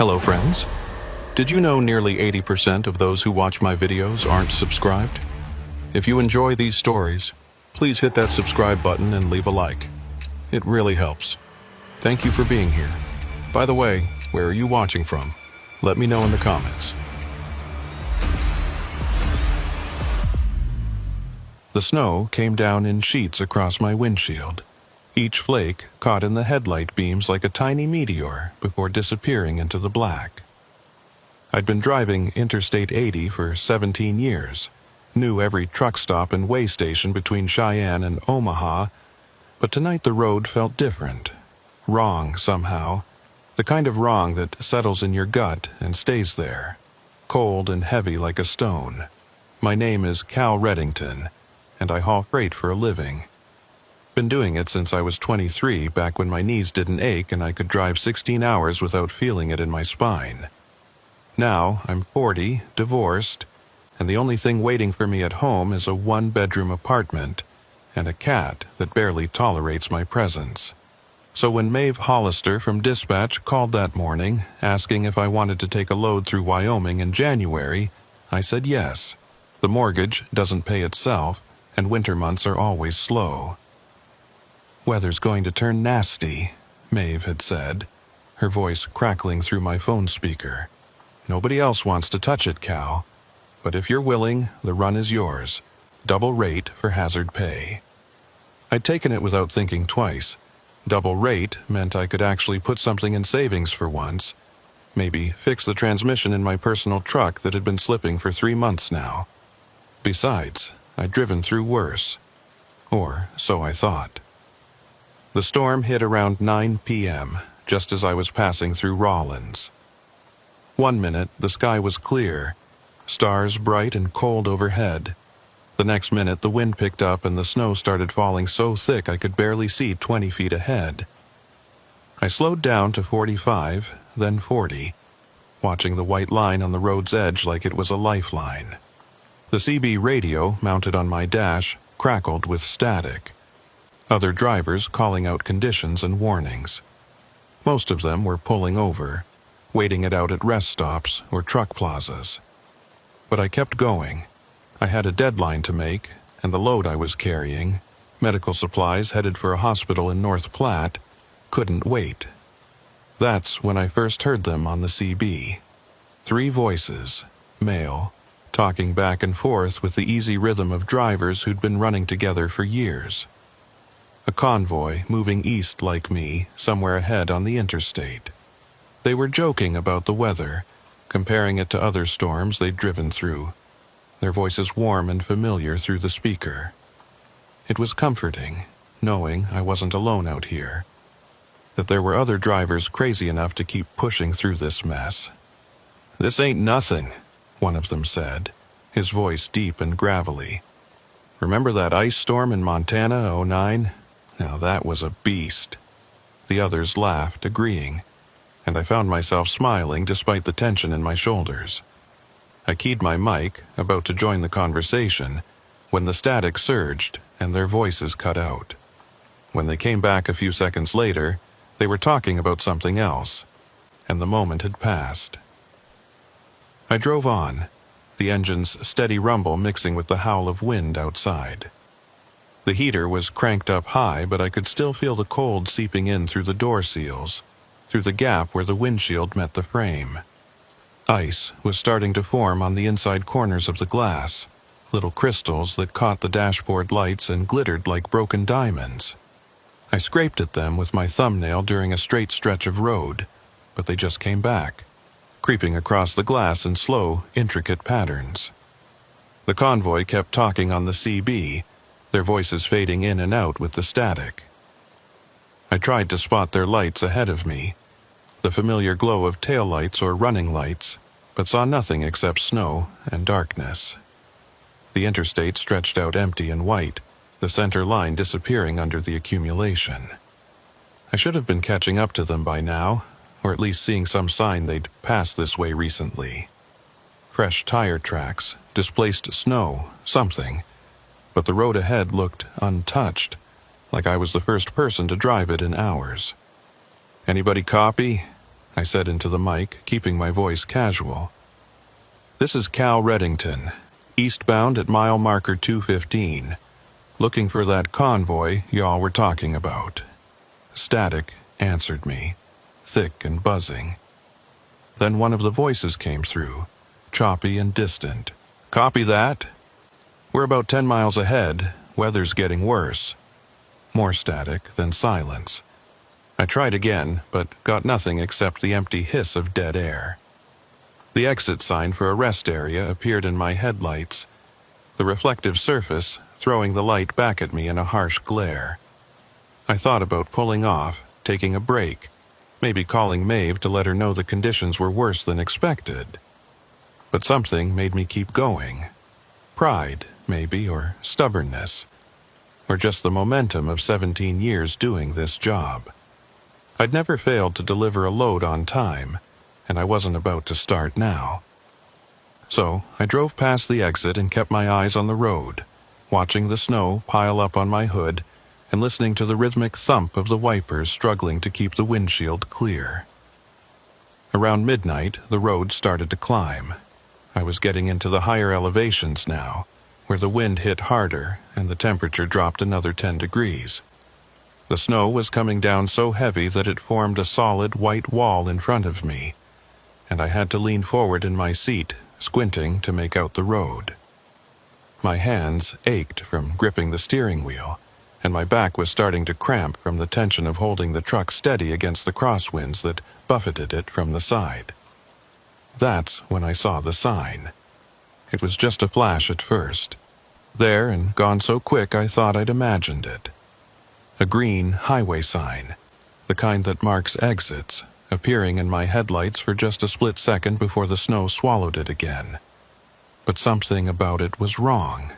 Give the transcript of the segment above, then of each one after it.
Hello friends. Did you know nearly 80% of those who watch my videos aren't subscribed? If you enjoy these stories, please hit that subscribe button and leave a like. It really helps. Thank you for being here. By the way, where are you watching from? Let me know in the comments. The snow came down in sheets across my windshield. Each flake caught in the headlight beams like a tiny meteor before disappearing into the black. I'd been driving Interstate 80 for 17 years, knew every truck stop and way station between Cheyenne and Omaha, but tonight the road felt different. Wrong somehow. The kind of wrong that settles in your gut and stays there, cold and heavy like a stone. My name is Cal Reddington, and I haul freight for a living. Been doing it since I was 23, back when my knees didn't ache and I could drive 16 hours without feeling it in my spine. Now, I'm 40, divorced, and the only thing waiting for me at home is a one-bedroom apartment and a cat that barely tolerates my presence. So when Maeve Hollister from Dispatch called that morning, asking if I wanted to take a load through Wyoming in January, I said yes. The mortgage doesn't pay itself, and winter months are always slow. "Weather's going to turn nasty," Maeve had said, her voice crackling through my phone speaker. "Nobody else wants to touch it, Cal. But if you're willing, the run is yours. Double rate for hazard pay." I'd taken it without thinking twice. Double rate meant I could actually put something in savings for once. Maybe fix the transmission in my personal truck that had been slipping for 3 months now. Besides, I'd driven through worse. Or so I thought. The storm hit around 9 p.m., just as I was passing through Rawlins. 1 minute, the sky was clear, stars bright and cold overhead. The next minute, the wind picked up and the snow started falling so thick I could barely see 20 feet ahead. I slowed down to 45, then 40, watching the white line on the road's edge like it was a lifeline. The CB radio, mounted on my dash, crackled with static. Other drivers calling out conditions and warnings. Most of them were pulling over, waiting it out at rest stops or truck plazas. But I kept going. I had a deadline to make, and the load I was carrying, medical supplies headed for a hospital in North Platte, couldn't wait. That's when I first heard them on the CB. 3 voices, male, talking back and forth with the easy rhythm of drivers who'd been running together for years. A convoy moving east like me, somewhere ahead on the interstate. They were joking about the weather, comparing it to other storms they'd driven through, their voices warm and familiar through the speaker. It was comforting, knowing I wasn't alone out here, that there were other drivers crazy enough to keep pushing through this mess. "This ain't nothing," one of them said, his voice deep and gravelly. "Remember that ice storm in Montana, '09? Now that was a beast." The others laughed, agreeing, and I found myself smiling despite the tension in my shoulders. I keyed my mic, about to join the conversation, when the static surged and their voices cut out. When they came back a few seconds later, they were talking about something else, and the moment had passed. I drove on, the engine's steady rumble mixing with the howl of wind outside. The heater was cranked up high, but I could still feel the cold seeping in through the door seals, through the gap where the windshield met the frame. Ice was starting to form on the inside corners of the glass, little crystals that caught the dashboard lights and glittered like broken diamonds. I scraped at them with my thumbnail during a straight stretch of road, but they just came back, creeping across the glass in slow, intricate patterns. The convoy kept talking on the CB, their voices fading in and out with the static. I tried to spot their lights ahead of me, the familiar glow of taillights or running lights, but saw nothing except snow and darkness. The interstate stretched out empty and white, the center line disappearing under the accumulation. I should have been catching up to them by now, or at least seeing some sign they'd passed this way recently. Fresh tire tracks, displaced snow, something. But the road ahead looked untouched, like I was the first person to drive it in hours. "Anybody copy?" I said into the mic, keeping my voice casual. "This is Cal Reddington, eastbound at mile marker 215, looking for that convoy y'all were talking about." Static answered me, thick and buzzing. Then one of the voices came through, choppy and distant. "Copy that. We're about 10 miles ahead. Weather's getting worse." More static, then silence. I tried again, but got nothing except the empty hiss of dead air. The exit sign for a rest area appeared in my headlights, the reflective surface throwing the light back at me in a harsh glare. I thought about pulling off, taking a break, maybe calling Maeve to let her know the conditions were worse than expected. But something made me keep going. Pride, maybe, or stubbornness, or just the momentum of 17 years doing this job. I'd never failed to deliver a load on time, and I wasn't about to start now. So I drove past the exit and kept my eyes on the road, watching the snow pile up on my hood and listening to the rhythmic thump of the wipers struggling to keep the windshield clear. Around midnight, the road started to climb. I was getting into the higher elevations now, where the wind hit harder and the temperature dropped another 10 degrees. The snow was coming down so heavy that it formed a solid white wall in front of me, and I had to lean forward in my seat, squinting to make out the road. My hands ached from gripping the steering wheel, and my back was starting to cramp from the tension of holding the truck steady against the crosswinds that buffeted it from the side. That's when I saw the sign. It was just a flash at first. There and gone so quick I thought I'd imagined it. A green highway sign, the kind that marks exits, appearing in my headlights for just a split second before the snow swallowed it again. But something about it was wrong.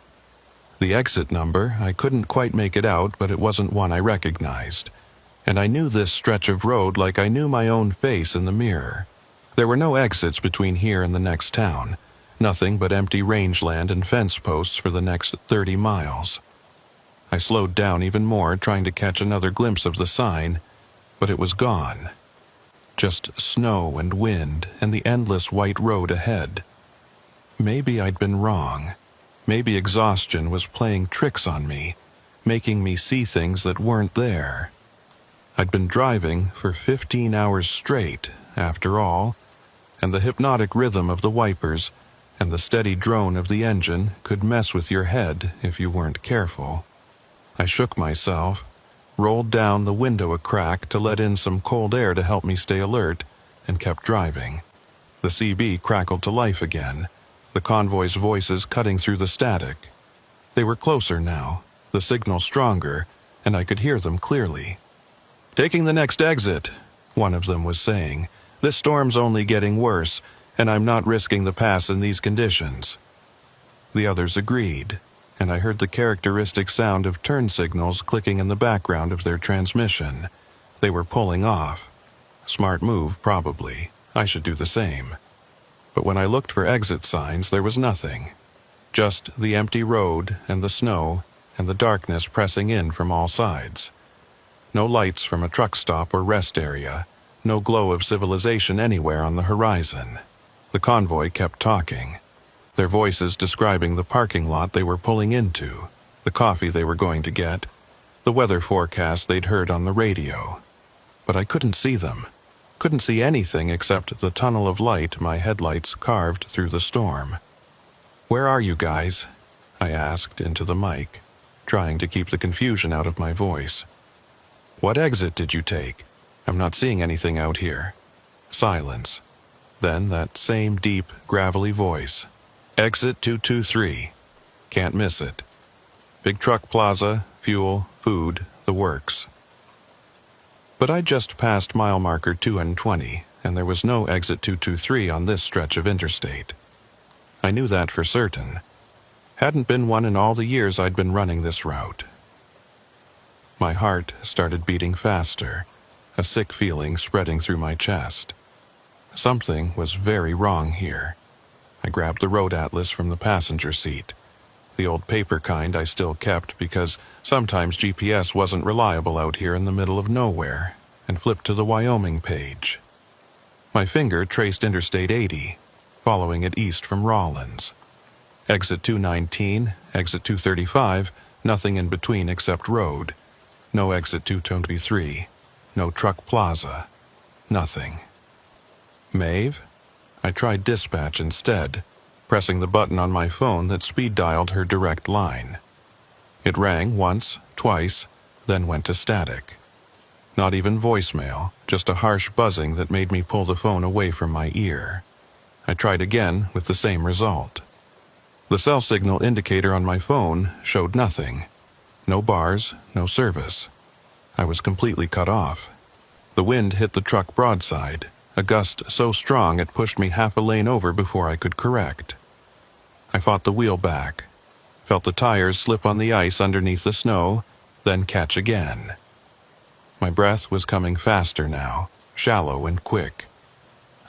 The exit number, I couldn't quite make it out, but it wasn't one I recognized. And I knew this stretch of road like I knew my own face in the mirror. There were no exits between here and the next town, nothing but empty rangeland and fence posts for the next 30 miles. I slowed down even more, trying to catch another glimpse of the sign, but it was gone. Just snow and wind and the endless white road ahead. Maybe I'd been wrong. Maybe exhaustion was playing tricks on me, making me see things that weren't there. I'd been driving for 15 hours straight, after all, and the hypnotic rhythm of the wipers and the steady drone of the engine could mess with your head if you weren't careful. I shook myself, rolled down the window a crack to let in some cold air to help me stay alert, and kept driving. The CB crackled to life again, the convoy's voices cutting through the static. They were closer now, the signal stronger, and I could hear them clearly. "Taking the next exit," one of them was saying. "This storm's only getting worse, and I'm not risking the pass in these conditions." The others agreed, and I heard the characteristic sound of turn signals clicking in the background of their transmission. They were pulling off. Smart move, probably. I should do the same. But when I looked for exit signs, there was nothing. Just the empty road and the snow and the darkness pressing in from all sides. No lights from a truck stop or rest area. No glow of civilization anywhere on the horizon. The convoy kept talking, their voices describing the parking lot they were pulling into, the coffee they were going to get, the weather forecast they'd heard on the radio. But I couldn't see them. Couldn't see anything except the tunnel of light my headlights carved through the storm. "Where are you guys?" I asked into the mic, trying to keep the confusion out of my voice. "What exit did you take? I'm not seeing anything out here." Silence. Then that same deep, gravelly voice. "Exit 223. Can't miss it. Big truck plaza, fuel, food, the works." But I just passed mile marker 220, and there was no exit 223 on this stretch of interstate. I knew that for certain. Hadn't been one in all the years I'd been running this route. My heart started beating faster, a sick feeling spreading through my chest. Something was very wrong here. I grabbed the road atlas from the passenger seat, the old paper kind I still kept because sometimes GPS wasn't reliable out here in the middle of nowhere, and flipped to the Wyoming page. My finger traced Interstate 80, following it east from Rollins. Exit 219, exit 235, nothing in between except road. No exit 223, no truck plaza, nothing. Maeve? I tried dispatch instead, pressing the button on my phone that speed-dialed her direct line. It rang once, twice, then went to static. Not even voicemail, just a harsh buzzing that made me pull the phone away from my ear. I tried again with the same result. The cell signal indicator on my phone showed nothing. No bars, no service. I was completely cut off. The wind hit the truck broadside, a gust so strong it pushed me half a lane over before I could correct. I fought the wheel back, felt the tires slip on the ice underneath the snow, then catch again. My breath was coming faster now, shallow and quick.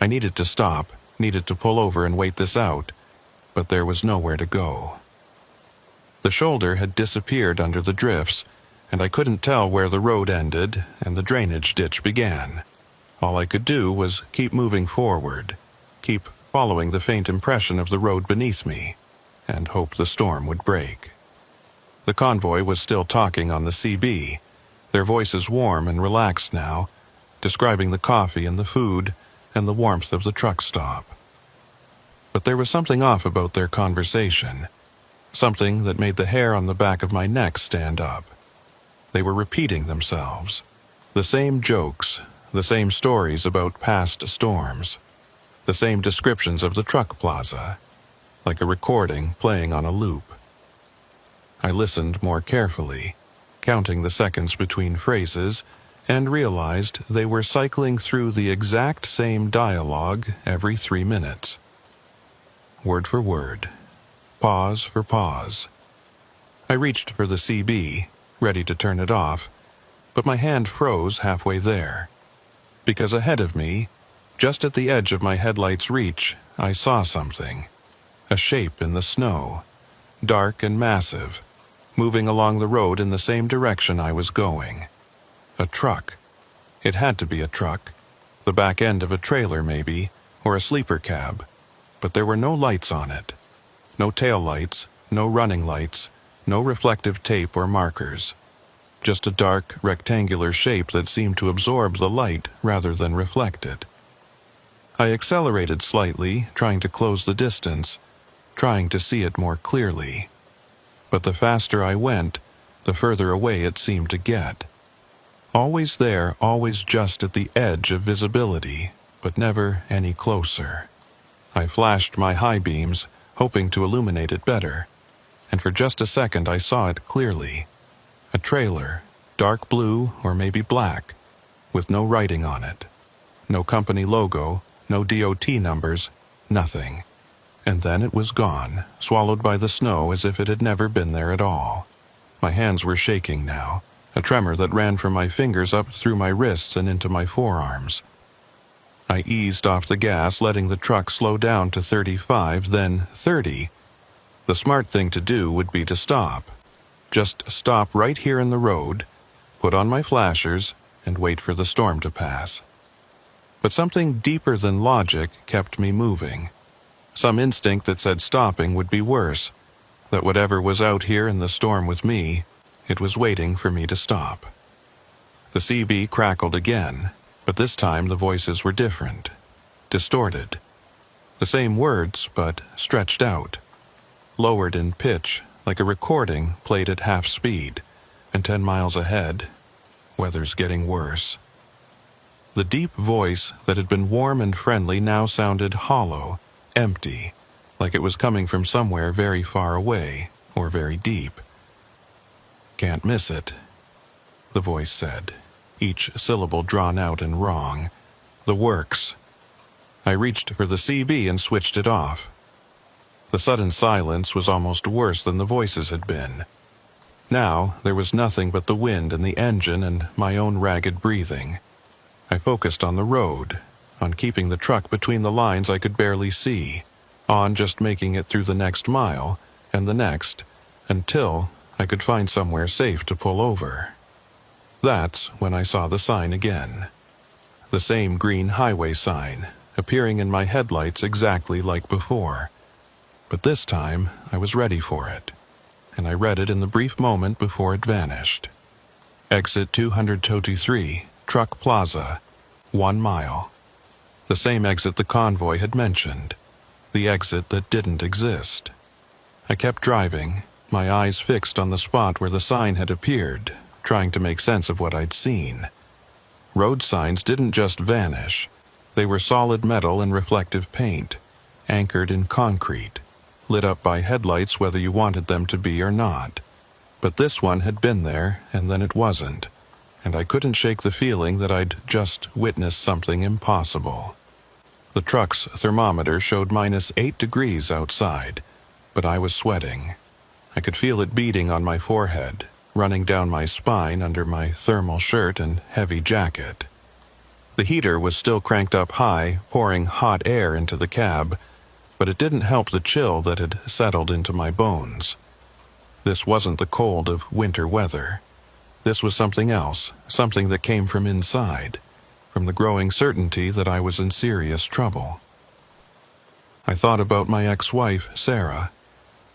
I needed to stop, needed to pull over and wait this out, but there was nowhere to go. The shoulder had disappeared under the drifts, and I couldn't tell where the road ended and the drainage ditch began. All I could do was keep moving forward, keep following the faint impression of the road beneath me, and hope the storm would break. The convoy was still talking on the CB, their voices warm and relaxed now, describing the coffee and the food and the warmth of the truck stop. But there was something off about their conversation, something that made the hair on the back of my neck stand up. They were repeating themselves, the same jokes, the same stories about past storms, the same descriptions of the truck plaza, like a recording playing on a loop. I listened more carefully, counting the seconds between phrases, and realized they were cycling through the exact same dialogue every 3 minutes. Word for word, pause for pause. I reached for the CB, ready to turn it off, but my hand froze halfway there. Because ahead of me, just at the edge of my headlight's reach, I saw something. A shape in the snow, dark and massive, moving along the road in the same direction I was going. A truck. It had to be a truck. The back end of a trailer, maybe, or a sleeper cab. But there were no lights on it. No tail lights, no running lights, no reflective tape or markers. Just a dark, rectangular shape that seemed to absorb the light rather than reflect it. I accelerated slightly, trying to close the distance, trying to see it more clearly. But the faster I went, the further away it seemed to get. Always there, always just at the edge of visibility, but never any closer. I flashed my high beams, hoping to illuminate it better, and for just a second I saw it clearly. A trailer, dark blue or maybe black, with no writing on it. No company logo, no DOT numbers, nothing. And then it was gone, swallowed by the snow as if it had never been there at all. My hands were shaking now, a tremor that ran from my fingers up through my wrists and into my forearms. I eased off the gas, letting the truck slow down to 35, then 30. The smart thing to do would be to stop. Just stop right here in the road, put on my flashers, and wait for the storm to pass. But something deeper than logic kept me moving. Some instinct that said stopping would be worse, that whatever was out here in the storm with me, it was waiting for me to stop. The CB crackled again, but this time the voices were different, distorted. The same words, but stretched out, lowered in pitch, like a recording played at half speed, and 10 miles ahead, weather's getting worse. The deep voice that had been warm and friendly now sounded hollow, empty, like it was coming from somewhere very far away, or very deep. "Can't miss it," the voice said, each syllable drawn out and wrong. "The works." I reached for the CB and switched it off. The sudden silence was almost worse than the voices had been. Now there was nothing but the wind and the engine and my own ragged breathing. I focused on the road, on keeping the truck between the lines I could barely see, on just making it through the next mile, and the next, until I could find somewhere safe to pull over. That's when I saw the sign again. The same green highway sign, appearing in my headlights exactly like before. But this time, I was ready for it, and I read it in the brief moment before it vanished. Exit 223, Truck Plaza, 1 mile. The same exit the convoy had mentioned, the exit that didn't exist. I kept driving, my eyes fixed on the spot where the sign had appeared, trying to make sense of what I'd seen. Road signs didn't just vanish. They were solid metal and reflective paint, anchored in concrete, lit up by headlights whether you wanted them to be or not. But this one had been there, and then it wasn't, and I couldn't shake the feeling that I'd just witnessed something impossible. The truck's thermometer showed -8 degrees outside, but I was sweating. I could feel it beating on my forehead, running down my spine under my thermal shirt and heavy jacket. The heater was still cranked up high, pouring hot air into the cab, but it didn't help the chill that had settled into my bones. This wasn't the cold of winter weather. This was something else, something that came from inside, from the growing certainty that I was in serious trouble. I thought about my ex-wife, Sarah.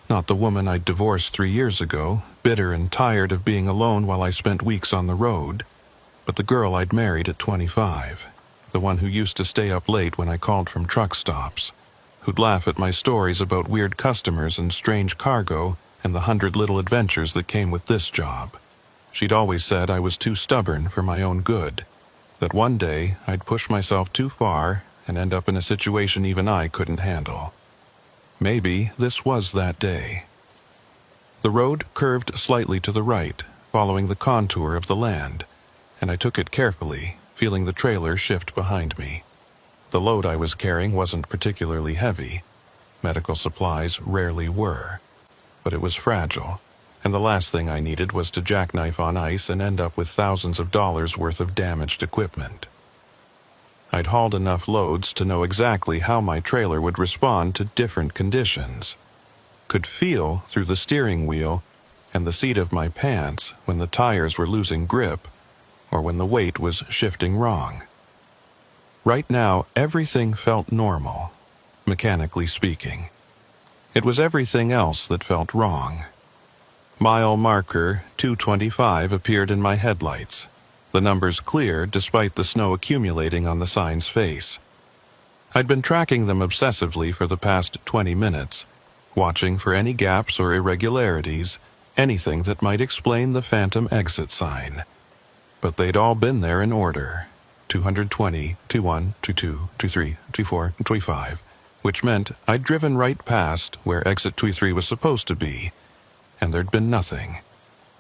Not the woman I'd divorced 3 years ago, bitter and tired of being alone while I spent weeks on the road, but the girl I'd married at 25, the one who used to stay up late when I called from truck stops, who'd laugh at my stories about weird customers and strange cargo and the 100 little adventures that came with this job. She'd always said I was too stubborn for my own good, that one day I'd push myself too far and end up in a situation even I couldn't handle. Maybe this was that day. The road curved slightly to the right, following the contour of the land, and I took it carefully, feeling the trailer shift behind me. The load I was carrying wasn't particularly heavy. Medical supplies rarely were. But it was fragile, and the last thing I needed was to jackknife on ice and end up with thousands of dollars worth of damaged equipment. I'd hauled enough loads to know exactly how my trailer would respond to different conditions. Could feel through the steering wheel and the seat of my pants when the tires were losing grip or when the weight was shifting wrong. Right now, everything felt normal, mechanically speaking. It was everything else that felt wrong. Mile marker 225 appeared in my headlights, the numbers clear despite the snow accumulating on the sign's face. I'd been tracking them obsessively for the past 20 minutes, watching for any gaps or irregularities, anything that might explain the phantom exit sign. But they'd all been there in order: 220, 21, 22, 23, 24, 25, which meant I'd driven right past where exit 23 was supposed to be, and there'd been nothing.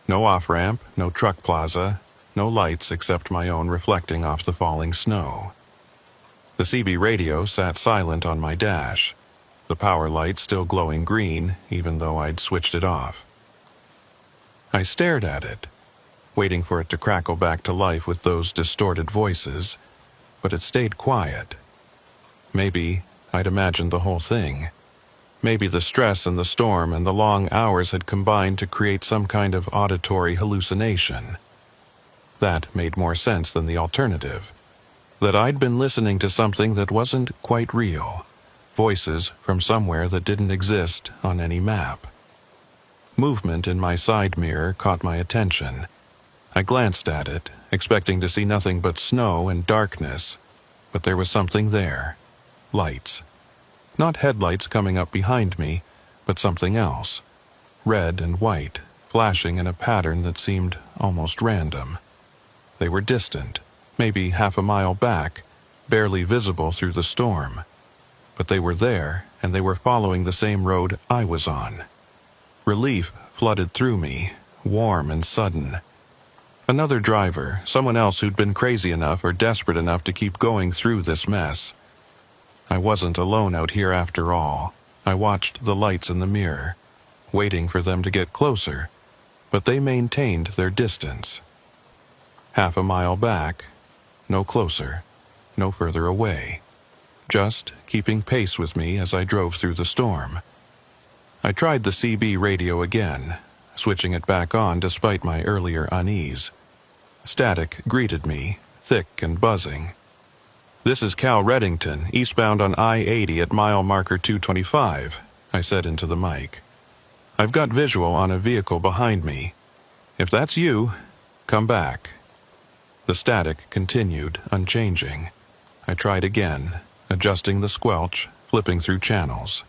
No off-ramp, no truck plaza, no lights except my own reflecting off the falling snow. The CB radio sat silent on my dash, the power light still glowing green even though I'd switched it off. I stared at it, waiting for it to crackle back to life with those distorted voices, but it stayed quiet. Maybe I'd imagined the whole thing. Maybe the stress and the storm and the long hours had combined to create some kind of auditory hallucination. That made more sense than the alternative. That I'd been listening to something that wasn't quite real. Voices from somewhere that didn't exist on any map. Movement in my side mirror caught my attention. I glanced at it, expecting to see nothing but snow and darkness, but there was something there. Lights. Not headlights coming up behind me, but something else. Red and white, flashing in a pattern that seemed almost random. They were distant, maybe half a mile back, barely visible through the storm. But they were there, and they were following the same road I was on. Relief flooded through me, warm and sudden. Another driver, someone else who'd been crazy enough or desperate enough to keep going through this mess. I wasn't alone out here after all. I watched the lights in the mirror, waiting for them to get closer, but they maintained their distance. Half a mile back, no closer, no further away, just keeping pace with me as I drove through the storm. I tried the CB radio again, switching it back on despite my earlier unease. Static greeted me, thick and buzzing. "This is Cal Reddington, eastbound on I-80 at mile marker 225, I said into the mic. "I've got visual on a vehicle behind me. If that's you, come back." The static continued, unchanging. I tried again, adjusting the squelch, flipping through channels.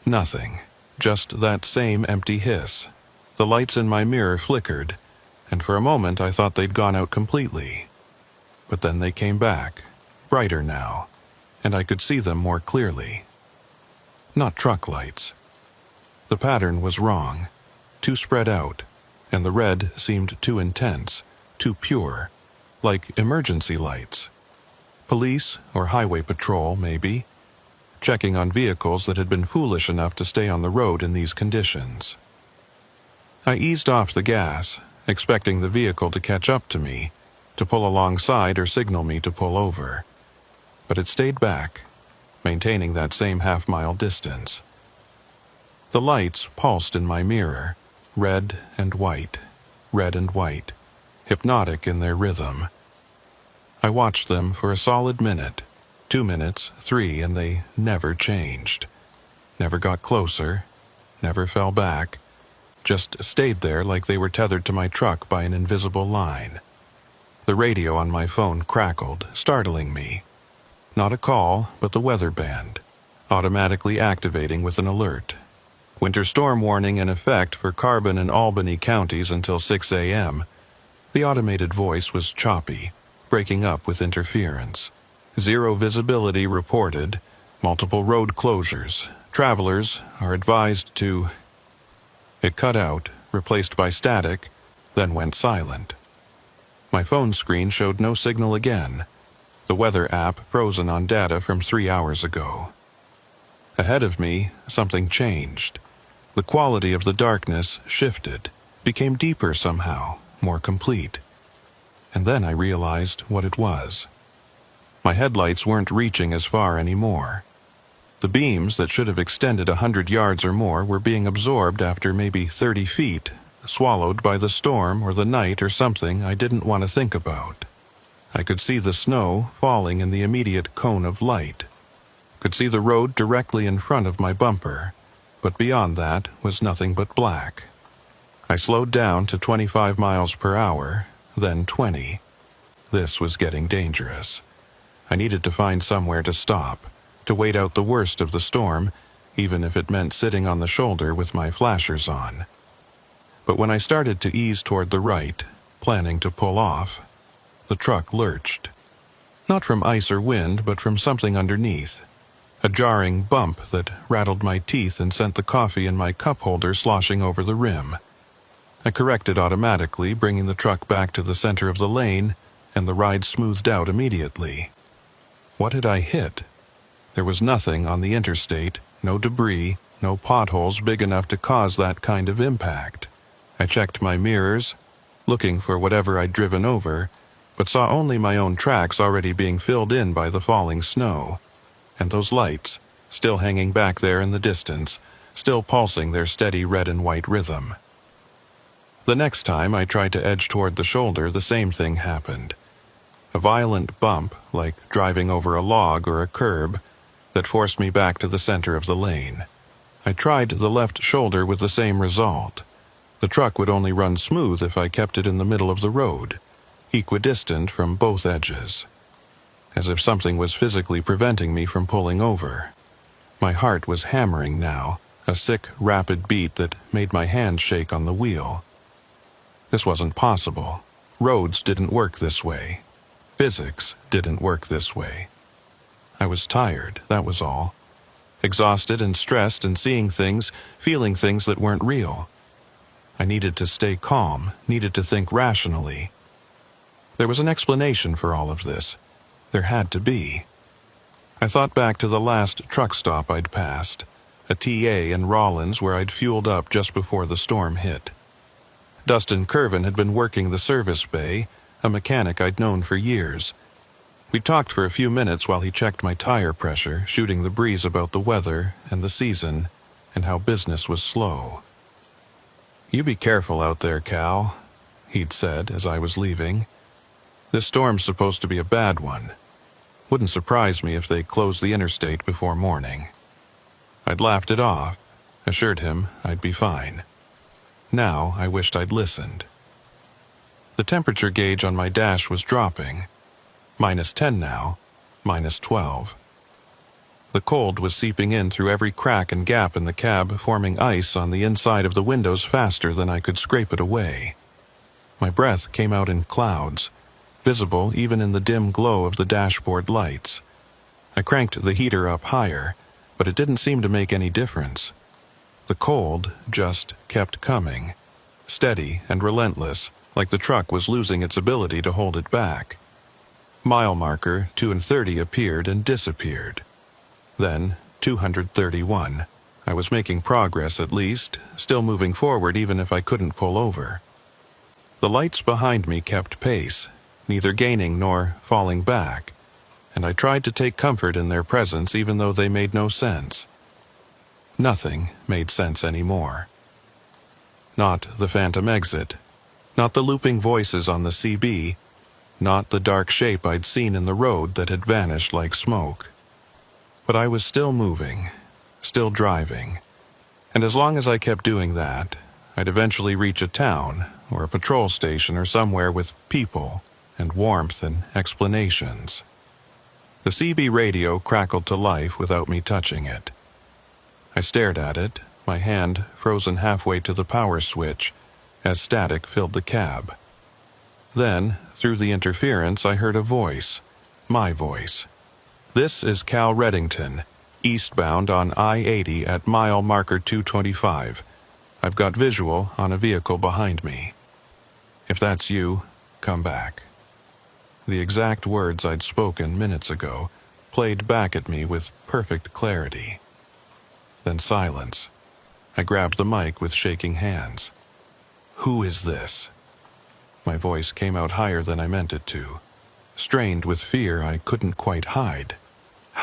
Nothing. Just that same empty hiss. The lights in my mirror flickered, and for a moment I thought they'd gone out completely. But then they came back, brighter now, and I could see them more clearly. Not truck lights. The pattern was wrong, too spread out, and the red seemed too intense, too pure, like emergency lights. Police or highway patrol, maybe, checking on vehicles that had been foolish enough to stay on the road in these conditions. I eased off the gas, expecting the vehicle to catch up to me, to pull alongside or signal me to pull over. But it stayed back, maintaining that same half-mile distance. The lights pulsed in my mirror, red and white, hypnotic in their rhythm. I watched them for a solid minute, 2 minutes, 3, and they never changed. Never got closer, never fell back, just stayed there like they were tethered to my truck by an invisible line. The radio on my phone crackled, startling me. Not a call, but the weather band, automatically activating with an alert. Winter storm warning in effect for Carbon and Albany counties until 6 a.m. The automated voice was choppy, breaking up with interference. Zero visibility reported, multiple road closures. Travelers are advised to... It cut out, replaced by static, then went silent. My phone screen showed no signal again. The weather app frozen on data from 3 hours ago. Ahead of me, something changed. The quality of the darkness shifted, became deeper somehow, more complete. And then I realized what it was. My headlights weren't reaching as far anymore. The beams that should have extended 100 yards or more were being absorbed after maybe 30 feet, swallowed by the storm or the night or something I didn't want to think about. I could see the snow falling in the immediate cone of light. Could see the road directly in front of my bumper, but beyond that was nothing but black. I slowed down to 25 miles per hour, then 20. This was getting dangerous. I needed to find somewhere to stop, to wait out the worst of the storm, even if it meant sitting on the shoulder with my flashers on. But when I started to ease toward the right, planning to pull off, the truck lurched. Not from ice or wind, but from something underneath. A jarring bump that rattled my teeth and sent the coffee in my cup holder sloshing over the rim. I corrected automatically, bringing the truck back to the center of the lane, and the ride smoothed out immediately. What had I hit? There was nothing on the interstate, no debris, no potholes big enough to cause that kind of impact. I checked my mirrors, looking for whatever I'd driven over, but saw only my own tracks already being filled in by the falling snow. And those lights, still hanging back there in the distance, still pulsing their steady red and white rhythm. The next time I tried to edge toward the shoulder, the same thing happened. A violent bump, like driving over a log or a curb, that forced me back to the center of the lane. I tried the left shoulder with the same result. The truck would only run smooth if I kept it in the middle of the road, equidistant from both edges. As if something was physically preventing me from pulling over. My heart was hammering now, a sick, rapid beat that made my hands shake on the wheel. This wasn't possible. Roads didn't work this way. Physics didn't work this way. I was tired, that was all. Exhausted and stressed and seeing things, feeling things that weren't real. I needed to stay calm, needed to think rationally. There was an explanation for all of this. There had to be. I thought back to the last truck stop I'd passed, a TA in Rollins where I'd fueled up just before the storm hit. Dustin Curvin had been working the service bay, a mechanic I'd known for years. We talked for a few minutes while he checked my tire pressure, shooting the breeze about the weather and the season, and how business was slow. "You be careful out there, Cal," he'd said as I was leaving. "This storm's supposed to be a bad one." Wouldn't surprise me if they closed the interstate before morning. I'd laughed it off, assured him I'd be fine. Now I wished I'd listened. The temperature gauge on my dash was dropping. -10 now, -12. The cold was seeping in through every crack and gap in the cab, forming ice on the inside of the windows faster than I could scrape it away. My breath came out in clouds, visible even in the dim glow of the dashboard lights. I cranked the heater up higher, but it didn't seem to make any difference. The cold just kept coming, steady and relentless, like the truck was losing its ability to hold it back. Mile marker 230 appeared and disappeared. Then 231. I was making progress at least, still moving forward even if I couldn't pull over. The lights behind me kept pace, neither gaining nor falling back, and I tried to take comfort in their presence even though they made no sense. Nothing made sense anymore. Not the phantom exit, not the looping voices on the CB, not the dark shape I'd seen in the road that had vanished like smoke. But I was still moving, still driving, and as long as I kept doing that, I'd eventually reach a town or a patrol station or somewhere with people and warmth and explanations. The CB radio crackled to life without me touching it. I stared at it, my hand frozen halfway to the power switch, as static filled the cab. Then, through the interference, I heard a voice, my voice. "This is Cal Reddington, eastbound on I-80 at mile marker 225. I've got visual on a vehicle behind me. If that's you, come back." The exact words I'd spoken minutes ago played back at me with perfect clarity. Then silence. I grabbed the mic with shaking hands. "Who is this?" My voice came out higher than I meant it to, strained with fear I couldn't quite hide.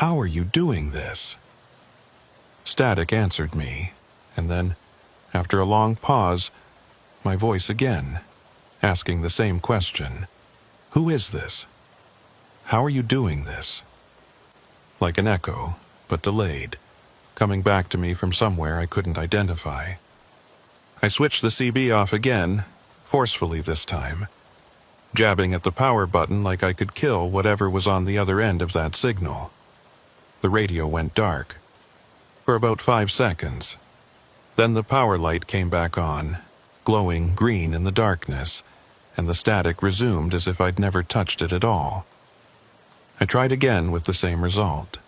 "How are you doing this?" Static answered me, and then, after a long pause, my voice again, asking the same question. "Who is this? How are you doing this?" Like an echo, but delayed, coming back to me from somewhere I couldn't identify. I switched the CB off again, forcefully this time, jabbing at the power button like I could kill whatever was on the other end of that signal. The radio went dark. For about 5 seconds. Then the power light came back on, glowing green in the darkness, and the static resumed as if I'd never touched it at all. I tried again with the same result.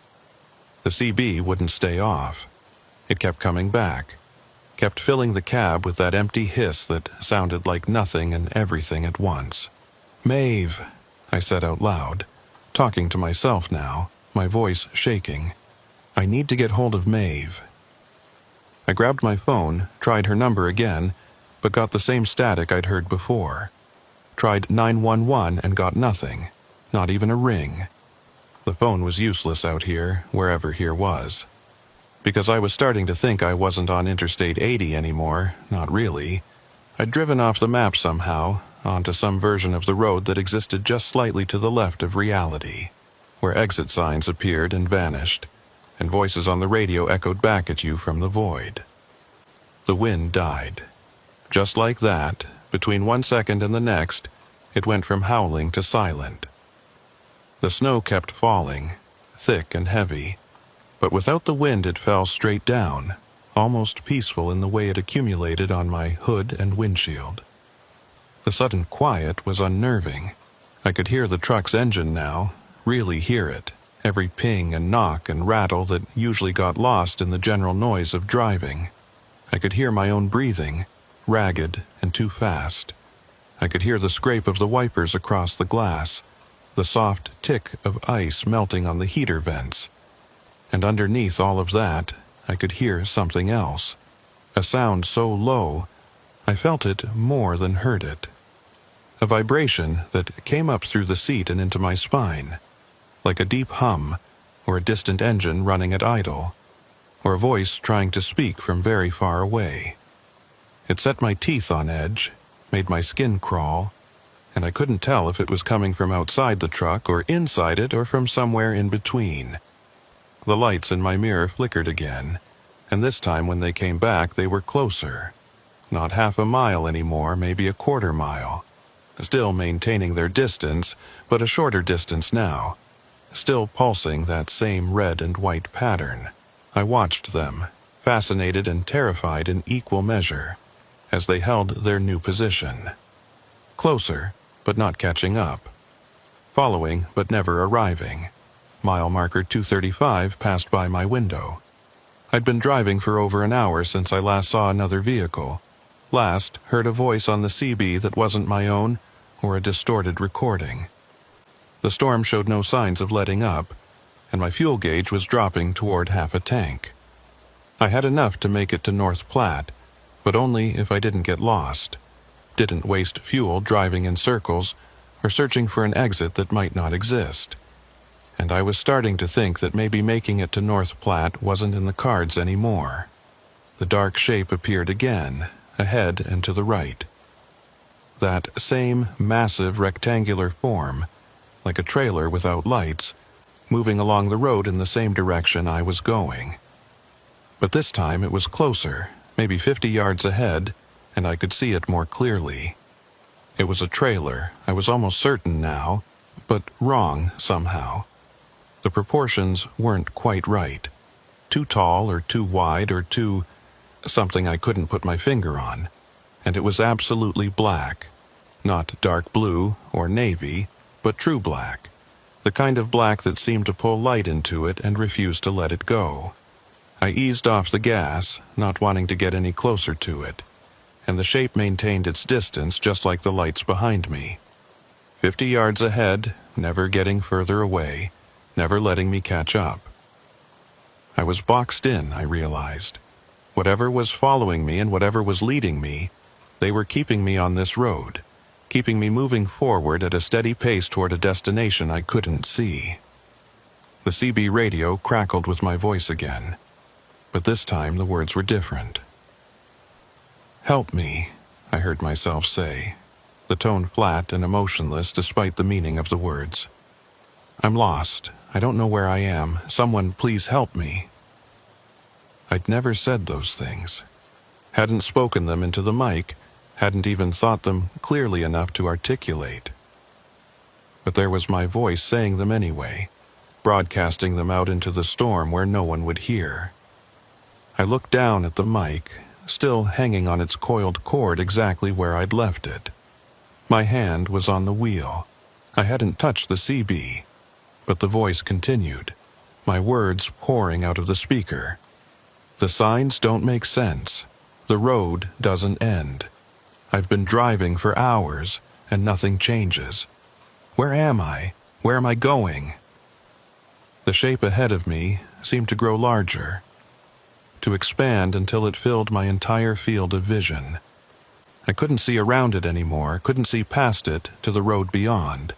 The CB wouldn't stay off. It kept coming back, kept filling the cab with that empty hiss that sounded like nothing and everything at once. "Maeve," I said out loud, talking to myself now, my voice shaking. "I need to get hold of Maeve." I grabbed my phone, tried her number again, but got the same static I'd heard before. Tried 911 and got nothing, not even a ring. The phone was useless out here, wherever here was. Because I was starting to think I wasn't on Interstate 80 anymore, not really. I'd driven off the map somehow, onto some version of the road that existed just slightly to the left of reality, where exit signs appeared and vanished, and voices on the radio echoed back at you from the void. The wind died. Just like that, between 1 second and the next, it went from howling to silent. The snow kept falling, thick and heavy, but without the wind it fell straight down, almost peaceful in the way it accumulated on my hood and windshield. The sudden quiet was unnerving. I could hear the truck's engine now, really hear it, every ping and knock and rattle that usually got lost in the general noise of driving. I could hear my own breathing, ragged and too fast. I could hear the scrape of the wipers across the glass, the soft tick of ice melting on the heater vents. And underneath all of that, I could hear something else, a sound so low, I felt it more than heard it. A vibration that came up through the seat and into my spine, like a deep hum, or a distant engine running at idle, or a voice trying to speak from very far away. It set my teeth on edge, made my skin crawl, and I couldn't tell if it was coming from outside the truck or inside it or from somewhere in between. The lights in my mirror flickered again, and this time when they came back they were closer. Not half a mile anymore, maybe a quarter mile. Still maintaining their distance, but a shorter distance now. Still pulsing that same red and white pattern. I watched them, fascinated and terrified in equal measure, as they held their new position. Closer, but not catching up. Following, but never arriving. Mile marker 235 passed by my window. I'd been driving for over an hour since I last saw another vehicle. Last, heard a voice on the CB that wasn't my own, or a distorted recording. The storm showed no signs of letting up, and my fuel gauge was dropping toward half a tank. I had enough to make it to North Platte, but only if I didn't get lost, didn't waste fuel driving in circles, or searching for an exit that might not exist. And I was starting to think that maybe making it to North Platte wasn't in the cards anymore. The dark shape appeared again, ahead and to the right. That same massive rectangular form, like a trailer without lights, moving along the road in the same direction I was going. But this time it was closer, maybe 50 yards ahead, and I could see it more clearly. It was a trailer, I was almost certain now, but wrong somehow. The proportions weren't quite right. Too tall or too wide or too... something I couldn't put my finger on. And it was absolutely black. Not dark blue or navy, but true black. The kind of black that seemed to pull light into it and refused to let it go. I eased off the gas, not wanting to get any closer to it, and the shape maintained its distance just like the lights behind me. 50 yards ahead, never getting further away, never letting me catch up. I was boxed in, I realized. Whatever was following me and whatever was leading me, they were keeping me on this road, keeping me moving forward at a steady pace toward a destination I couldn't see. The CB radio crackled with my voice again, but this time the words were different. "Help me," I heard myself say, the tone flat and emotionless despite the meaning of the words. "I'm lost. I don't know where I am. Someone please help me." I'd never said those things. Hadn't spoken them into the mic, hadn't even thought them clearly enough to articulate. But there was my voice saying them anyway, broadcasting them out into the storm where no one would hear. I looked down at the mic, still hanging on its coiled cord exactly where I'd left it. My hand was on the wheel. I hadn't touched the CB, but the voice continued, my words pouring out of the speaker. "The signs don't make sense. The road doesn't end. I've been driving for hours, and nothing changes. Where am I? Where am I going?" The shape ahead of me seemed to grow larger, to expand until it filled my entire field of vision. I couldn't see around it anymore, couldn't see past it to the road beyond.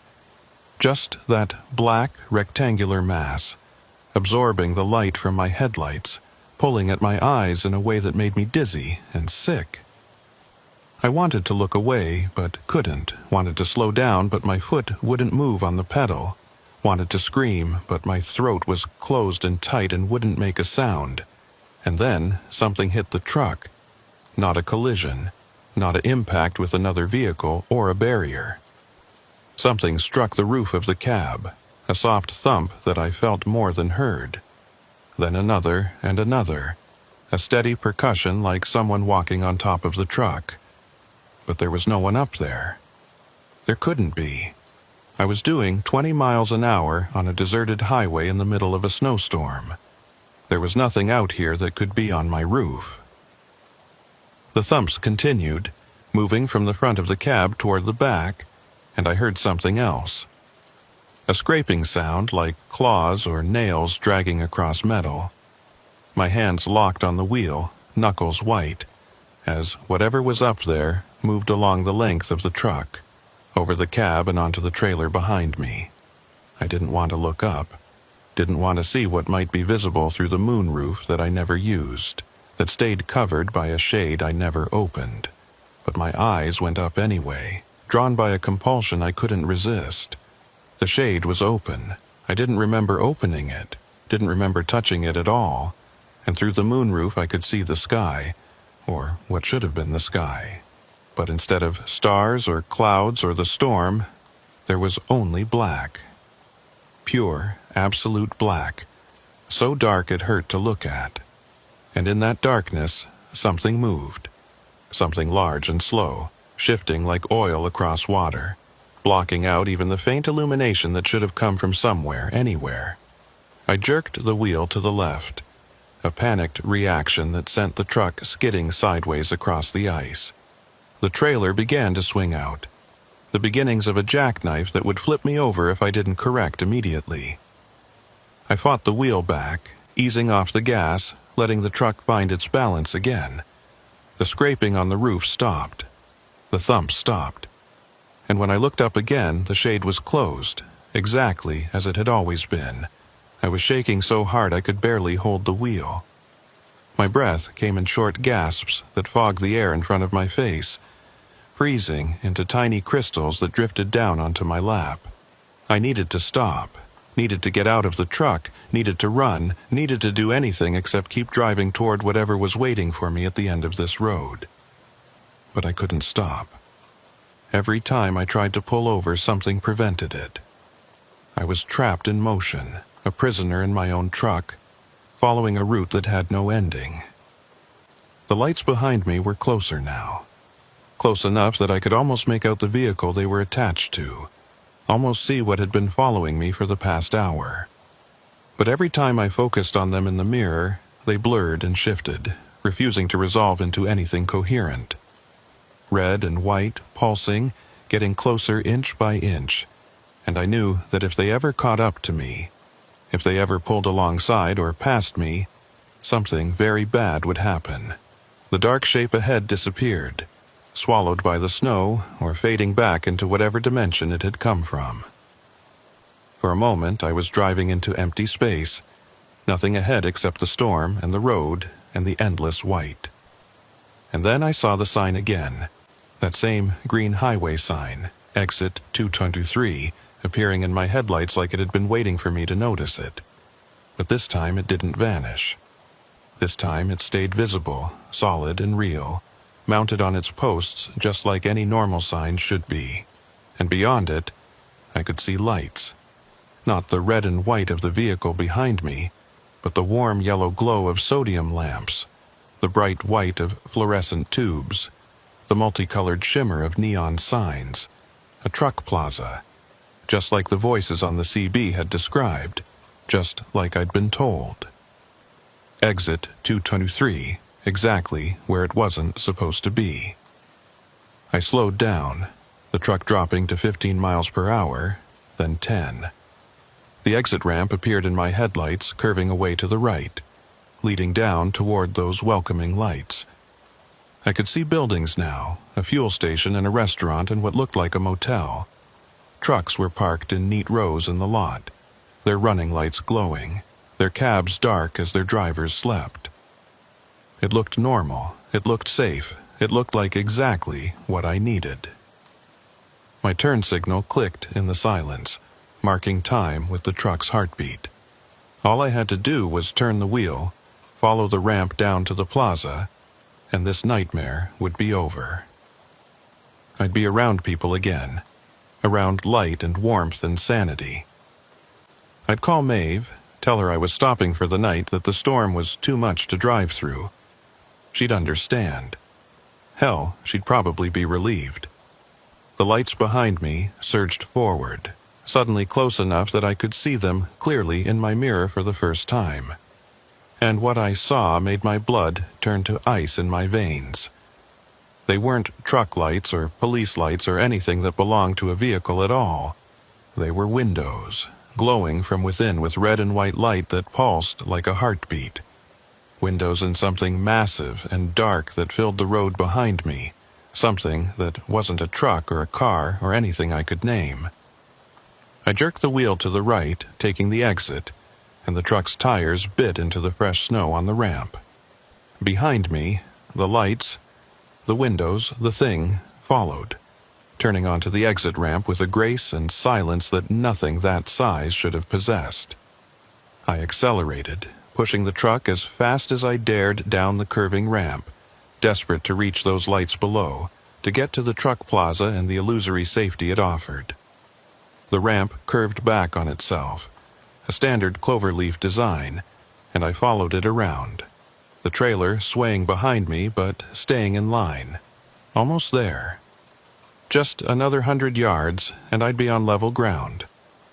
Just that black, rectangular mass, absorbing the light from my headlights, pulling at my eyes in a way that made me dizzy and sick. I wanted to look away, but couldn't. Wanted to slow down, but my foot wouldn't move on the pedal. Wanted to scream, but my throat was closed and tight and wouldn't make a sound. And then something hit the truck. Not a collision, not an impact with another vehicle or a barrier. Something struck the roof of the cab, a soft thump that I felt more than heard. Then another and another, a steady percussion like someone walking on top of the truck. But there was no one up there. There couldn't be. I was doing 20 miles an hour on a deserted highway in the middle of a snowstorm. There was nothing out here that could be on my roof. The thumps continued, moving from the front of the cab toward the back, and I heard something else. A scraping sound like claws or nails dragging across metal. My hands locked on the wheel, knuckles white, as whatever was up there moved along the length of the truck, over the cab and onto the trailer behind me. I didn't want to look up, didn't want to see what might be visible through the moonroof that I never used, that stayed covered by a shade I never opened. But my eyes went up anyway, drawn by a compulsion I couldn't resist. The shade was open. I didn't remember opening it, didn't remember touching it at all, and through the moonroof I could see the sky, or what should have been the sky. But instead of stars or clouds or the storm, there was only black. Pure, absolute black, so dark it hurt to look at. And in that darkness, something moved. Something large and slow, shifting like oil across water, blocking out even the faint illumination that should have come from somewhere, anywhere. I jerked the wheel to the left, a panicked reaction that sent the truck skidding sideways across the ice. The trailer began to swing out, the beginnings of a jackknife that would flip me over if I didn't correct immediately. I fought the wheel back, easing off the gas, letting the truck find its balance again. The scraping on the roof stopped. The thump stopped. And when I looked up again, the shade was closed, exactly as it had always been. I was shaking so hard I could barely hold the wheel. My breath came in short gasps that fogged the air in front of my face, freezing into tiny crystals that drifted down onto my lap. I needed to stop, needed to get out of the truck, needed to run, needed to do anything except keep driving toward whatever was waiting for me at the end of this road. But I couldn't stop. Every time I tried to pull over, something prevented it. I was trapped in motion, a prisoner in my own truck, following a route that had no ending. The lights behind me were closer now. Close enough that I could almost make out the vehicle they were attached to, almost see what had been following me for the past hour. But every time I focused on them in the mirror, they blurred and shifted, refusing to resolve into anything coherent. Red and white, pulsing, getting closer inch by inch, and I knew that if they ever caught up to me, if they ever pulled alongside or past me, something very bad would happen. The dark shape ahead disappeared, swallowed by the snow or fading back into whatever dimension it had come from. For a moment I was driving into empty space, nothing ahead except the storm and the road and the endless white. And then I saw the sign again, that same green highway sign, exit 223, appearing in my headlights like it had been waiting for me to notice it. But this time it didn't vanish. This time it stayed visible, solid and real, mounted on its posts just like any normal sign should be. And beyond it, I could see lights. Not the red and white of the vehicle behind me, but the warm yellow glow of sodium lamps, the bright white of fluorescent tubes, the multicolored shimmer of neon signs, a truck plaza, just like the voices on the CB had described, just like I'd been told. Exit 223, exactly where it wasn't supposed to be. I slowed down, the truck dropping to 15 miles per hour, then 10. The exit ramp appeared in my headlights, curving away to the right, leading down toward those welcoming lights. I could see buildings now, a fuel station and a restaurant and what looked like a motel. Trucks were parked in neat rows in the lot, their running lights glowing, their cabs dark as their drivers slept. It looked normal, it looked safe, it looked like exactly what I needed. My turn signal clicked in the silence, marking time with the truck's heartbeat. All I had to do was turn the wheel, follow the ramp down to the plaza, and this nightmare would be over. I'd be around people again, around light and warmth and sanity. I'd call Maeve, tell her I was stopping for the night, that the storm was too much to drive through. She'd understand. Hell, she'd probably be relieved. The lights behind me surged forward, suddenly close enough that I could see them clearly in my mirror for the first time. And what I saw made my blood turn to ice in my veins. They weren't truck lights or police lights or anything that belonged to a vehicle at all. They were windows, glowing from within with red and white light that pulsed like a heartbeat. Windows in something massive and dark that filled the road behind me, something that wasn't a truck or a car or anything I could name. I jerked the wheel to the right, taking the exit, and the truck's tires bit into the fresh snow on the ramp. Behind me, the lights, the windows, the thing, followed. turning onto the exit ramp with a grace and silence that nothing that size should have possessed. I accelerated, pushing the truck as fast as I dared down the curving ramp, desperate to reach those lights below, to get to the truck plaza and the illusory safety it offered. The ramp curved back on itself, a standard cloverleaf design, and I followed it around, the trailer swaying behind me but staying in line. Almost there. Just another 100 yards, and I'd be on level ground,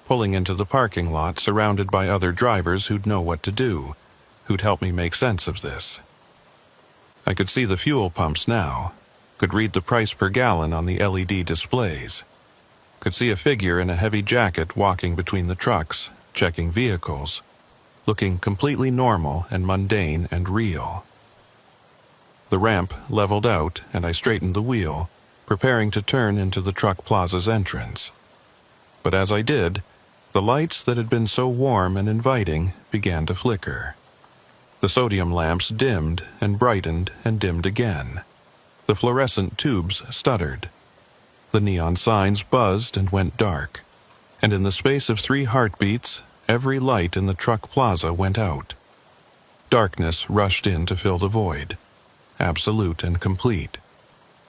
pulling into the parking lot surrounded by other drivers who'd know what to do, who'd help me make sense of this. I could see the fuel pumps now, could read the price per gallon on the LED displays, could see a figure in a heavy jacket walking between the trucks, checking vehicles, looking completely normal and mundane and real. The ramp leveled out and I straightened the wheel, preparing to turn into the truck plaza's entrance. But as I did, the lights that had been so warm and inviting began to flicker. The sodium lamps dimmed and brightened and dimmed again. The fluorescent tubes stuttered. The neon signs buzzed and went dark. And in the space of 3 heartbeats, every light in the truck plaza went out. Darkness rushed in to fill the void, absolute and complete.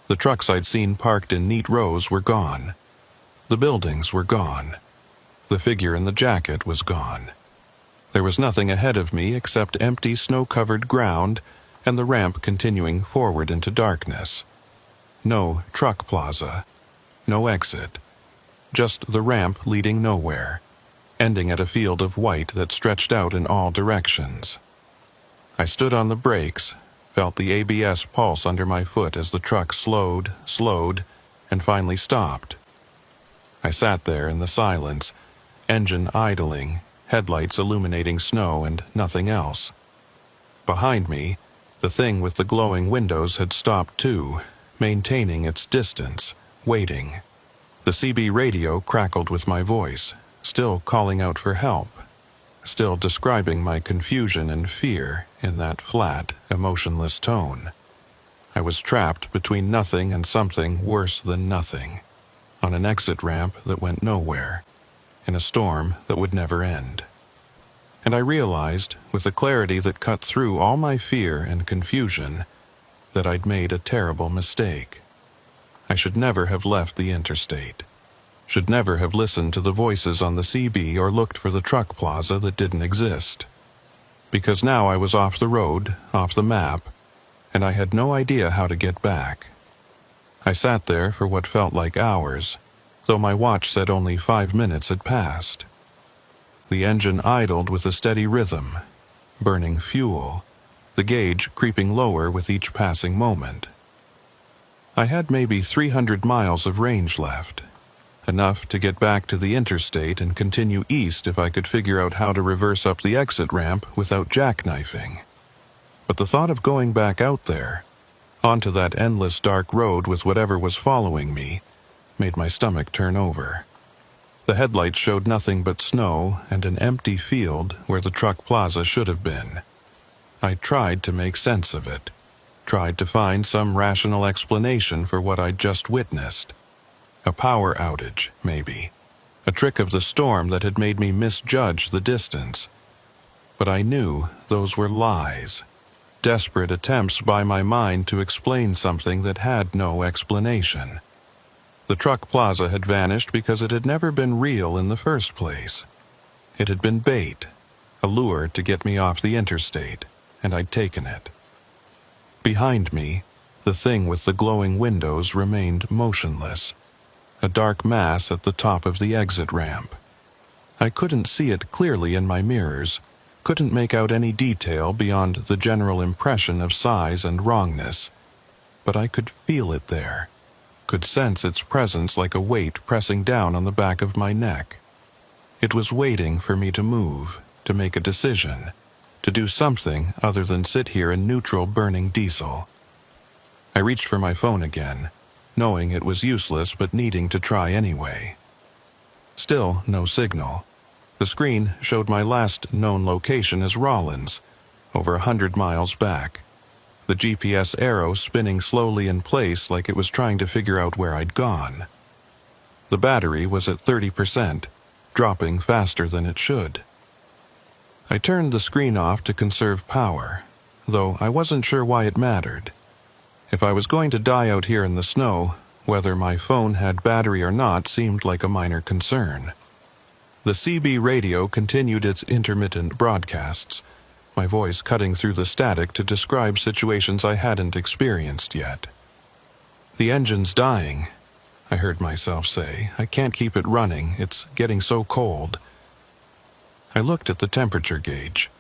The trucks I'd seen parked in neat rows were gone. The buildings were gone. The figure in the jacket was gone. There was nothing ahead of me except empty snow-covered ground and the ramp continuing forward into darkness. No truck plaza. No exit. Just the ramp leading nowhere, ending at a field of white that stretched out in all directions. I stood on the brakes, felt the ABS pulse under my foot as the truck slowed, and finally stopped. I sat there in the silence, engine idling, headlights illuminating snow and nothing else. Behind me, the thing with the glowing windows had stopped too, maintaining its distance, waiting. The CB radio crackled with my voice, still calling out for help, still describing my confusion and fear in that flat, emotionless tone. I was trapped between nothing and something worse than nothing, on an exit ramp that went nowhere, in a storm that would never end. And I realized, with a clarity that cut through all my fear and confusion, that I'd made a terrible mistake. I should never have left the interstate, should never have listened to the voices on the CB or looked for the truck plaza that didn't exist. Because now I was off the road, off the map, and I had no idea how to get back. I sat there for what felt like hours, though my watch said only 5 minutes had passed. The engine idled with a steady rhythm, burning fuel, the gauge creeping lower with each passing moment. I had maybe 300 miles of range left, enough to get back to the interstate and continue east if I could figure out how to reverse up the exit ramp without jackknifing. But the thought of going back out there, onto that endless dark road with whatever was following me, made my stomach turn over. The headlights showed nothing but snow and an empty field where the truck plaza should have been. I tried to make sense of it, tried to find some rational explanation for what I'd just witnessed. A power outage, maybe. A trick of the storm that had made me misjudge the distance. But I knew those were lies. Desperate attempts by my mind to explain something that had no explanation. The truck plaza had vanished because it had never been real in the first place. It had been bait, a lure to get me off the interstate, and I'd taken it. Behind me, the thing with the glowing windows remained motionless, a dark mass at the top of the exit ramp. I couldn't see it clearly in my mirrors, couldn't make out any detail beyond the general impression of size and wrongness, but I could feel it there, could sense its presence like a weight pressing down on the back of my neck. It was waiting for me to move, to make a decision, to do something other than sit here in neutral burning diesel. I reached for my phone again, knowing it was useless but needing to try anyway. Still no signal. The screen showed my last known location as Rollins, over 100 miles back, the GPS arrow spinning slowly in place like it was trying to figure out where I'd gone. The battery was at 30%, dropping faster than it should. I turned the screen off to conserve power, though I wasn't sure why it mattered. If I was going to die out here in the snow, whether my phone had battery or not seemed like a minor concern. The CB radio continued its intermittent broadcasts, my voice cutting through the static to describe situations I hadn't experienced yet. "The engine's dying," I heard myself say. "I can't keep it running. It's getting so cold." I looked at the temperature gauge.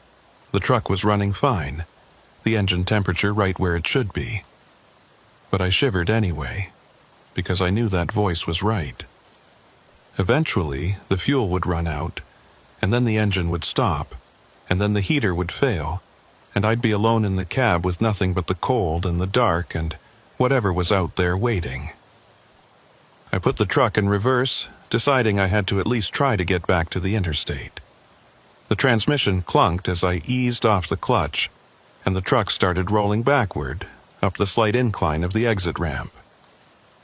The truck was running fine, the engine temperature right where it should be. But I shivered anyway, because I knew that voice was right. Eventually, the fuel would run out, and then the engine would stop, and then the heater would fail, and I'd be alone in the cab with nothing but the cold and the dark and whatever was out there waiting. I put the truck in reverse, deciding I had to at least try to get back to the interstate. The transmission clunked as I eased off the clutch, and the truck started rolling backward, up the slight incline of the exit ramp.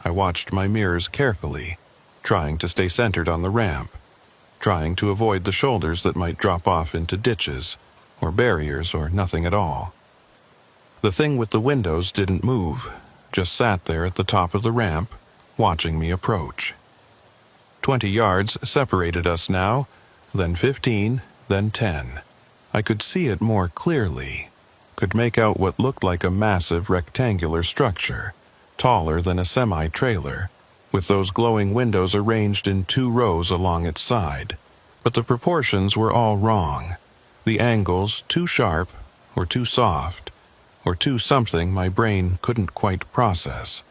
I watched my mirrors carefully, trying to stay centered on the ramp, trying to avoid the shoulders that might drop off into ditches, or barriers, or nothing at all. The thing with the windows didn't move, just sat there at the top of the ramp, watching me approach. 20 yards separated us now, then 15, then 10. I could see it more clearly, could make out what looked like a massive rectangular structure, taller than a semi-trailer, with those glowing windows arranged in 2 rows along its side. But the proportions were all wrong. The angles too sharp, or too soft, or too something my brain couldn't quite process.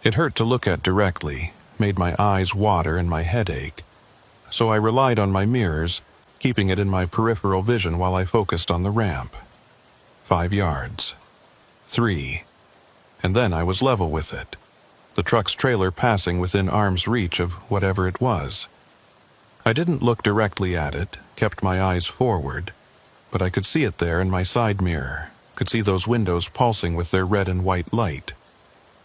It hurt to look at directly, made my eyes water and my head ache. So I relied on my mirrors, keeping it in my peripheral vision while I focused on the ramp. 5 yards. 3. And then I was level with it, the truck's trailer passing within arm's reach of whatever it was. I didn't look directly at it, kept my eyes forward, but I could see it there in my side mirror, could see those windows pulsing with their red and white light,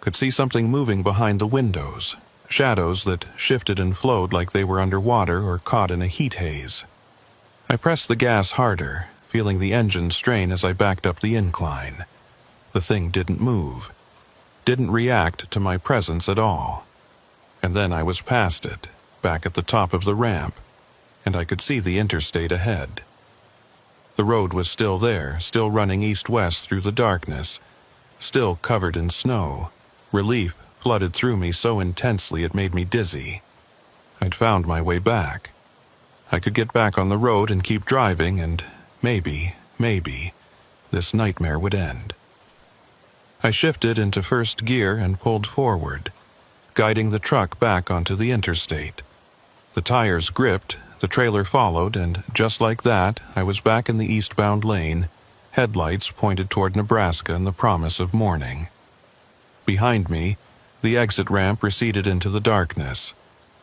could see something moving behind the windows, shadows that shifted and flowed like they were underwater or caught in a heat haze. I pressed the gas harder, feeling the engine strain as I backed up the incline. The thing didn't move, didn't react to my presence at all. And then I was past it, back at the top of the ramp, and I could see the interstate ahead. The road was still there, still running east-west through the darkness, still covered in snow. Relief flooded through me so intensely it made me dizzy. I'd found my way back. I could get back on the road and keep driving, and maybe, this nightmare would end. I shifted into first gear and pulled forward, guiding the truck back onto the interstate. The tires gripped, the trailer followed, and just like that, I was back in the eastbound lane, headlights pointed toward Nebraska and the promise of morning. Behind me, the exit ramp receded into the darkness,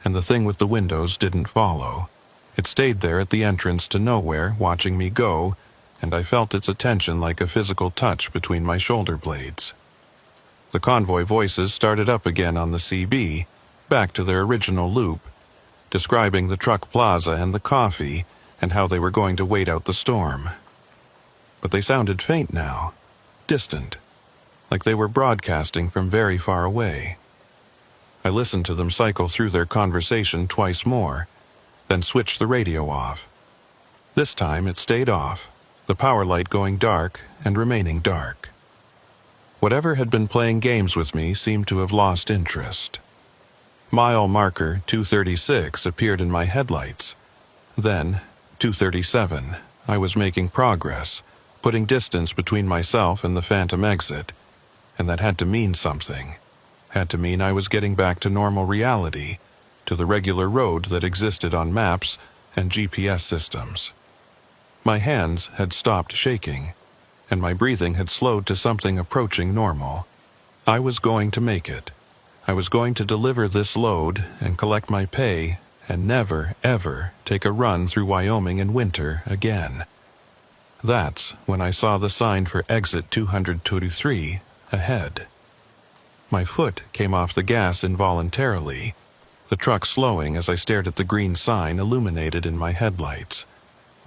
and the thing with the windows didn't follow. It stayed there at the entrance to nowhere, watching me go, and I felt its attention like a physical touch between my shoulder blades. The convoy voices started up again on the CB, back to their original loop, describing the truck plaza and the coffee and how they were going to wait out the storm. But they sounded faint now, distant, like they were broadcasting from very far away. I listened to them cycle through their conversation twice more, then switched the radio off. This time it stayed off, the power light going dark and remaining dark. Whatever had been playing games with me seemed to have lost interest. Mile marker 236 appeared in my headlights. Then, 237, I was making progress, putting distance between myself and the phantom exit, and that had to mean something. Had to mean I was getting back to normal reality, to the regular road that existed on maps and GPS systems. My hands had stopped shaking, and my breathing had slowed to something approaching normal. I was going to make it. I was going to deliver this load and collect my pay and never, ever take a run through Wyoming in winter again. That's when I saw the sign for exit 223 ahead. My foot came off the gas involuntarily, the truck slowing as I stared at the green sign illuminated in my headlights.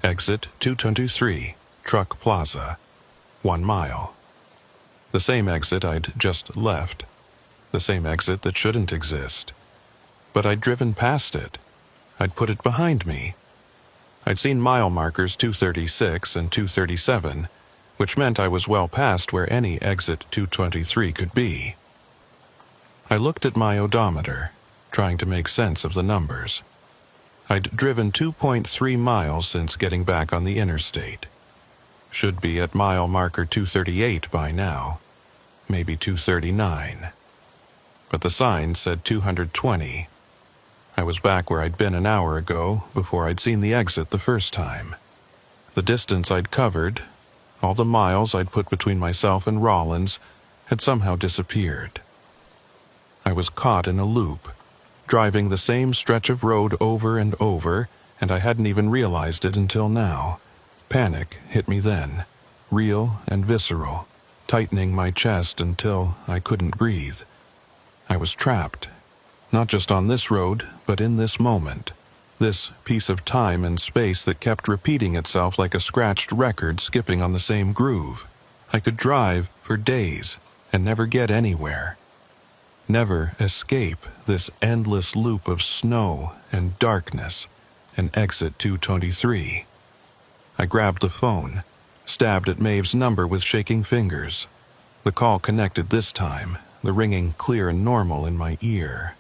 Exit 223, Truck Plaza, 1 mile. The same exit I'd just left. The same exit that shouldn't exist. But I'd driven past it. I'd put it behind me. I'd seen mile markers 236 and 237, which meant I was well past where any exit 223 could be. I looked at my odometer, trying to make sense of the numbers. I'd driven 2.3 miles since getting back on the interstate. Should be at mile marker 238 by now, maybe 239. But the sign said 220. I was back where I'd been an hour ago before I'd seen the exit the first time. The distance I'd covered, all the miles I'd put between myself and Rollins, had somehow disappeared. I was caught in a loop, driving the same stretch of road over and over, and I hadn't even realized it until now. Panic hit me then, real and visceral, tightening my chest until I couldn't breathe. I was trapped, not just on this road, but in this moment, this piece of time and space that kept repeating itself like a scratched record skipping on the same groove. I could drive for days and never get anywhere. Never escape this endless loop of snow and darkness and exit 223. I grabbed the phone, stabbed at Maeve's number with shaking fingers. The call connected this time, the ringing clear and normal in my ear.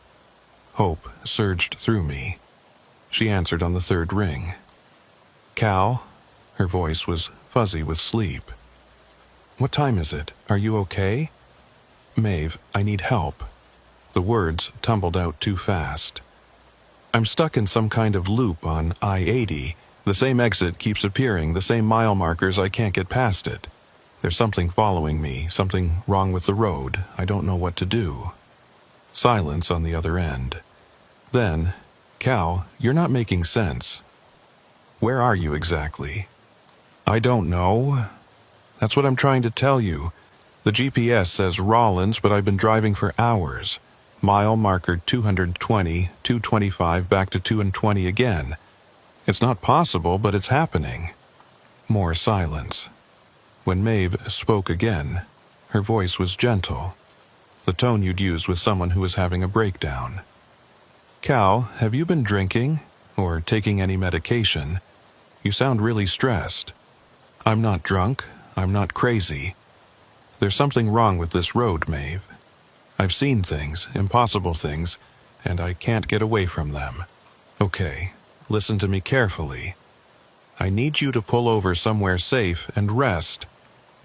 Hope surged through me. She answered on the third ring. "Cal?" Her voice was fuzzy with sleep. "What time is it? Are you okay?" "Maeve, I need help." The words tumbled out too fast. "I'm stuck in some kind of loop on I-80. The same exit keeps appearing, the same mile markers, I can't get past it. There's something following me, something wrong with the road. I don't know what to do." Silence on the other end. Then, "Cal, you're not making sense. Where are you exactly?" "I don't know. That's what I'm trying to tell you. The GPS says Rollins, but I've been driving for hours. Mile marker 220, 225, back to 220 again. It's not possible, but it's happening." More silence. When Maeve spoke again, her voice was gentle, the tone you'd use with someone who was having a breakdown. "Cal, have you been drinking? Or taking any medication? You sound really stressed." "I'm not drunk. I'm not crazy. There's something wrong with this road, Maeve. I've seen things, impossible things, and I can't get away from them. Okay, listen to me carefully. I need you to pull over somewhere safe and rest.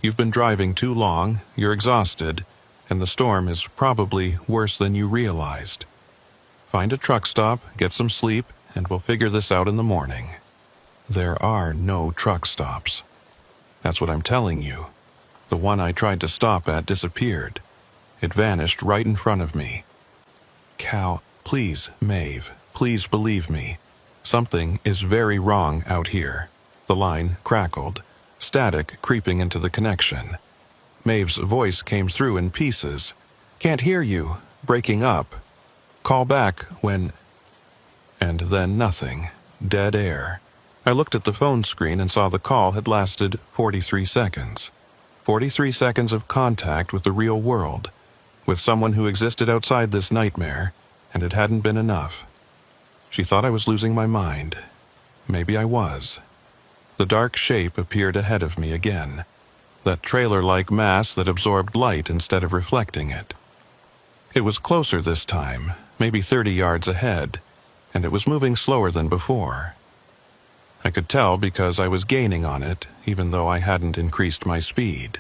You've been driving too long, you're exhausted, and the storm is probably worse than you realized. Find a truck stop, get some sleep, and we'll figure this out in the morning." There are no truck stops. That's what I'm telling you. The one I tried to stop at disappeared. It vanished right in front of me. "Cal, please, Maeve, please believe me. Something is very wrong out here." The line crackled, static creeping into the connection. Maeve's voice came through in pieces. "Can't hear you, breaking up. Call back when..." And then nothing. Dead air. I looked at the phone screen and saw the call had lasted 43 seconds. 43 seconds of contact with the real world, with someone who existed outside this nightmare, and it hadn't been enough. She thought I was losing my mind. Maybe I was. The dark shape appeared ahead of me again, that trailer-like mass that absorbed light instead of reflecting it. It was closer this time, maybe 30 yards ahead, and it was moving slower than before. I could tell because I was gaining on it, even though I hadn't increased my speed.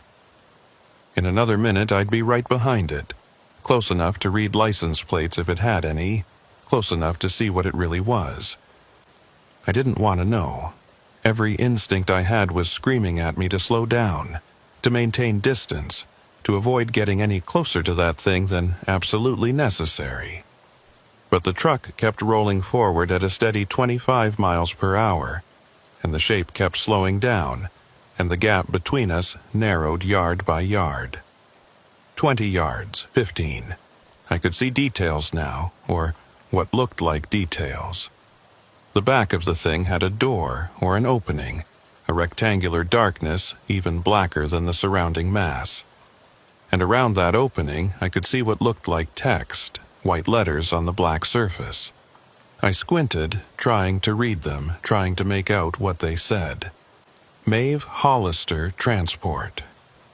In another minute I'd be right behind it, close enough to read license plates if it had any, close enough to see what it really was. I didn't want to know. Every instinct I had was screaming at me to slow down, to maintain distance, to avoid getting any closer to that thing than absolutely necessary. But the truck kept rolling forward at a steady 25 miles per hour, and the shape kept slowing down, and the gap between us narrowed yard by yard. 20 yards, 15. I could see details now, or what looked like details. The back of the thing had a door or an opening, a rectangular darkness even blacker than the surrounding mass. And around that opening, I could see what looked like text, white letters on the black surface. I squinted, trying to read them, trying to make out what they said. Maeve Hollister Transport.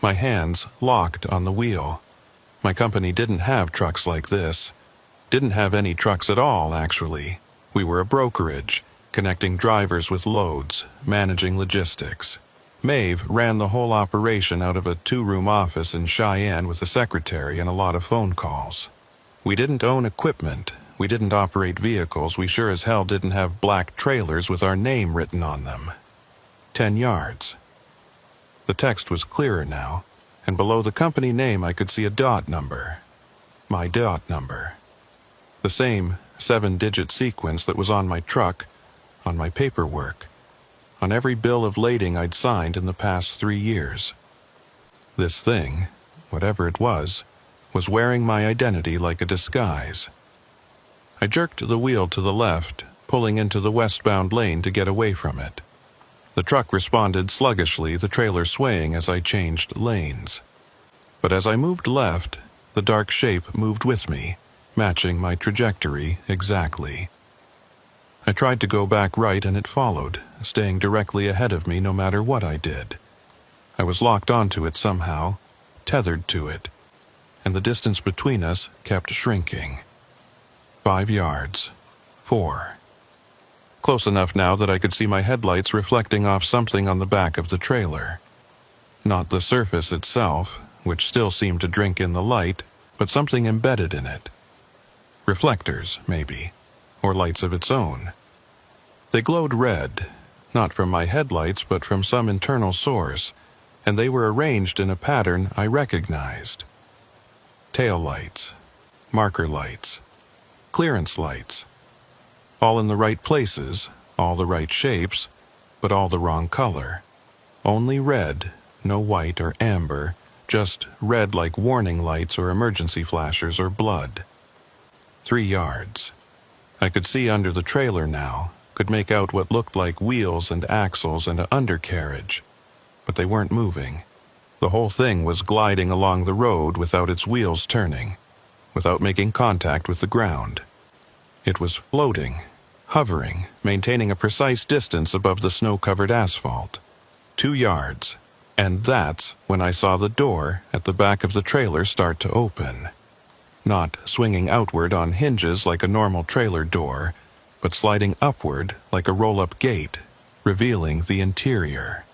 My hands locked on the wheel. My company didn't have trucks like this. Didn't have any trucks at all, actually. We were a brokerage, connecting drivers with loads, managing logistics. Maeve ran the whole operation out of a 2-room office in Cheyenne with a secretary and a lot of phone calls. We didn't own equipment. We didn't operate vehicles. We sure as hell didn't have black trailers with our name written on them. 10 yards. The text was clearer now, and below the company name I could see a dot number. My dot number. The same 7-digit sequence that was on my truck, on my paperwork, on every bill of lading I'd signed in the past 3 years. This thing, whatever it was wearing my identity like a disguise. I jerked the wheel to the left, pulling into the westbound lane to get away from it. The truck responded sluggishly, the trailer swaying as I changed lanes. But as I moved left, the dark shape moved with me, matching my trajectory exactly. I tried to go back right and it followed, staying directly ahead of me no matter what I did. I was locked onto it somehow, tethered to it, and the distance between us kept shrinking. 5 yards. 4. Close enough now that I could see my headlights reflecting off something on the back of the trailer. Not the surface itself, which still seemed to drink in the light, but something embedded in it. Reflectors, maybe, or lights of its own. They glowed red, not from my headlights but from some internal source, and they were arranged in a pattern I recognized. Tail lights, marker lights, clearance lights. All in the right places, all the right shapes, but all the wrong color. Only red, no white or amber, just red like warning lights or emergency flashers or blood. 3 yards. I could see under the trailer now, could make out what looked like wheels and axles and an undercarriage. But they weren't moving. The whole thing was gliding along the road without its wheels turning, without making contact with the ground. It was floating, hovering, maintaining a precise distance above the snow-covered asphalt. 2 yards. And that's when I saw the door at the back of the trailer start to open. Not swinging outward on hinges like a normal trailer door, but sliding upward like a roll-up gate, revealing the interior.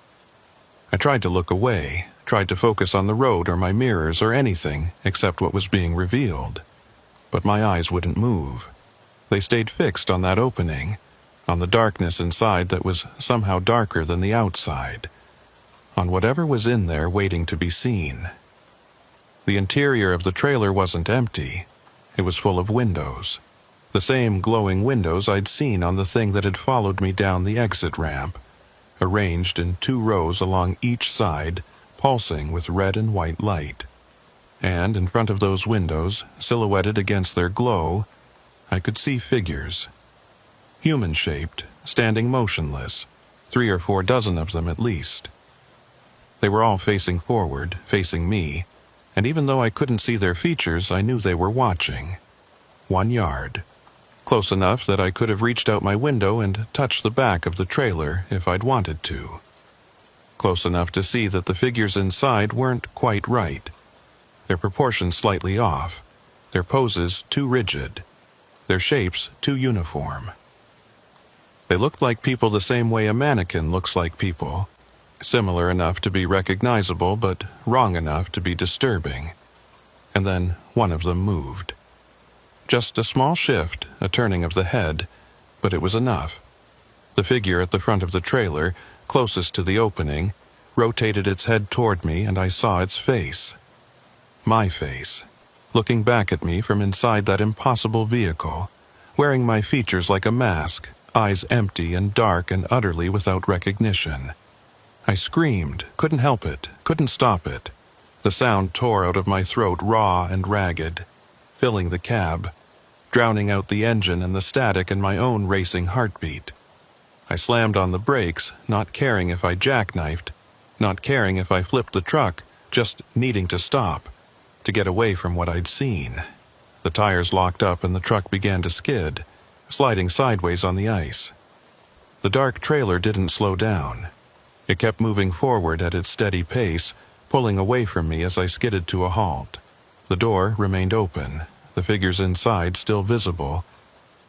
I tried to look away, tried to focus on the road or my mirrors or anything except what was being revealed. But my eyes wouldn't move. They stayed fixed on that opening, on the darkness inside that was somehow darker than the outside, on whatever was in there waiting to be seen. The interior of the trailer wasn't empty. It was full of windows. The same glowing windows I'd seen on the thing that had followed me down the exit ramp, arranged in 2 rows along each side, pulsing with red and white light. And in front of those windows, silhouetted against their glow, I could see figures. Human-shaped, standing motionless, 3 or 4 dozen of them at least. They were all facing forward, facing me, and even though I couldn't see their features, I knew they were watching. 1 yard. Close enough that I could have reached out my window and touched the back of the trailer if I'd wanted to. Close enough to see that the figures inside weren't quite right. Their proportions slightly off, their poses too rigid, their shapes too uniform. They looked like people the same way a mannequin looks like people. Similar enough to be recognizable, but wrong enough to be disturbing. And then one of them moved. Just a small shift, a turning of the head, but it was enough. The figure at the front of the trailer, closest to the opening, rotated its head toward me and I saw its face. My face, looking back at me from inside that impossible vehicle, wearing my features like a mask, eyes empty and dark and utterly without recognition. I screamed, couldn't help it, couldn't stop it. The sound tore out of my throat raw and ragged, filling the cab, drowning out the engine and the static in my own racing heartbeat. I slammed on the brakes, not caring if I jackknifed, not caring if I flipped the truck, just needing to stop, to get away from what I'd seen. The tires locked up and the truck began to skid, sliding sideways on the ice. The dark trailer didn't slow down. It kept moving forward at its steady pace, pulling away from me as I skidded to a halt. The door remained open, the figures inside still visible,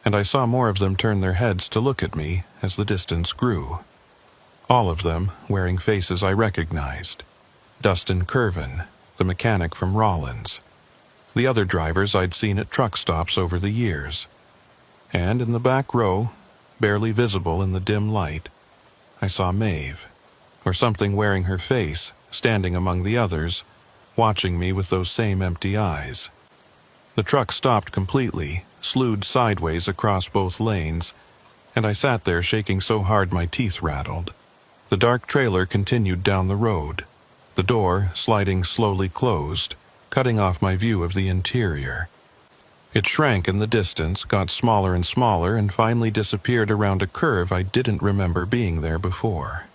and I saw more of them turn their heads to look at me as the distance grew. All of them wearing faces I recognized. Dustin Curvin, the mechanic from Rollins. The other drivers I'd seen at truck stops over the years. And in the back row, barely visible in the dim light, I saw Maeve, or something wearing her face, standing among the others, watching me with those same empty eyes. The truck stopped completely, slewed sideways across both lanes, and I sat there shaking so hard my teeth rattled. The dark trailer continued down the road, the door sliding slowly closed, cutting off my view of the interior. It shrank in the distance, got smaller and smaller, and finally disappeared around a curve I didn't remember being there before.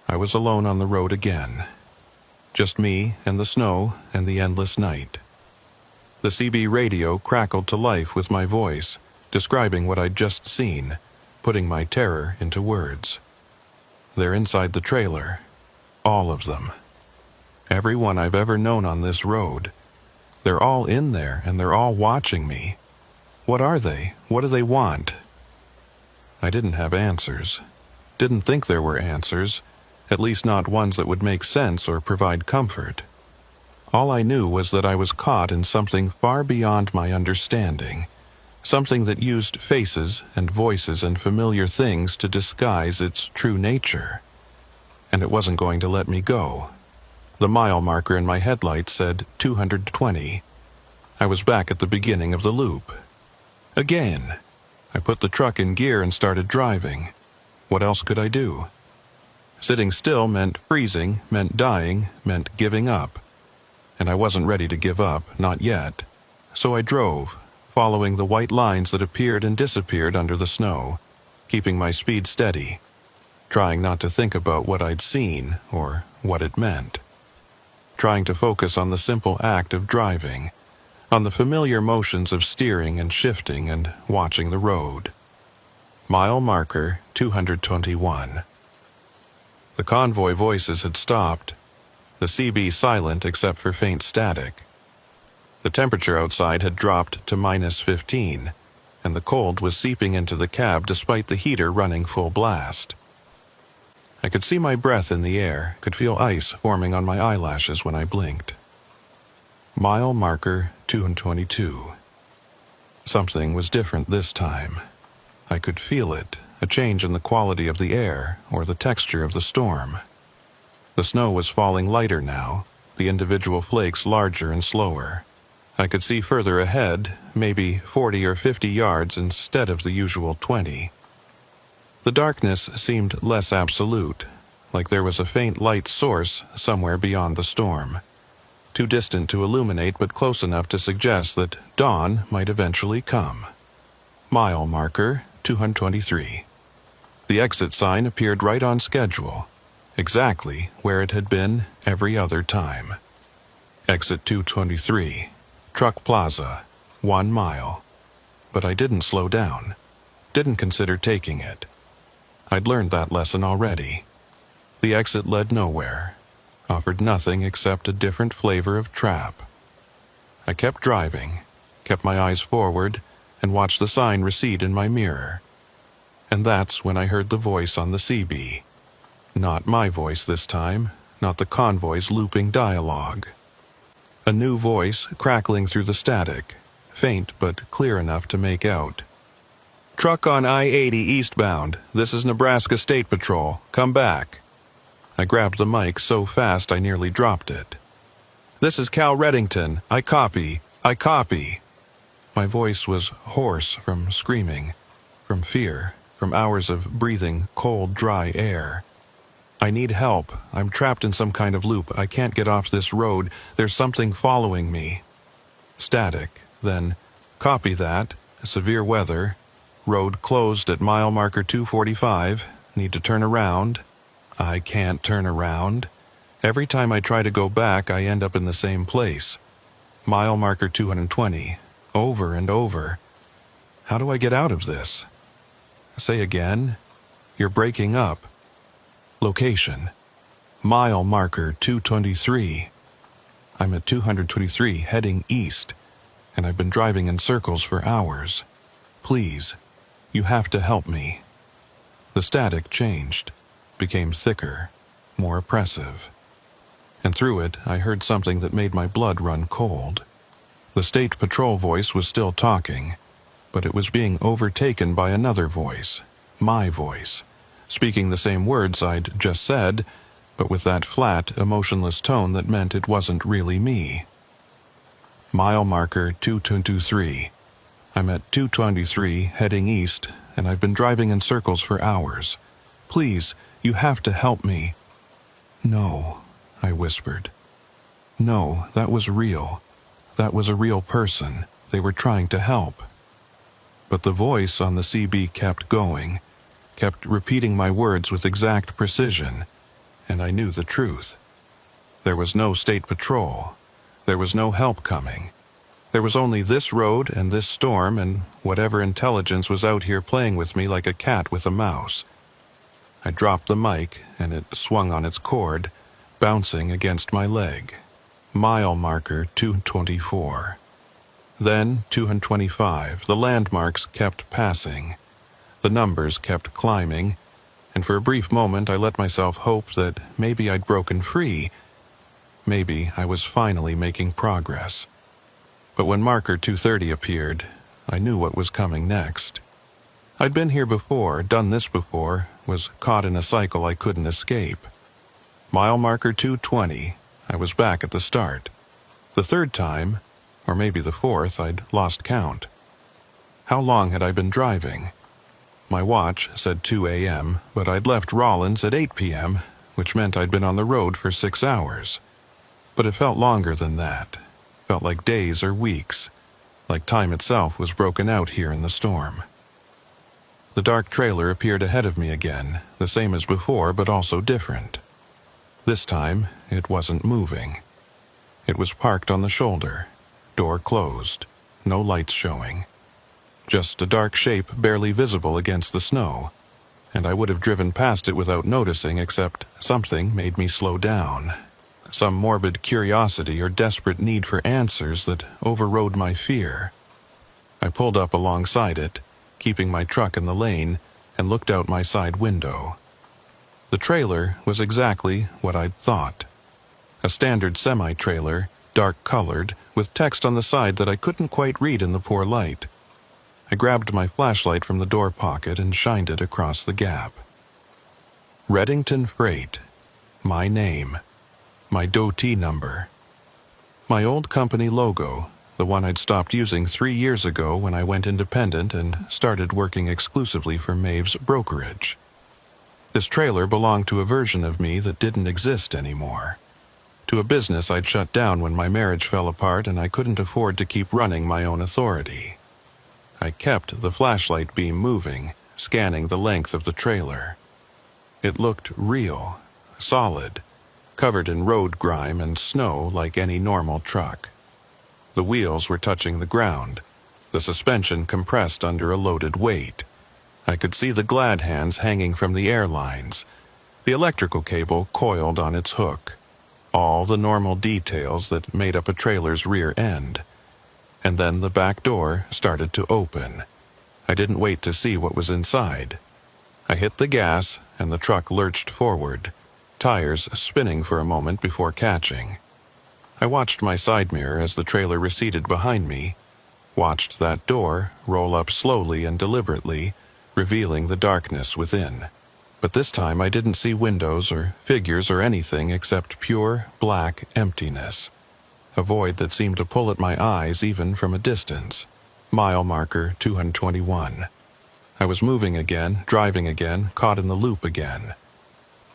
I was alone on the road again. Just me and the snow and the endless night. The CB radio crackled to life with my voice, describing what I'd just seen, putting my terror into words. They're inside the trailer. All of them. Everyone I've ever known on this road. They're all in there, and they're all watching me. What are they? What do they want? I didn't have answers. Didn't think there were answers, at least not ones that would make sense or provide comfort. All I knew was that I was caught in something far beyond my understanding, something that used faces and voices and familiar things to disguise its true nature. And it wasn't going to let me go. The mile marker in my headlights said 220. I was back at the beginning of the loop. Again. I put the truck in gear and started driving. What else could I do? Sitting still meant freezing, meant dying, meant giving up. And I wasn't ready to give up, not yet. So I drove, following the white lines that appeared and disappeared under the snow, keeping my speed steady, trying not to think about what I'd seen or what it meant. Trying to focus on the simple act of driving, on the familiar motions of steering and shifting and watching the road. Mile marker 221. The convoy voices had stopped, the CB silent except for faint static. The temperature outside had dropped to -15, and the cold was seeping into the cab despite the heater running full blast. I could see my breath in the air, could feel ice forming on my eyelashes when I blinked. Mile marker 222. Something was different this time. I could feel it, a change in the quality of the air or the texture of the storm. The snow was falling lighter now, the individual flakes larger and slower. I could see further ahead, maybe 40 or 50 yards instead of the usual 20. The darkness seemed less absolute, like there was a faint light source somewhere beyond the storm. Too distant to illuminate but close enough to suggest that dawn might eventually come. Mile marker 223. The exit sign appeared right on schedule, exactly where it had been every other time. Exit 223, Truck Plaza, 1 mile. But I didn't slow down, didn't consider taking it. I'd learned that lesson already. The exit led nowhere, offered nothing except a different flavor of trap. I kept driving, kept my eyes forward, and watched the sign recede in my mirror. And that's when I heard the voice on the CB. Not my voice this time, not the convoy's looping dialogue. A new voice crackling through the static, faint but clear enough to make out. Truck on I-80 eastbound. This is Nebraska State Patrol. Come back. I grabbed the mic so fast I nearly dropped it. This is Cal Reddington. I copy. I copy. My voice was hoarse from screaming, from fear, from hours of breathing cold, dry air. I need help. I'm trapped in some kind of loop. I can't get off this road. There's something following me. Static, then Copy that. Severe weather. Road closed at mile marker 245. Need to turn around. I can't turn around. Every time I try to go back, I end up in the same place. Mile marker 220. Over and over. How do I get out of this? Say again. You're breaking up. Location. Mile marker 223. I'm at 223 heading east, and I've been driving in circles for hours. Please, you have to help me. The static changed, became thicker, more oppressive. And through it, I heard something that made my blood run cold. The state patrol voice was still talking, but it was being overtaken by another voice, my voice, speaking the same words I'd just said, but with that flat, emotionless tone that meant it wasn't really me. Mile marker 223. I'm at 223, heading east, and I've been driving in circles for hours. Please, you have to help me. No, I whispered. No, that was real. That was a real person. They were trying to help. But the voice on the CB kept going, kept repeating my words with exact precision, and I knew the truth. There was no state patrol. There was no help coming. There was only this road and this storm and whatever intelligence was out here playing with me like a cat with a mouse. I dropped the mic, and it swung on its cord, bouncing against my leg. Mile marker 224. Then 225. The landmarks kept passing. The numbers kept climbing, and for a brief moment I let myself hope that maybe I'd broken free. Maybe I was finally making progress. But when marker 230 appeared, I knew what was coming next. I'd been here before, done this before, was caught in a cycle I couldn't escape. Mile marker 220, I was back at the start. The third time, or maybe the fourth, I'd lost count. How long had I been driving? My watch said 2 a.m., but I'd left Rollins at 8 p.m., which meant I'd been on the road for 6 hours. But it felt longer than that. Felt like days or weeks, like time itself was broken out here in the storm. The dark trailer appeared ahead of me again, the same as before, but also different. This time, it wasn't moving. It was parked on the shoulder, door closed, no lights showing. Just a dark shape barely visible against the snow, and I would have driven past it without noticing, except something made me slow down. Some morbid curiosity or desperate need for answers that overrode my fear. I pulled up alongside it, keeping my truck in the lane, and looked out my side window. The trailer was exactly what I'd thought. A standard semi-trailer, dark-colored, with text on the side that I couldn't quite read in the poor light. I grabbed my flashlight from the door pocket and shined it across the gap. Reddington Freight. My name. My DOT number. My old company logo, the one I'd stopped using 3 years ago when I went independent and started working exclusively for Maeve's brokerage. This trailer belonged to a version of me that didn't exist anymore. To a business I'd shut down when my marriage fell apart and I couldn't afford to keep running my own authority. I kept the flashlight beam moving, scanning the length of the trailer. It looked real, solid, covered in road grime and snow like any normal truck. The wheels were touching the ground, the suspension compressed under a loaded weight. I could see the glad hands hanging from the airlines, the electrical cable coiled on its hook, all the normal details that made up a trailer's rear end. And then the back door started to open. I didn't wait to see what was inside. I hit the gas, and the truck lurched forward, tires spinning for a moment before catching. I watched my side mirror as the trailer receded behind me, watched that door roll up slowly and deliberately, revealing the darkness within. But this time I didn't see windows or figures or anything except pure, black emptiness. A void that seemed to pull at my eyes even from a distance. Mile marker 221. I was moving again, driving again, caught in the loop again.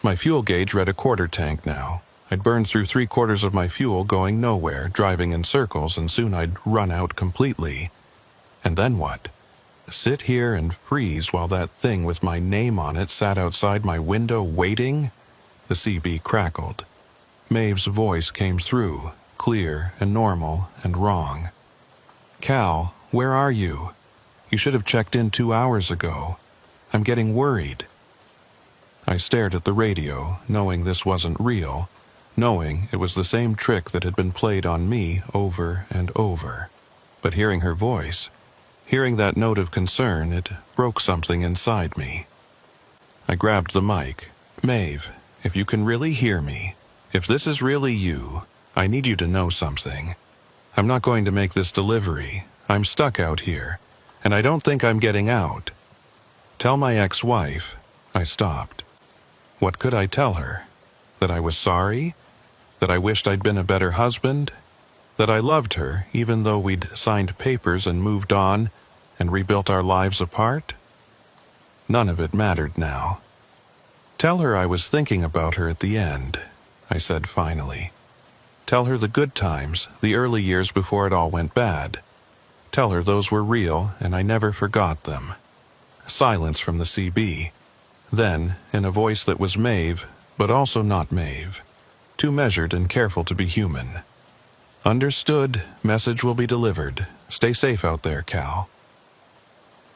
My fuel gauge read a quarter tank now. I'd burned through 3/4 of my fuel going nowhere, driving in circles, and soon I'd run out completely. And then what? Sit here and freeze while that thing with my name on it sat outside my window waiting? The CB crackled. Maeve's voice came through, clear and normal and wrong. "Cal, where are you? You should have checked in 2 hours ago. I'm getting worried." I stared at the radio, knowing this wasn't real, knowing it was the same trick that had been played on me over and over. But hearing her voice, hearing that note of concern, it broke something inside me. I grabbed the mic. "Maeve, if you can really hear me, if this is really you, I need you to know something. I'm not going to make this delivery. I'm stuck out here, and I don't think I'm getting out. Tell my ex-wife." I stopped. What could I tell her? That I was sorry? That I wished I'd been a better husband? That I loved her even though we'd signed papers and moved on and rebuilt our lives apart? None of it mattered now. "Tell her I was thinking about her at the end," I said finally. "Tell her the good times, the early years before it all went bad. Tell her those were real and I never forgot them." Silence from the CB. Then, in a voice that was Maeve, but also not Maeve, too measured and careful to be human. "Understood. Message will be delivered. Stay safe out there, Cal."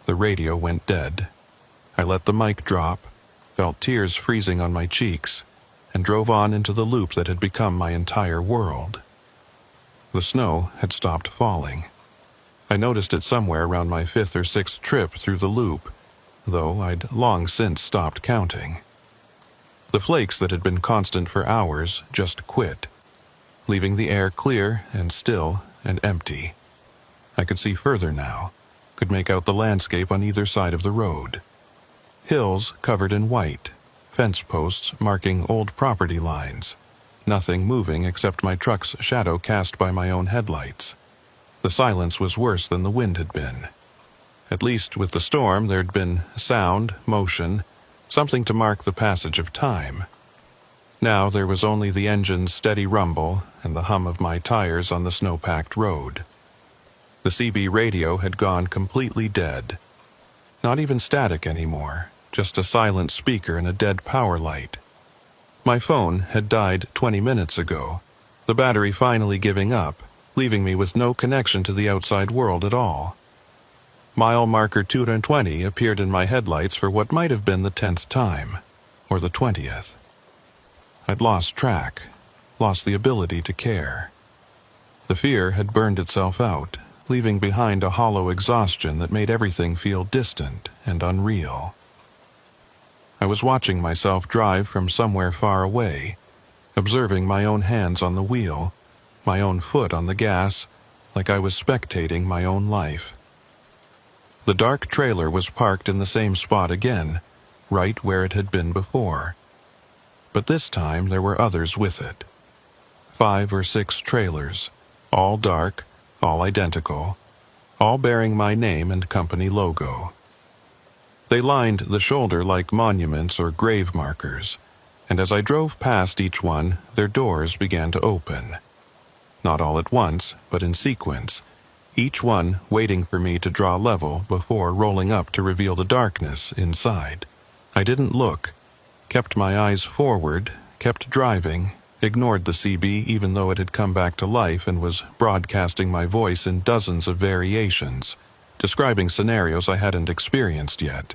The radio went dead. I let the mic drop, felt tears freezing on my cheeks, and drove on into the loop that had become my entire world. The snow had stopped falling. I noticed it somewhere around my 5th or 6th trip through the loop, though I'd long since stopped counting. The flakes that had been constant for hours just quit, leaving the air clear and still and empty. I could see further now, could make out the landscape on either side of the road. Hills covered in white, fence posts marking old property lines, nothing moving except my truck's shadow cast by my own headlights. The silence was worse than the wind had been. At least with the storm there'd been sound, motion, something to mark the passage of time. Now there was only the engine's steady rumble and the hum of my tires on the snow-packed road. The CB radio had gone completely dead. Not even static anymore, just a silent speaker and a dead power light. My phone had died 20 minutes ago, the battery finally giving up, leaving me with no connection to the outside world at all. Mile marker 220 appeared in my headlights for what might have been the 10th time, or the 20th. I'd lost track, lost the ability to care. The fear had burned itself out, leaving behind a hollow exhaustion that made everything feel distant and unreal. I was watching myself drive from somewhere far away, observing my own hands on the wheel, my own foot on the gas, like I was spectating my own life. The dark trailer was parked in the same spot again, right where it had been before. But this time there were others with it. 5 or 6 trailers, all dark, all identical, all bearing my name and company logo. They lined the shoulder like monuments or grave markers, and as I drove past each one, their doors began to open. Not all at once, but in sequence, each one waiting for me to draw level before rolling up to reveal the darkness inside. I didn't look, kept my eyes forward, kept driving, ignored the CB even though it had come back to life and was broadcasting my voice in dozens of variations, describing scenarios I hadn't experienced yet.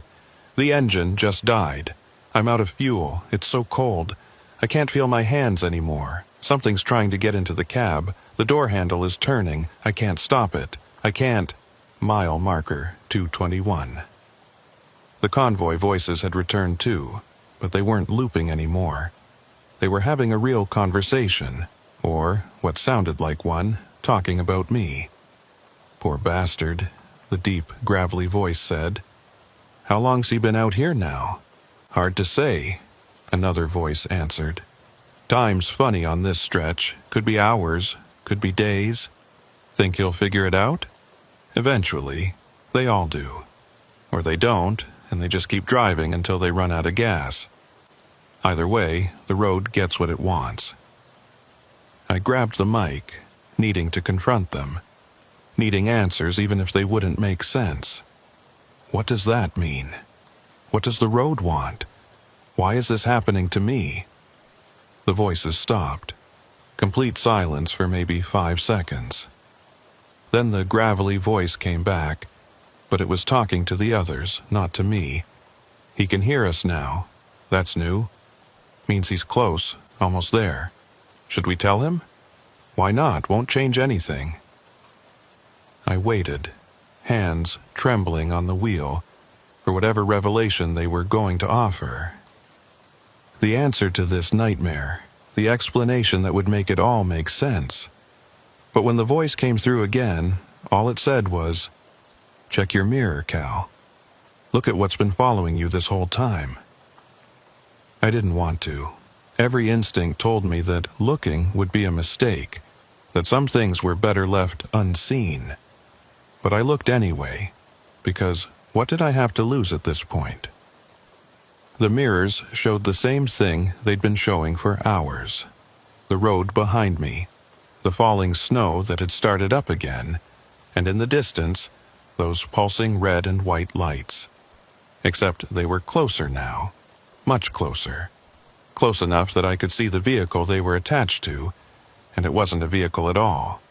"The engine just died. I'm out of fuel. It's so cold. I can't feel my hands anymore. Something's trying to get into the cab. The door handle is turning. I can't stop it. I can't." Mile marker 221. The convoy voices had returned too, but they weren't looping anymore. They were having a real conversation, or what sounded like one, talking about me. "Poor bastard," the deep, gravelly voice said. "How long's he been out here now?" "Hard to say," another voice answered. "Time's funny on this stretch. Could be hours, could be days. Think he'll figure it out? Eventually. They all do. Or they don't, and they just keep driving until they run out of gas. Either way, the road gets what it wants." I grabbed the mic, needing to confront them. needing answers even if they wouldn't make sense. What does that mean? What does the road want? Why is this happening to me? The voices stopped. Complete silence for maybe 5 seconds. Then the gravelly voice came back, but it was talking to the others, not to me. He can hear us now. That's new. Means he's close, almost there. Should we tell him? Why not? Won't change anything. I waited, hands trembling on the wheel, for whatever revelation they were going to offer. The answer to this nightmare, the explanation that would make it all make sense. But when the voice came through again, all it said was, "Check your mirror, Cal. Look at what's been following you this whole time." I didn't want to. Every instinct told me that looking would be a mistake, that some things were better left unseen. But I looked anyway, because what did I have to lose at this point? The mirrors showed the same thing they'd been showing for hours. The road behind me, the falling snow that had started up again, and in the distance, those pulsing red and white lights. Except they were closer now, much closer. Close enough that I could see the vehicle they were attached to, and it wasn't a vehicle at all.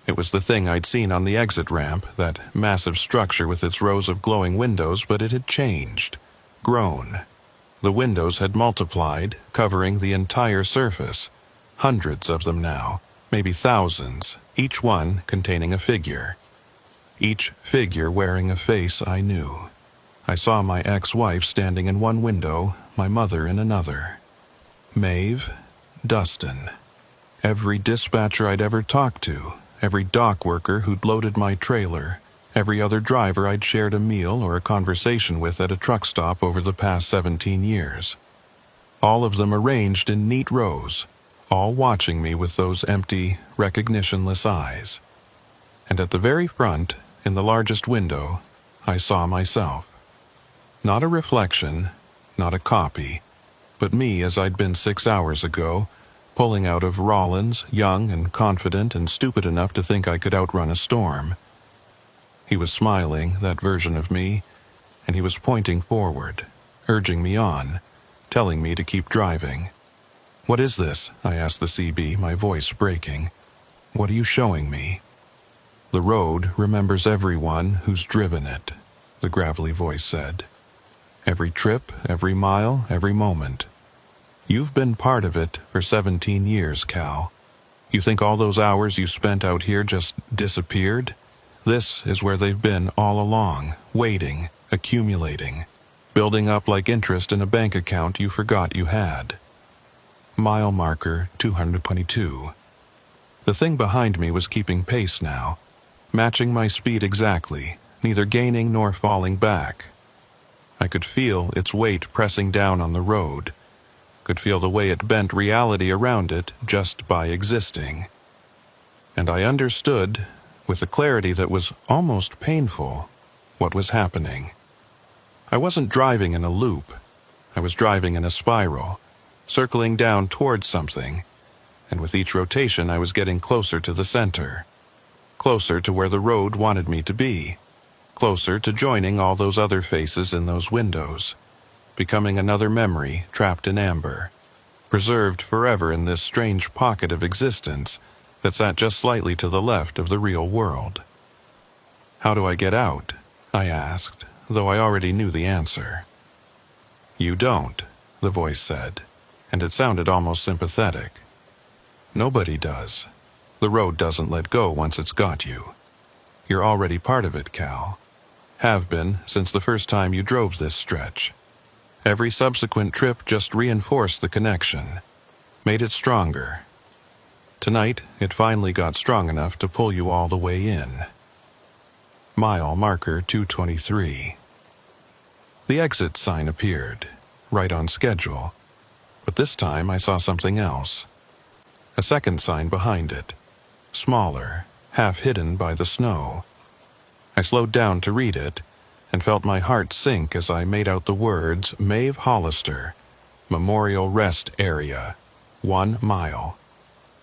It was the thing I'd seen on the exit ramp, that massive structure with its rows of glowing windows, but it had changed, grown. The windows had multiplied, covering the entire surface. Hundreds of them now, maybe thousands, each one containing a figure. Each figure wearing a face I knew. I saw my ex-wife standing in one window, my mother in another. Maeve, Dustin. Every dispatcher I'd ever talked to, every dock worker who'd loaded my trailer, every other driver I'd shared a meal or a conversation with at a truck stop over the past 17 years. All of them arranged in neat rows, all watching me with those empty, recognitionless eyes. And at the very front, in the largest window, I saw myself. Not a reflection, not a copy, but me as I'd been 6 hours ago, pulling out of Rollins, young and confident and stupid enough to think I could outrun a storm. He was smiling, that version of me, and he was pointing forward, urging me on, telling me to keep driving. "What is this?" I asked the CB, my voice breaking. "What are you showing me?" "The road remembers everyone who's driven it," the gravelly voice said. "Every trip, every mile, every moment. You've been part of it for 17 years, Cal. You think all those hours you spent out here just disappeared? This is where they've been all along, waiting, accumulating, building up like interest in a bank account you forgot you had." Mile marker 222. The thing behind me was keeping pace now, matching my speed exactly, neither gaining nor falling back. I could feel its weight pressing down on the road, could feel the way it bent reality around it just by existing. And I understood, with a clarity that was almost painful, what was happening. I wasn't driving in a loop. I was driving in a spiral, circling down towards something, and with each rotation I was getting closer to the center, closer to where the road wanted me to be, closer to joining all those other faces in those windows, becoming another memory trapped in amber, preserved forever in this strange pocket of existence that sat just slightly to the left of the real world. "How do I get out?" I asked, though I already knew the answer. "You don't," the voice said, and it sounded almost sympathetic. "Nobody does. The road doesn't let go once it's got you. You're already part of it, Cal. Have been since the first time you drove this stretch. Every subsequent trip just reinforced the connection, made it stronger. Tonight, it finally got strong enough to pull you all the way in." Mile marker 223. The exit sign appeared, right on schedule, but this time I saw something else. A second sign behind it, smaller, half hidden by the snow. I slowed down to read it, and felt my heart sink as I made out the words Maeve Hollister, Memorial Rest Area, 1 mile.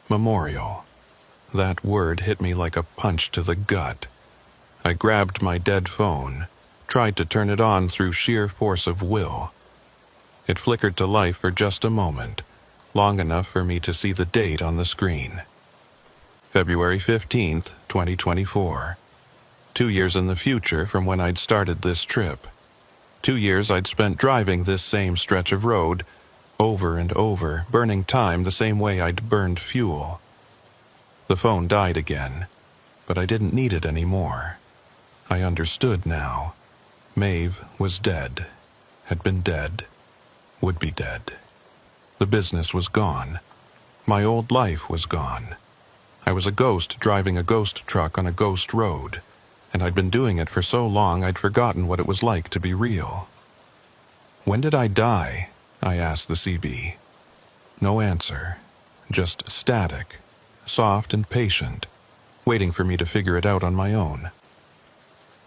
Memorial. That word hit me like a punch to the gut. I grabbed my dead phone, tried to turn it on through sheer force of will. It flickered to life for just a moment, long enough for me to see the date on the screen. February 15th, 2024. 2 years in the future from when I'd started this trip. 2 years I'd spent driving this same stretch of road, over and over, burning time the same way I'd burned fuel. The phone died again, but I didn't need it anymore. I understood now. Maeve was dead, had been dead, would be dead. The business was gone. My old life was gone. I was a ghost driving a ghost truck on a ghost road, and I'd been doing it for so long I'd forgotten what it was like to be real. When did I die? I asked the CB. No answer, just static, soft and patient, waiting for me to figure it out on my own.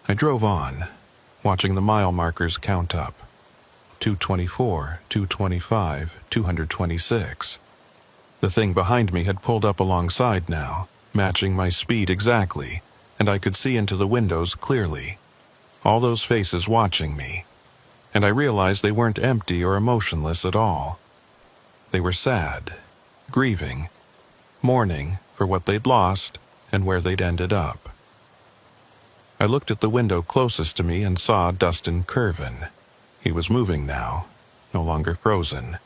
I drove on, watching the mile markers count up. 224, 225, 226. The thing behind me had pulled up alongside now, matching my speed exactly, and I could see into the windows clearly. All those faces watching me. And I realized they weren't empty or emotionless at all. They were sad, grieving, mourning for what they'd lost and where they'd ended up. I looked at the window closest to me and saw Dustin Curvin. He was moving now, no longer frozen,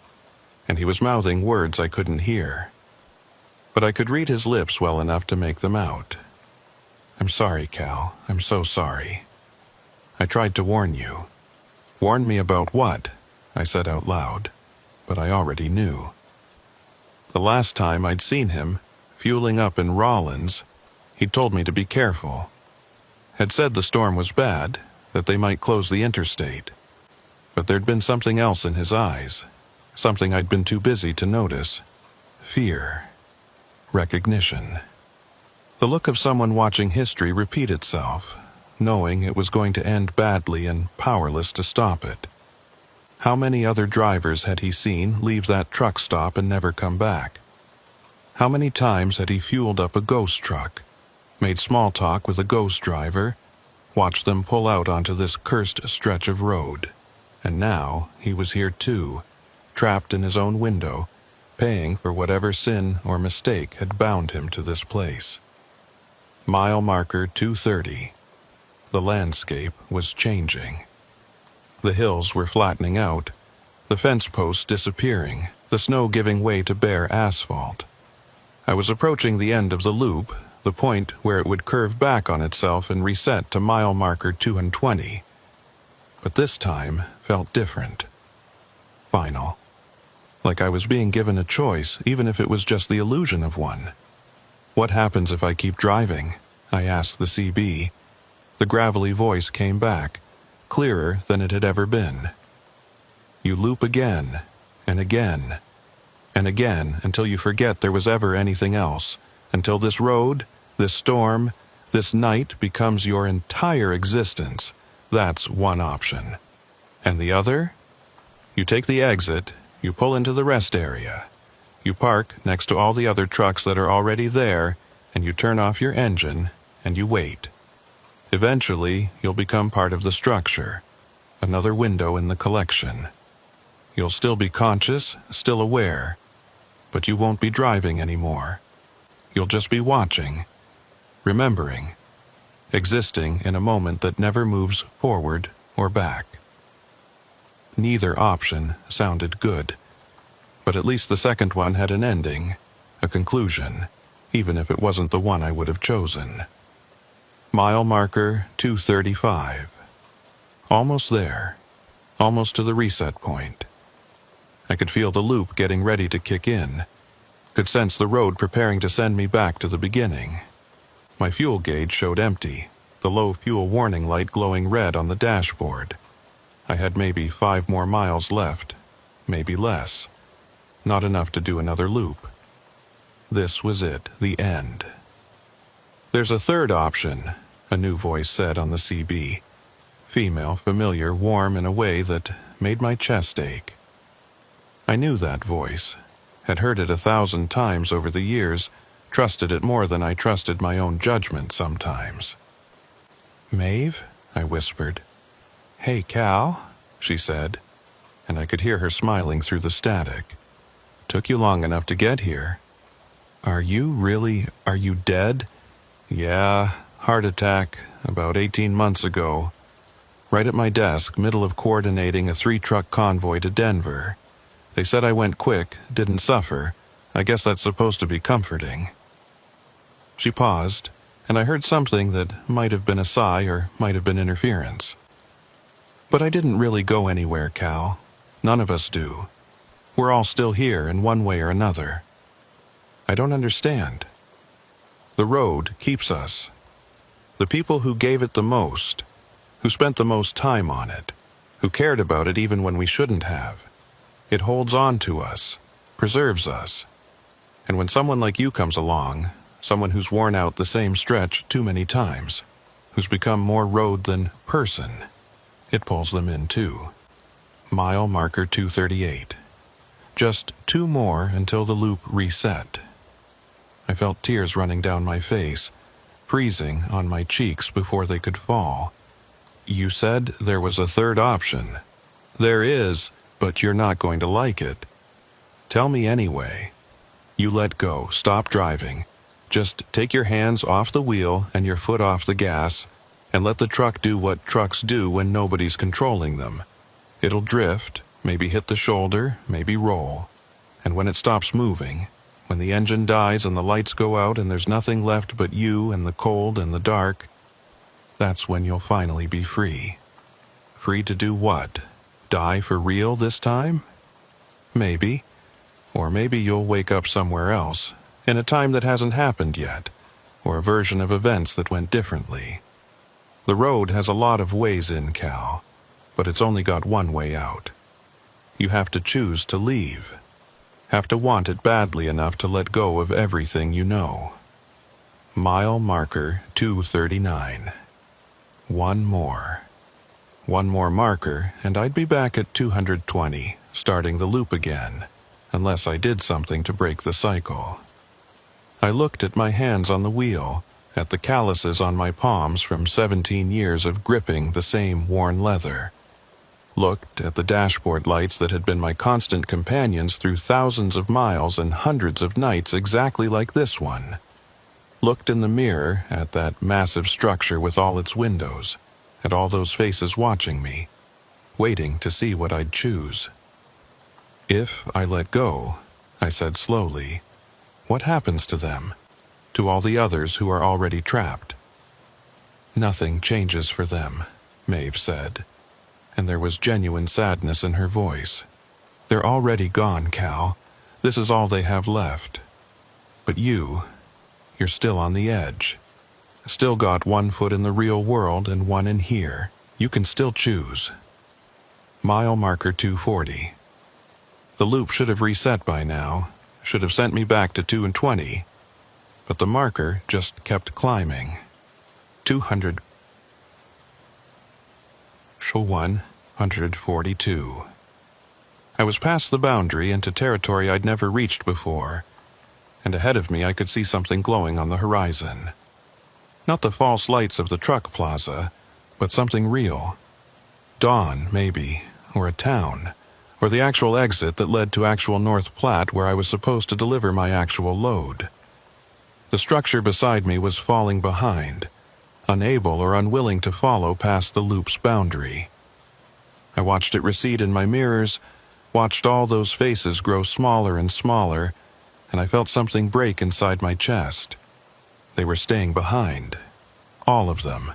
and he was mouthing words I couldn't hear. But I could read his lips well enough to make them out. "I'm sorry, Cal. I'm so sorry. I tried to warn you." "Warn me about what?" I said out loud, but I already knew. The last time I'd seen him, fueling up in Rollins, he'd told me to be careful. Had said the storm was bad, that they might close the interstate. But there'd been something else in his eyes, something I'd been too busy to notice. Fear. Recognition. The look of someone watching history repeat itself, knowing it was going to end badly and powerless to stop it. How many other drivers had he seen leave that truck stop and never come back? How many times had he fueled up a ghost truck, made small talk with a ghost driver, watched them pull out onto this cursed stretch of road? And now he was here too, trapped in his own window, paying for whatever sin or mistake had bound him to this place. Mile marker 230. The landscape was changing. The hills were flattening out, the fence posts disappearing, the snow giving way to bare asphalt. I was approaching the end of the loop, the point where it would curve back on itself and reset to mile marker 220. But this time felt different. Final. Like I was being given a choice, even if it was just the illusion of one. "What happens if I keep driving?" I asked the CB. The gravelly voice came back, clearer than it had ever been. "You loop again, and again, and again until you forget there was ever anything else, until this road, this storm, this night becomes your entire existence. That's one option. And the other? You take the exit, you pull into the rest area. You park next to all the other trucks that are already there, and you turn off your engine, and you wait. Eventually, you'll become part of the structure, another window in the collection. You'll still be conscious, still aware, but you won't be driving anymore. You'll just be watching, remembering, existing in a moment that never moves forward or back." Neither option sounded good, but at least the second one had an ending, a conclusion, even if it wasn't the one I would have chosen. Mile marker 235. Almost there, almost to the reset point. I could feel the loop getting ready to kick in, could sense the road preparing to send me back to the beginning. My fuel gauge showed empty, the low fuel warning light glowing red on the dashboard. I had maybe 5 more miles left, maybe less. Not enough to do another loop. This was it, the end. "There's a third option," a new voice said on the CB. Female, familiar, warm in a way that made my chest ache. I knew that voice, had heard it 1,000 times over the years, Trusted it more than I trusted my own judgment sometimes. "Maeve?" I whispered. "Hey, Cal," she said, and I could hear her smiling through the static. "Took you long enough to get here. Are you dead?" "Yeah, heart attack, about 18 months ago. Right at my desk, middle of coordinating a 3-truck convoy to Denver. They said I went quick, didn't suffer. I guess that's supposed to be comforting." She paused, and I heard something that might have been a sigh or might have been interference. "But I didn't really go anywhere, Cal. None of us do. We're all still here in one way or another." "I don't understand." "The road keeps us. The people who gave it the most, who spent the most time on it, who cared about it even when we shouldn't have. It holds on to us, preserves us. And when someone like you comes along, someone who's worn out the same stretch too many times, who's become more road than person, it pulls them in too." Mile marker 238. Just 2 more until the loop reset. I felt tears running down my face, freezing on my cheeks before they could fall. "You said there was a third option." "There is, but you're not going to like it." "Tell me anyway." "You let go, stop driving. Just take your hands off the wheel and your foot off the gas, and let the truck do what trucks do when nobody's controlling them. It'll drift, maybe hit the shoulder, maybe roll. And when it stops moving, when the engine dies and the lights go out and there's nothing left but you and the cold and the dark, that's when you'll finally be free." "Free to do what? Die for real this time?" "Maybe. Or maybe you'll wake up somewhere else, in a time that hasn't happened yet, or a version of events that went differently. The road has a lot of ways in, Cal, but it's only got one way out. You have to choose to leave. Have to want it badly enough to let go of everything you know." Mile marker 239. One more. One more marker, and I'd be back at 220, starting the loop again, unless I did something to break the cycle. I looked at my hands on the wheel, at the calluses on my palms from 17 years of gripping the same worn leather. Looked at the dashboard lights that had been my constant companions through thousands of miles and hundreds of nights exactly like this one. Looked in the mirror at that massive structure with all its windows, at all those faces watching me, waiting to see what I'd choose. "If I let go," I said slowly, "what happens to them? To all the others who are already trapped?" "Nothing changes for them," Maeve said, and there was genuine sadness in her voice. "They're already gone, Cal. This is all they have left. But you're still on the edge. Still got one foot in the real world and one in here. You can still choose." Mile marker 240. The loop should have reset by now, should have sent me back to 220, but the marker just kept climbing. 200. Show 142. I was past the boundary into territory I'd never reached before, and ahead of me I could see something glowing on the horizon. Not the false lights of the truck plaza, but something real. Dawn, maybe, or a town, or the actual exit that led to actual North Platte where I was supposed to deliver my actual load. The structure beside me was falling behind, unable or unwilling to follow past the loop's boundary. I watched it recede in my mirrors, watched all those faces grow smaller and smaller, and I felt something break inside my chest. They were staying behind. All of them.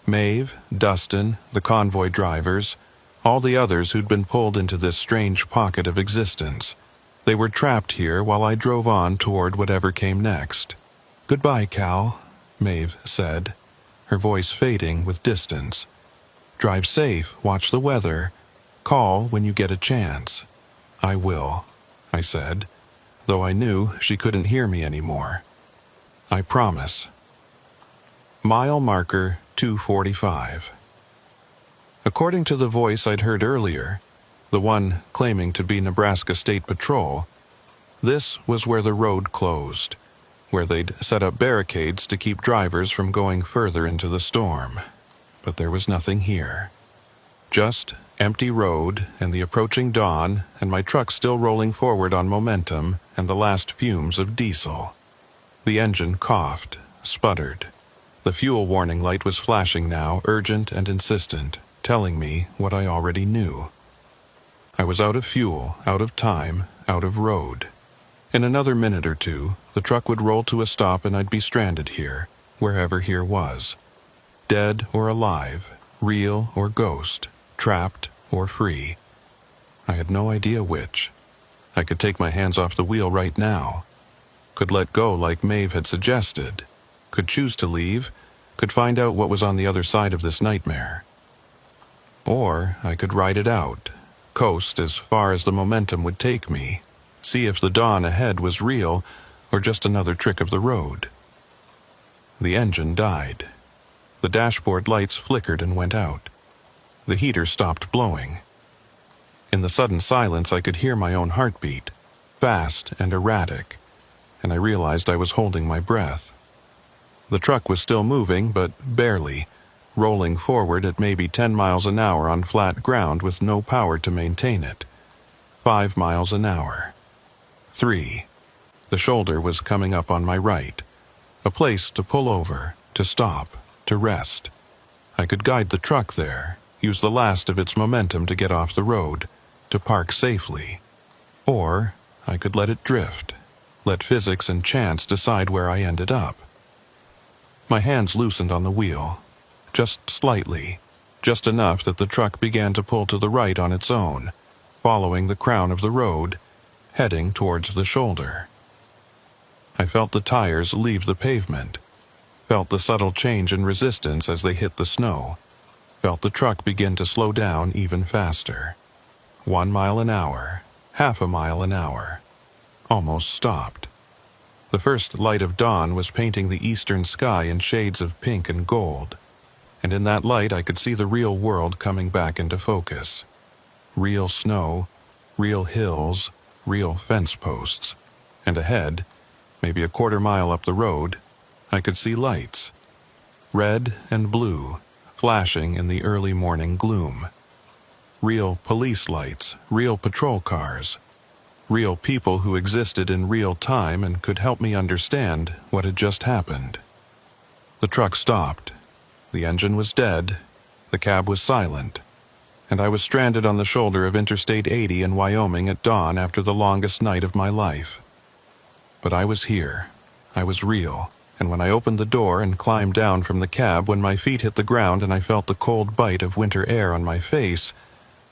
Maeve, Dustin, the convoy drivers, all the others who'd been pulled into this strange pocket of existence. They were trapped here while I drove on toward whatever came next. "Goodbye, Cal," Maeve said, her voice fading with distance. "Drive safe, watch the weather. Call when you get a chance." "I will," I said, though I knew she couldn't hear me anymore. "I promise." Mile marker 245. According to the voice I'd heard earlier, the one claiming to be Nebraska State Patrol, this was where the road closed, where they'd set up barricades to keep drivers from going further into the storm. But there was nothing here. Just empty road and the approaching dawn, and my truck still rolling forward on momentum and the last fumes of diesel. The engine coughed, sputtered. The fuel warning light was flashing now, urgent and insistent, telling me what I already knew. I was out of fuel, out of time, out of road. In another minute or two, the truck would roll to a stop and I'd be stranded here, wherever here was. Dead or alive, real or ghost, trapped or free. I had no idea which. I could take my hands off the wheel right now. Could let go like Maeve had suggested. Could choose to leave. Could find out what was on the other side of this nightmare. Or I could ride it out, coast as far as the momentum would take me, see if the dawn ahead was real or just another trick of the road. The engine died. The dashboard lights flickered and went out. The heater stopped blowing. In the sudden silence, I could hear my own heartbeat, fast and erratic, and I realized I was holding my breath. The truck was still moving, but barely, rolling forward at maybe 10 miles an hour on flat ground with no power to maintain it. 5 miles an hour. 3. The shoulder was coming up on my right. A place to pull over, to stop, to rest. I could guide the truck there, use the last of its momentum to get off the road, to park safely. Or I could let it drift, let physics and chance decide where I ended up. My hands loosened on the wheel, just slightly, just enough that the truck began to pull to the right on its own, following the crown of the road, heading towards the shoulder. I felt the tires leave the pavement, felt the subtle change in resistance as they hit the snow, felt the truck begin to slow down even faster. 1 mile an hour, half a mile an hour. Almost stopped. The first light of dawn was painting the eastern sky in shades of pink and gold, and in that light I could see the real world coming back into focus. Real snow, real hills, real fence posts, and ahead, maybe a quarter mile up the road, I could see lights. Red and blue, flashing in the early morning gloom. Real police lights, real patrol cars. Real people who existed in real time and could help me understand what had just happened. The truck stopped. The engine was dead. The cab was silent. And I was stranded on the shoulder of Interstate 80 in Wyoming at dawn after the longest night of my life. But I was here. I was real. And when I opened the door and climbed down from the cab, when my feet hit the ground and I felt the cold bite of winter air on my face,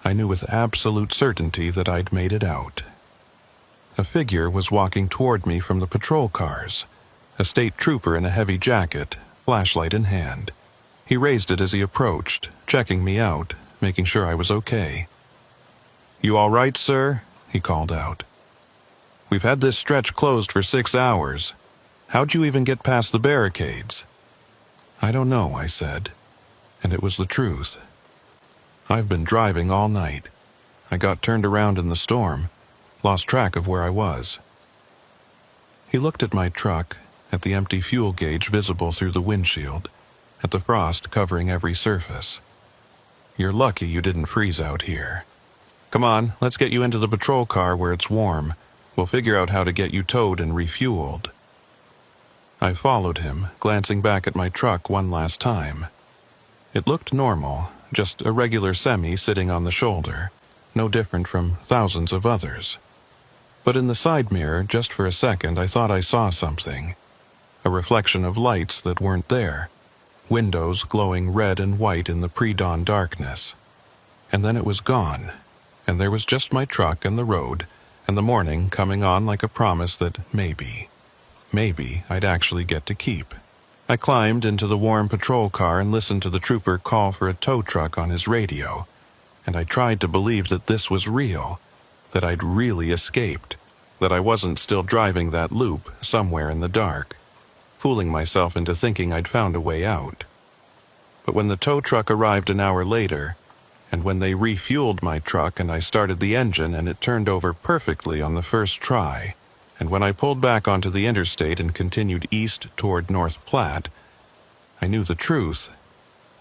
I knew with absolute certainty that I'd made it out. A figure was walking toward me from the patrol cars, a state trooper in a heavy jacket, flashlight in hand. He raised it as he approached, checking me out, making sure I was okay. "You all right, sir?" he called out. "We've had this stretch closed for 6 hours. How'd you even get past the barricades?" "I don't know," I said, and it was the truth. "I've been driving all night. I got turned around in the storm, lost track of where I was." He looked at my truck, at the empty fuel gauge visible through the windshield, at the frost covering every surface. "You're lucky you didn't freeze out here. Come on, let's get you into the patrol car where it's warm. We'll figure out how to get you towed and refueled." I followed him, glancing back at my truck one last time. It looked normal, just a regular semi sitting on the shoulder, no different from thousands of others. But in the side mirror, just for a second, I thought I saw something. A reflection of lights that weren't there. Windows glowing red and white in the pre-dawn darkness. And then it was gone, and there was just my truck and the road, and the morning coming on like a promise that maybe I'd actually get to keep. I climbed into the warm patrol car and listened to the trooper call for a tow truck on his radio, and I tried to believe that this was real, that I'd really escaped, that I wasn't still driving that loop somewhere in the dark, fooling myself into thinking I'd found a way out. But when the tow truck arrived an hour later, and when they refueled my truck and I started the engine and it turned over perfectly on the first try, and when I pulled back onto the interstate and continued east toward North Platte, I knew the truth.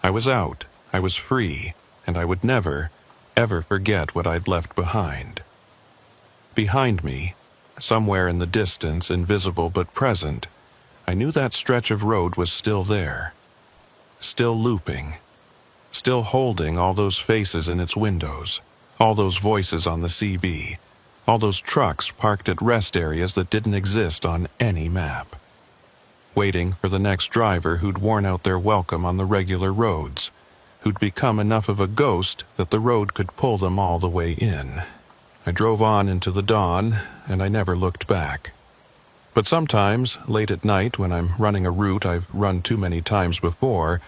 I was out, I was free, and I would never, ever forget what I'd left behind. Behind me, somewhere in the distance, invisible but present, I knew that stretch of road was still there, still looping, still holding all those faces in its windows, all those voices on the CB, all those trucks parked at rest areas that didn't exist on any map, waiting for the next driver who'd worn out their welcome on the regular roads, who'd become enough of a ghost that the road could pull them all the way in. I drove on into the dawn, and I never looked back. But sometimes, late at night, when I'm running a route I've run too many times before,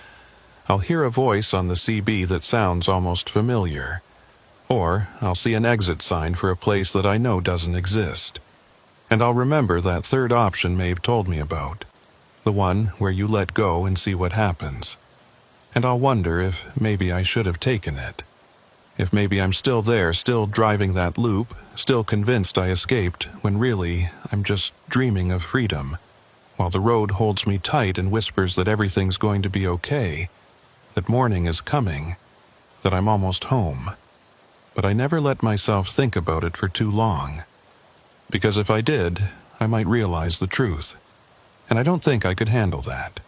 I'll hear a voice on the CB that sounds almost familiar. Or I'll see an exit sign for a place that I know doesn't exist. And I'll remember that third option Maeve told me about, the one where you let go and see what happens. And I'll wonder if maybe I should have taken it. If maybe I'm still there, still driving that loop, still convinced I escaped, when really I'm just dreaming of freedom, while the road holds me tight and whispers that everything's going to be okay, that morning is coming, that I'm almost home. But I never let myself think about it for too long, because if I did, I might realize the truth, and I don't think I could handle that.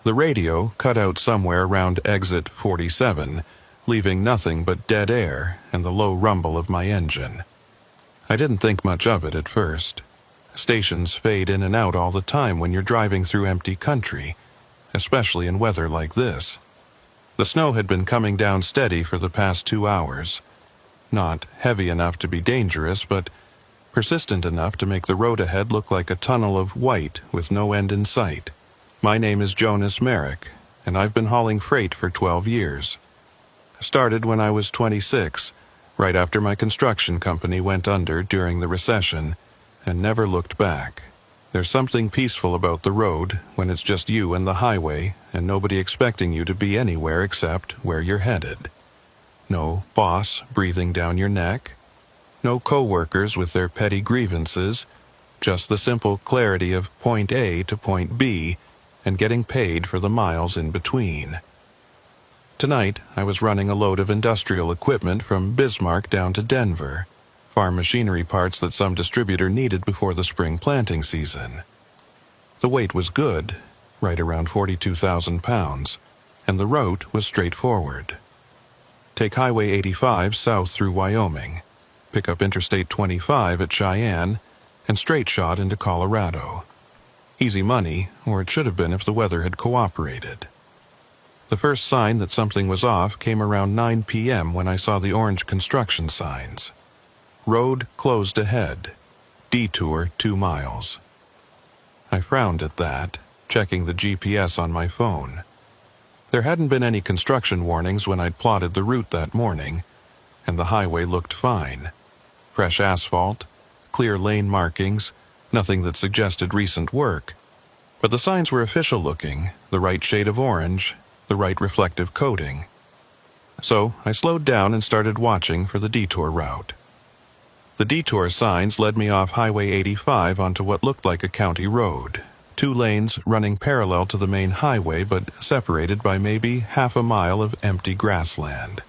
The radio cut out somewhere around exit 47, leaving nothing but dead air and the low rumble of my engine. I didn't think much of it at first. Stations fade in and out all the time when you're driving through empty country, especially in weather like this. The snow had been coming down steady for the past 2 hours. Not heavy enough to be dangerous, but persistent enough to make the road ahead look like a tunnel of white with no end in sight. My name is Jonas Merrick, and I've been hauling freight for 12 years. I started when I was 26, right after my construction company went under during the recession, and never looked back. There's something peaceful about the road when it's just you and the highway and nobody expecting you to be anywhere except where you're headed. No boss breathing down your neck. No co-workers with their petty grievances. Just the simple clarity of point A to point B and getting paid for the miles in between. Tonight, I was running a load of industrial equipment from Bismarck down to Denver, farm machinery parts that some distributor needed before the spring planting season. The weight was good, right around 42,000 pounds, and the route was straightforward. Take Highway 85 south through Wyoming, pick up Interstate 25 at Cheyenne, and straight shot into Colorado. Easy money, or it should have been if the weather had cooperated. The first sign that something was off came around 9 p.m. when I saw the orange construction signs. Road closed ahead. Detour 2 miles. I frowned at that, checking the GPS on my phone. There hadn't been any construction warnings when I'd plotted the route that morning, and the highway looked fine. Fresh asphalt, clear lane markings, nothing that suggested recent work. But the signs were official-looking, the right shade of orange, the right reflective coating. So I slowed down and started watching for the detour route. The detour signs led me off Highway 85 onto what looked like a county road, 2 lanes running parallel to the main highway but separated by maybe half a mile of empty grassland.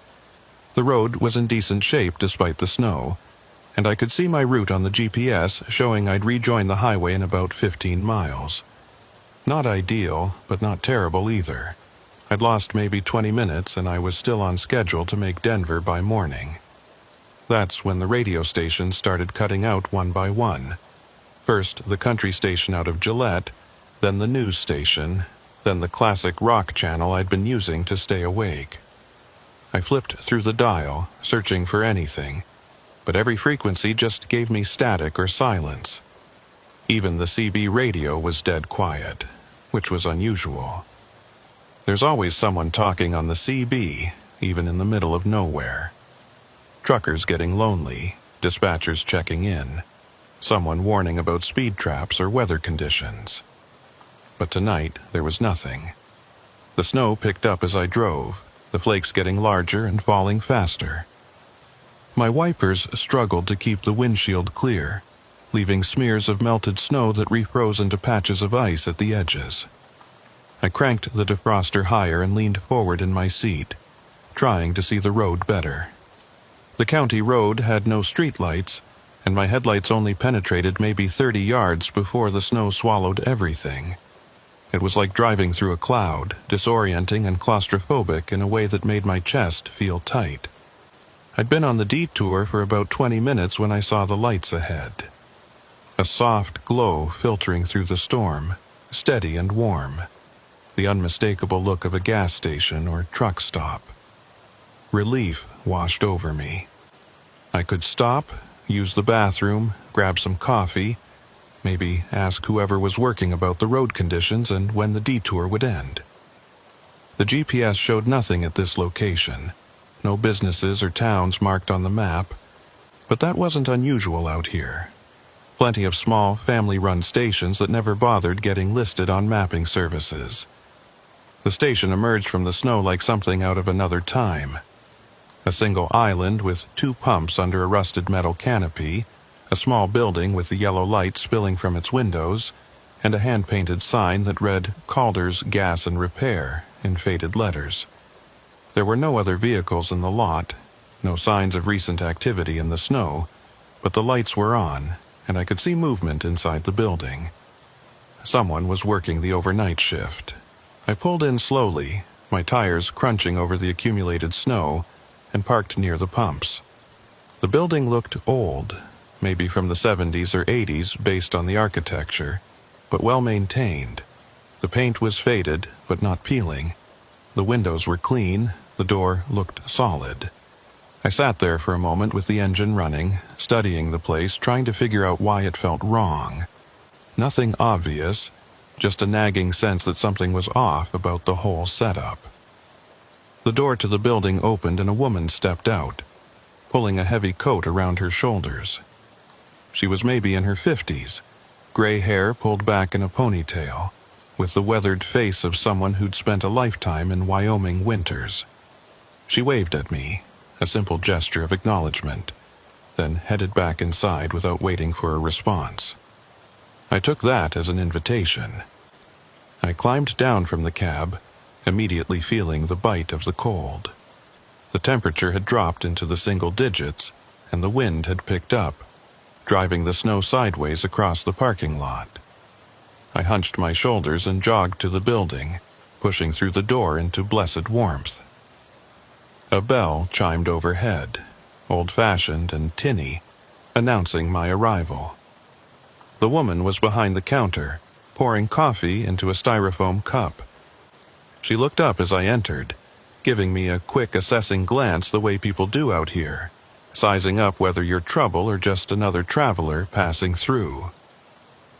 The road was in decent shape despite the snow, and I could see my route on the GPS showing I'd rejoin the highway in about 15 miles. Not ideal, but not terrible either. I'd lost maybe 20 minutes and I was still on schedule to make Denver by morning. That's when the radio stations started cutting out one by one. First the country station out of Gillette, then the news station, then the classic rock channel I'd been using to stay awake. I flipped through the dial, searching for anything, but every frequency just gave me static or silence. Even the CB radio was dead quiet, which was unusual. There's always someone talking on the CB, even in the middle of nowhere. Truckers getting lonely, dispatchers checking in, someone warning about speed traps or weather conditions. But tonight there was nothing. The snow picked up as I drove, the flakes getting larger and falling faster. My wipers struggled to keep the windshield clear, leaving smears of melted snow that refroze into patches of ice at the edges. I cranked the defroster higher and leaned forward in my seat, trying to see the road better. The county road had no streetlights, and my headlights only penetrated maybe 30 yards before the snow swallowed everything. It was like driving through a cloud, disorienting and claustrophobic in a way that made my chest feel tight. I'd been on the detour for about 20 minutes when I saw the lights ahead. A soft glow filtering through the storm, steady and warm. The unmistakable look of a gas station or truck stop. Relief washed over me. I could stop, use the bathroom, grab some coffee, maybe ask whoever was working about the road conditions and when the detour would end. The GPS showed nothing at this location, no businesses or towns marked on the map, but that wasn't unusual out here. Plenty of small, family-run stations that never bothered getting listed on mapping services. The station emerged from the snow like something out of another time. A single island with 2 pumps under a rusted metal canopy, a small building with the yellow light spilling from its windows, and a hand-painted sign that read Calder's Gas and Repair in faded letters. There were no other vehicles in the lot, no signs of recent activity in the snow, but the lights were on, and I could see movement inside the building. Someone was working the overnight shift. I pulled in slowly, my tires crunching over the accumulated snow, and parked near the pumps. The building looked old, maybe from the 70s or 80s based on the architecture, but well maintained. The paint was faded, but not peeling. The windows were clean, the door looked solid. I sat there for a moment with the engine running, studying the place, trying to figure out why it felt wrong. Nothing obvious, just a nagging sense that something was off about the whole setup. The door to the building opened and a woman stepped out, pulling a heavy coat around her shoulders. She was maybe in her 50s, gray hair pulled back in a ponytail, with the weathered face of someone who'd spent a lifetime in Wyoming winters. She waved at me, a simple gesture of acknowledgement, then headed back inside without waiting for a response. I took that as an invitation. I climbed down from the cab, immediately feeling the bite of the cold. The temperature had dropped into the single digits, and the wind had picked up, driving the snow sideways across the parking lot. I hunched my shoulders and jogged to the building, pushing through the door into blessed warmth. A bell chimed overhead, old-fashioned and tinny, announcing my arrival. The woman was behind the counter, pouring coffee into a styrofoam cup. She looked up as I entered, giving me a quick assessing glance the way people do out here, sizing up whether you're trouble or just another traveler passing through.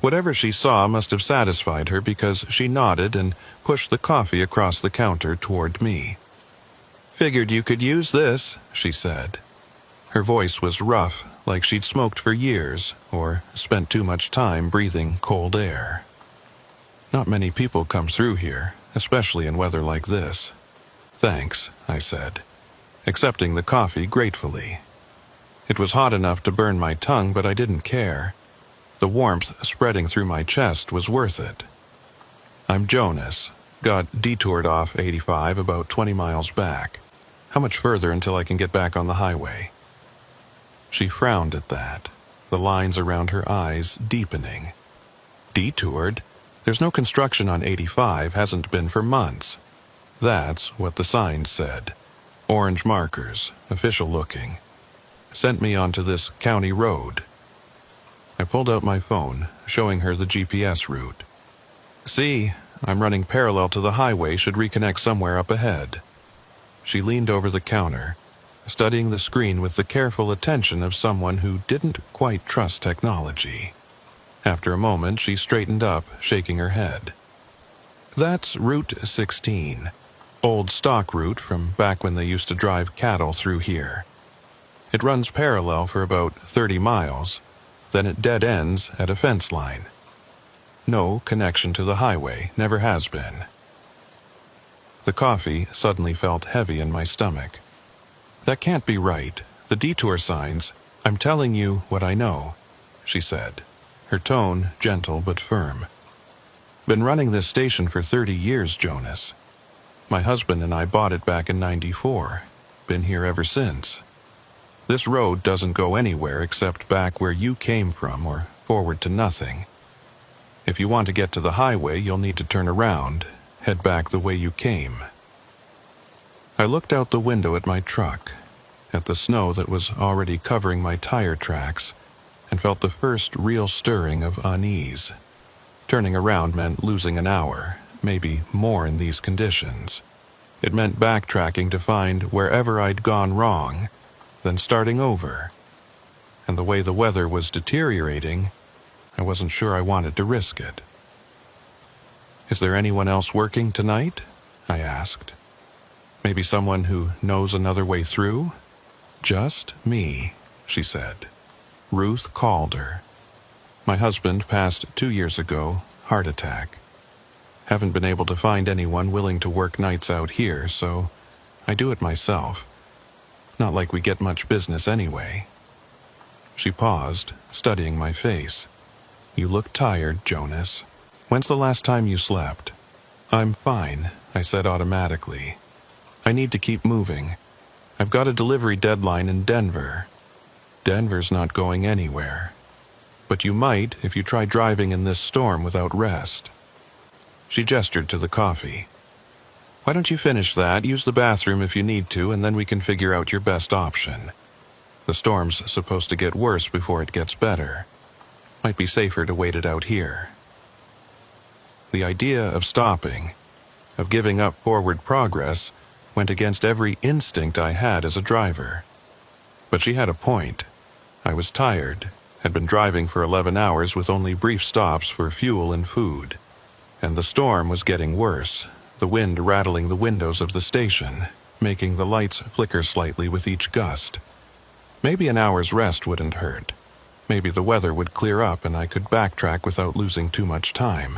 Whatever she saw must have satisfied her because she nodded and pushed the coffee across the counter toward me. "Figured you could use this," she said. Her voice was rough, like she'd smoked for years or spent too much time breathing cold air. Not many people come through here, especially in weather like this. "Thanks," I said, accepting the coffee gratefully. It was hot enough to burn my tongue, but I didn't care. The warmth spreading through my chest was worth it. "I'm Jonas. Got detoured off 85 about 20 miles back. How much further until I can get back on the highway?" She frowned at that, the lines around her eyes deepening. "Detoured? There's no construction on 85, hasn't been for months." That's what the signs said. Orange markers, official looking. Sent me onto this county road. I pulled out my phone, showing her the GPS route. "See, I'm running parallel to the highway, should reconnect somewhere up ahead." She leaned over the counter, studying the screen with the careful attention of someone who didn't quite trust technology. After a moment, she straightened up, shaking her head. "That's Route 16, old stock route from back when they used to drive cattle through here. It runs parallel for about 30 miles, then it dead ends at a fence line. No connection to the highway, never has been." The coffee suddenly felt heavy in my stomach. That can't be right. The detour signs, I'm telling you what I know, she said, her tone gentle but firm. Been running this station for 30 years, Jonas. My husband and I bought it back in '94. Been here ever since. This road doesn't go anywhere except back where you came from or forward to nothing. If you want to get to the highway, you'll need to turn around, head back the way you came. I looked out the window at my truck, at the snow that was already covering my tire tracks, and felt the first real stirring of unease. Turning around meant losing an hour, maybe more in these conditions. It meant backtracking to find wherever I'd gone wrong, then starting over. And the way the weather was deteriorating, I wasn't sure I wanted to risk it. Is there anyone else working tonight? I asked. Maybe someone who knows another way through? Just me, she said. Ruth Calder. My husband passed 2 years ago, heart attack. Haven't been able to find anyone willing to work nights out here, so I do it myself. Not like we get much business anyway. She paused, studying my face. You look tired, Jonas. When's the last time you slept? I'm fine, I said automatically. I need to keep moving. I've got a delivery deadline in Denver. Denver's not going anywhere. But you might if you try driving in this storm without rest. She gestured to the coffee. Why don't you finish that, use the bathroom if you need to, and then we can figure out your best option. The storm's supposed to get worse before it gets better. Might be safer to wait it out here. The idea of stopping, of giving up forward progress, went against every instinct I had as a driver. But she had a point. I was tired, had been driving for 11 hours with only brief stops for fuel and food. And the storm was getting worse, the wind rattling the windows of the station, making the lights flicker slightly with each gust. Maybe an hour's rest wouldn't hurt. Maybe the weather would clear up and I could backtrack without losing too much time.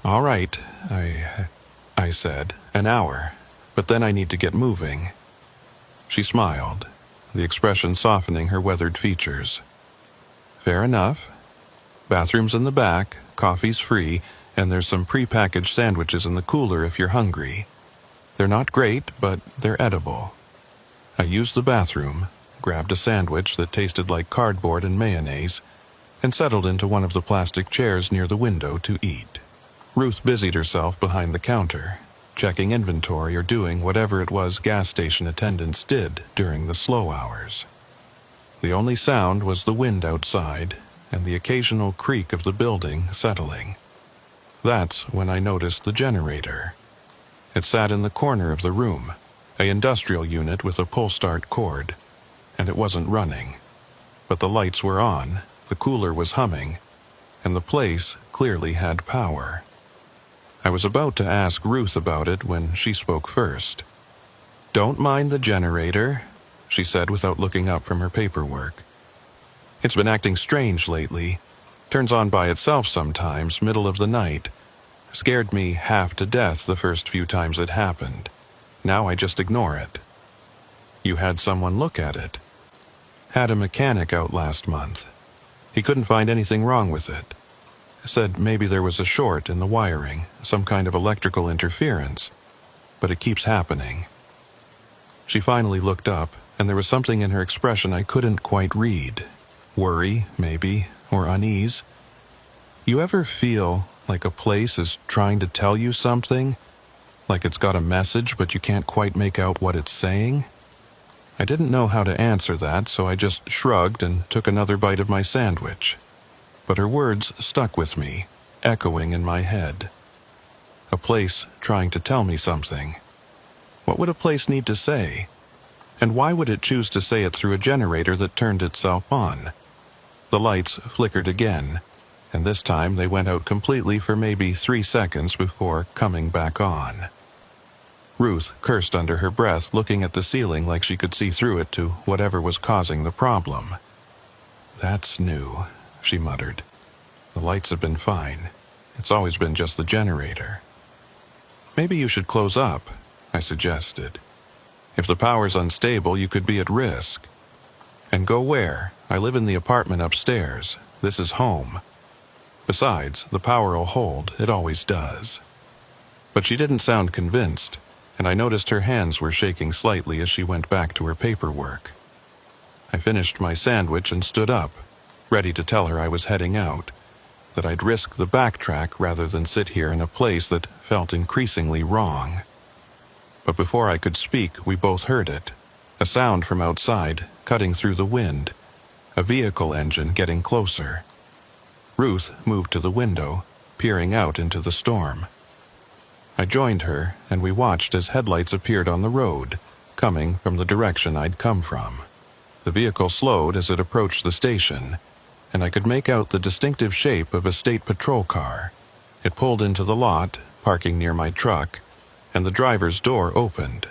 All right, I said, an hour, but then I need to get moving. She smiled, the expression softening her weathered features. Fair enough. Bathroom's in the back, coffee's free, and there's some pre-packaged sandwiches in the cooler if you're hungry. They're not great, but they're edible. I used the bathroom, grabbed a sandwich that tasted like cardboard and mayonnaise, and settled into one of the plastic chairs near the window to eat. Ruth busied herself behind the counter, checking inventory or doing whatever it was gas station attendants did during the slow hours. The only sound was the wind outside and the occasional creak of the building settling. That's when I noticed the generator. It sat in the corner of the room, an industrial unit with a pull-start cord, and it wasn't running. But the lights were on, the cooler was humming, and the place clearly had power. I was about to ask Ruth about it when she spoke first. Don't mind the generator, she said without looking up from her paperwork. It's been acting strange lately. Turns on by itself sometimes, middle of the night. Scared me half to death the first few times it happened. Now I just ignore it. You had someone look at it. Had a mechanic out last month. He couldn't find anything wrong with it. Said maybe there was a short in the wiring, some kind of electrical interference. But it keeps happening. She finally looked up, and there was something in her expression I couldn't quite read. Worry, maybe, or unease. You ever feel like a place is trying to tell you something? Like it's got a message, but you can't quite make out what it's saying? I didn't know how to answer that, so I just shrugged and took another bite of my sandwich. But her words stuck with me, echoing in my head. A place trying to tell me something. What would a place need to say? And why would it choose to say it through a generator that turned itself on? The lights flickered again, and this time they went out completely for maybe 3 seconds before coming back on. Ruth cursed under her breath, looking at the ceiling like she could see through it to whatever was causing the problem. That's new, she muttered. The lights have been fine. It's always been just the generator. Maybe you should close up, I suggested. If the power's unstable, you could be at risk. And go where? I live in the apartment upstairs. This is home. Besides, the power'll hold. It always does. But she didn't sound convinced, and I noticed her hands were shaking slightly as she went back to her paperwork. I finished my sandwich and stood up, ready to tell her I was heading out, that I'd risk the backtrack rather than sit here in a place that felt increasingly wrong. But before I could speak, we both heard it, a sound from outside, cutting through the wind, a vehicle engine getting closer. Ruth moved to the window, peering out into the storm. I joined her, and we watched as headlights appeared on the road, coming from the direction I'd come from. The vehicle slowed as it approached the station, and I could make out the distinctive shape of a state patrol car. It pulled into the lot, parking near my truck, and the driver's door opened.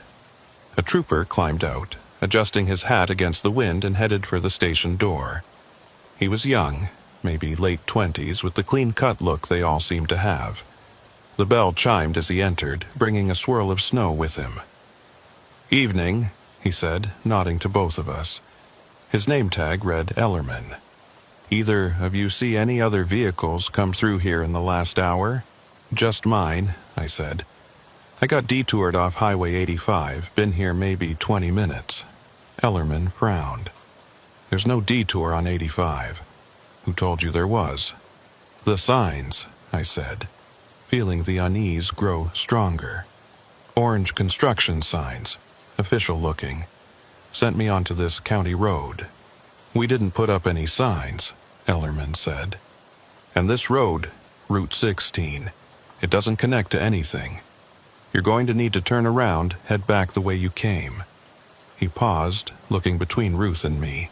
A trooper climbed out, adjusting his hat against the wind, and headed for the station door. He was young, maybe late 20s, with the clean-cut look they all seemed to have. The bell chimed as he entered, bringing a swirl of snow with him. "Evening," he said, nodding to both of us. His name tag read Ellerman. "Either of you see any other vehicles come through here in the last hour?" "Just mine," I said. "I got detoured off Highway 85, been here maybe 20 minutes. Ellerman frowned. "There's no detour on 85. "Who told you there was?" "The signs," I said, feeling the unease grow stronger. "Orange construction signs, official looking, sent me onto this county road." "We didn't put up any signs," Ellerman said. "And this road, Route 16, it doesn't connect to anything. You're going to need to turn around, head back the way you came." He paused, looking between Ruth and me.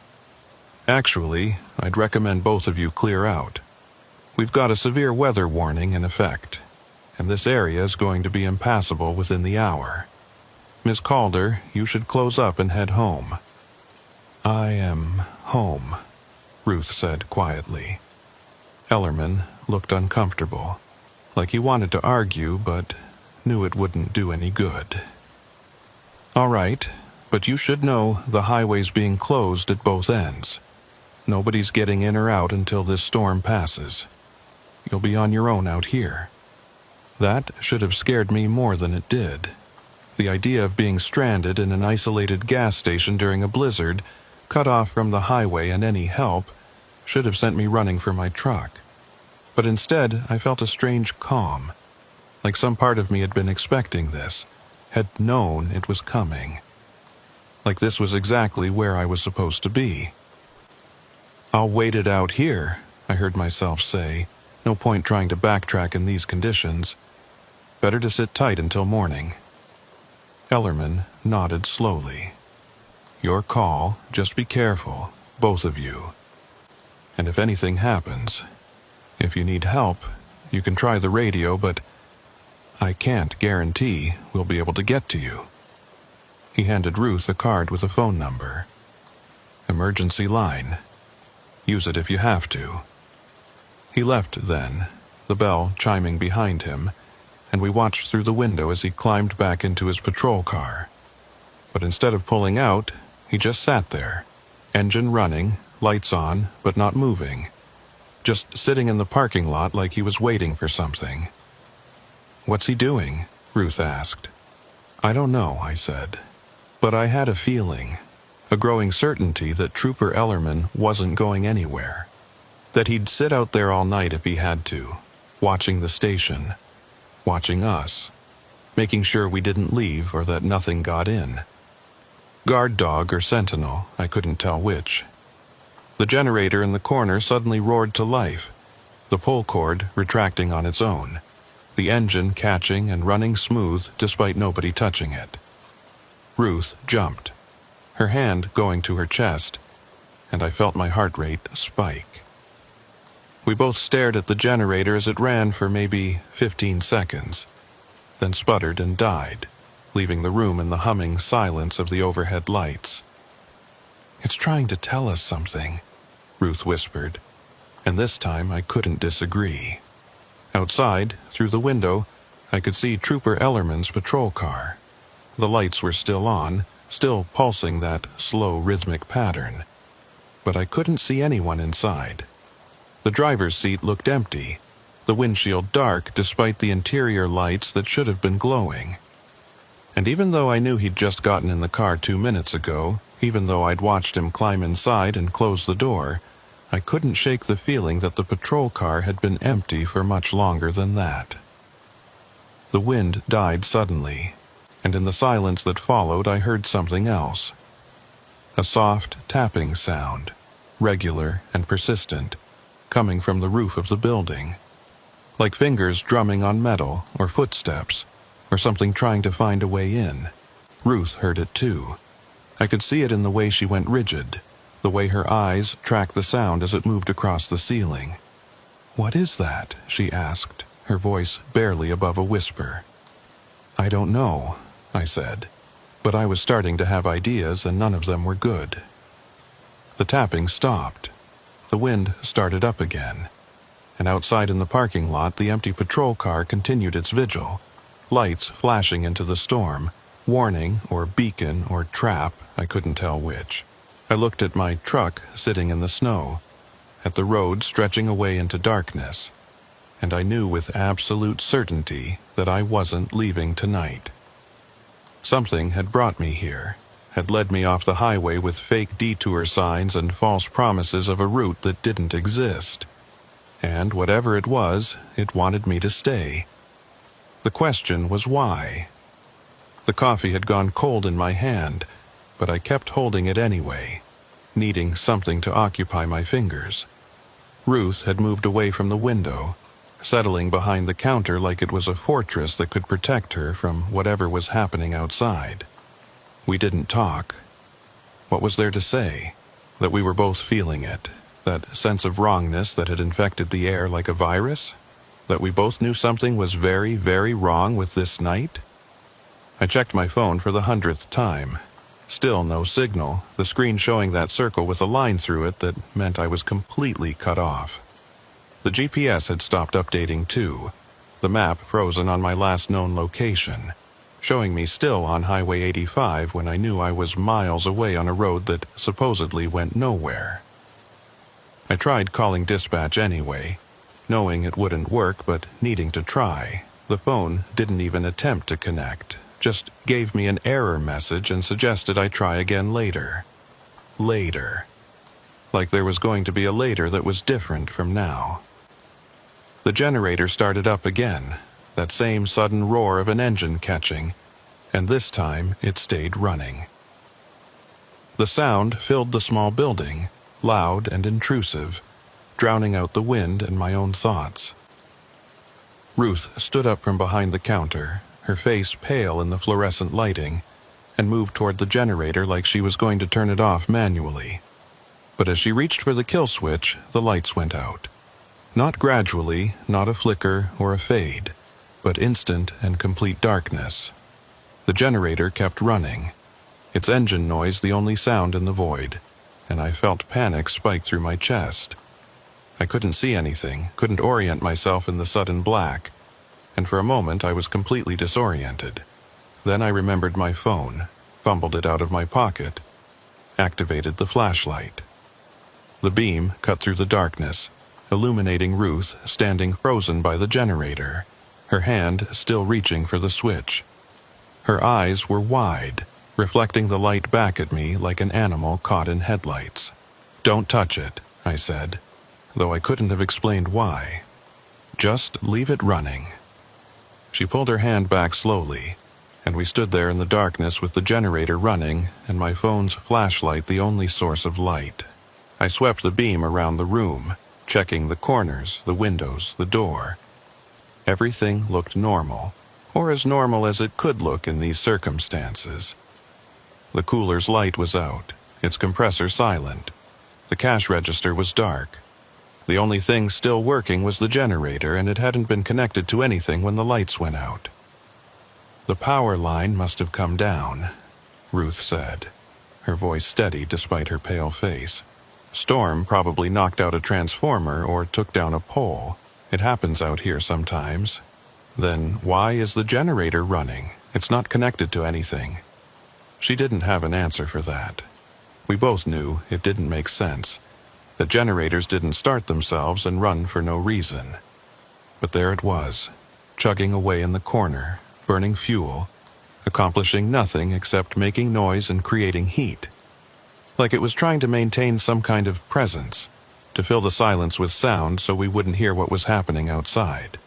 "Actually, I'd recommend both of you clear out. We've got a severe weather warning in effect, and this area is going to be impassable within the hour. Miss Calder, you should close up and head home." "I am home," Ruth said quietly. Ellerman looked uncomfortable, like he wanted to argue but knew it wouldn't do any good. "All right, but you should know the highway's being closed at both ends. Nobody's getting in or out until this storm passes. You'll be on your own out here." That should have scared me more than it did. The idea of being stranded in an isolated gas station during a blizzard, cut off from the highway and any help, should have sent me running for my truck. But instead, I felt a strange calm, like some part of me had been expecting this, had known it was coming. Like this was exactly where I was supposed to be. "I'll wait it out here," I heard myself say. "No point trying to backtrack in these conditions. Better to sit tight until morning." Ellerman nodded slowly. "Your call, just be careful, both of you. And if anything happens, if you need help, you can try the radio, but I can't guarantee we'll be able to get to you." He handed Ruth a card with a phone number. "Emergency line. Use it if you have to." He left then, the bell chiming behind him, and we watched through the window as he climbed back into his patrol car. But instead of pulling out, he just sat there, engine running, lights on, but not moving, just sitting in the parking lot like he was waiting for something. "What's he doing?" Ruth asked. "I don't know," I said. But I had a feeling, a growing certainty that Trooper Ellerman wasn't going anywhere, that he'd sit out there all night if he had to, watching the station, watching us, making sure we didn't leave or that nothing got in. Guard dog or sentinel, I couldn't tell which. The generator in the corner suddenly roared to life, the pull cord retracting on its own, the engine catching and running smooth despite nobody touching it. Ruth jumped, her hand going to her chest, and I felt my heart rate spike. We both stared at the generator as it ran for maybe 15 seconds, then sputtered and died, leaving the room in the humming silence of the overhead lights. "It's trying to tell us something," Ruth whispered, and this time I couldn't disagree. Outside, through the window, I could see Trooper Ellerman's patrol car. The lights were still on, still pulsing that slow rhythmic pattern. But I couldn't see anyone inside. The driver's seat looked empty, the windshield dark despite the interior lights that should have been glowing. And even though I knew he'd just gotten in the car 2 minutes ago, even though I'd watched him climb inside and close the door, I couldn't shake the feeling that the patrol car had been empty for much longer than that. The wind died suddenly, and in the silence that followed I heard something else. A soft tapping sound, regular and persistent, coming from the roof of the building. Like fingers drumming on metal, or footsteps, or something trying to find a way in. Ruth heard it too. I could see it in the way she went rigid, the way her eyes tracked the sound as it moved across the ceiling. "What is that?" she asked, her voice barely above a whisper. "I don't know," I said, but I was starting to have ideas and none of them were good. The tapping stopped. The wind started up again, and outside in the parking lot the empty patrol car continued its vigil, lights flashing into the storm, warning or beacon or trap, I couldn't tell which. I looked at my truck sitting in the snow, at the road stretching away into darkness, and I knew with absolute certainty that I wasn't leaving tonight. Something had brought me here, had led me off the highway with fake detour signs and false promises of a route that didn't exist. And whatever it was, it wanted me to stay. The question was why? The coffee had gone cold in my hand, but I kept holding it anyway, needing something to occupy my fingers. Ruth had moved away from the window, settling behind the counter like it was a fortress that could protect her from whatever was happening outside. We didn't talk. What was there to say? That we were both feeling it, that sense of wrongness that had infected the air like a virus? That we both knew something was very, very wrong with this night? I checked my phone for the 100th time. Still no signal, the screen showing that circle with a line through it that meant I was completely cut off. The GPS had stopped updating too, the map frozen on my last known location, showing me still on Highway 85 when I knew I was miles away on a road that supposedly went nowhere. I tried calling dispatch anyway, knowing it wouldn't work but needing to try. The phone didn't even attempt to connect, just gave me an error message and suggested I try again later. Later. Like there was going to be a later that was different from now. The generator started up again, that same sudden roar of an engine catching, and this time it stayed running. The sound filled the small building, loud and intrusive, drowning out the wind and my own thoughts. Ruth stood up from behind the counter, her face pale in the fluorescent lighting, and moved toward the generator like she was going to turn it off manually. But as she reached for the kill switch, the lights went out. Not gradually, not a flicker or a fade, but instant and complete darkness. The generator kept running, its engine noise the only sound in the void, and I felt panic spike through my chest. I couldn't see anything, couldn't orient myself in the sudden black, and for a moment I was completely disoriented. Then I remembered my phone, fumbled it out of my pocket, activated the flashlight. The beam cut through the darkness, illuminating Ruth standing frozen by the generator, her hand still reaching for the switch. Her eyes were wide, reflecting the light back at me like an animal caught in headlights. "Don't touch it," I said, though I couldn't have explained why. "Just leave it running." She pulled her hand back slowly, and we stood there in the darkness with the generator running and my phone's flashlight the only source of light. I swept the beam around the room, checking the corners, the windows, the door. Everything looked normal, or as normal as it could look in these circumstances. The cooler's light was out, its compressor silent. The cash register was dark. The only thing still working was the generator, and it hadn't been connected to anything when the lights went out. "The power line must have come down," Ruth said, her voice steady despite her pale face. "Storm probably knocked out a transformer or took down a pole. It happens out here sometimes. Then why is the generator running? It's not connected to anything." She didn't have an answer for that. We both knew it didn't make sense, that generators didn't start themselves and run for no reason. But there it was, chugging away in the corner, burning fuel, accomplishing nothing except making noise and creating heat. Like it was trying to maintain some kind of presence, to fill the silence with sound so we wouldn't hear what was happening outside.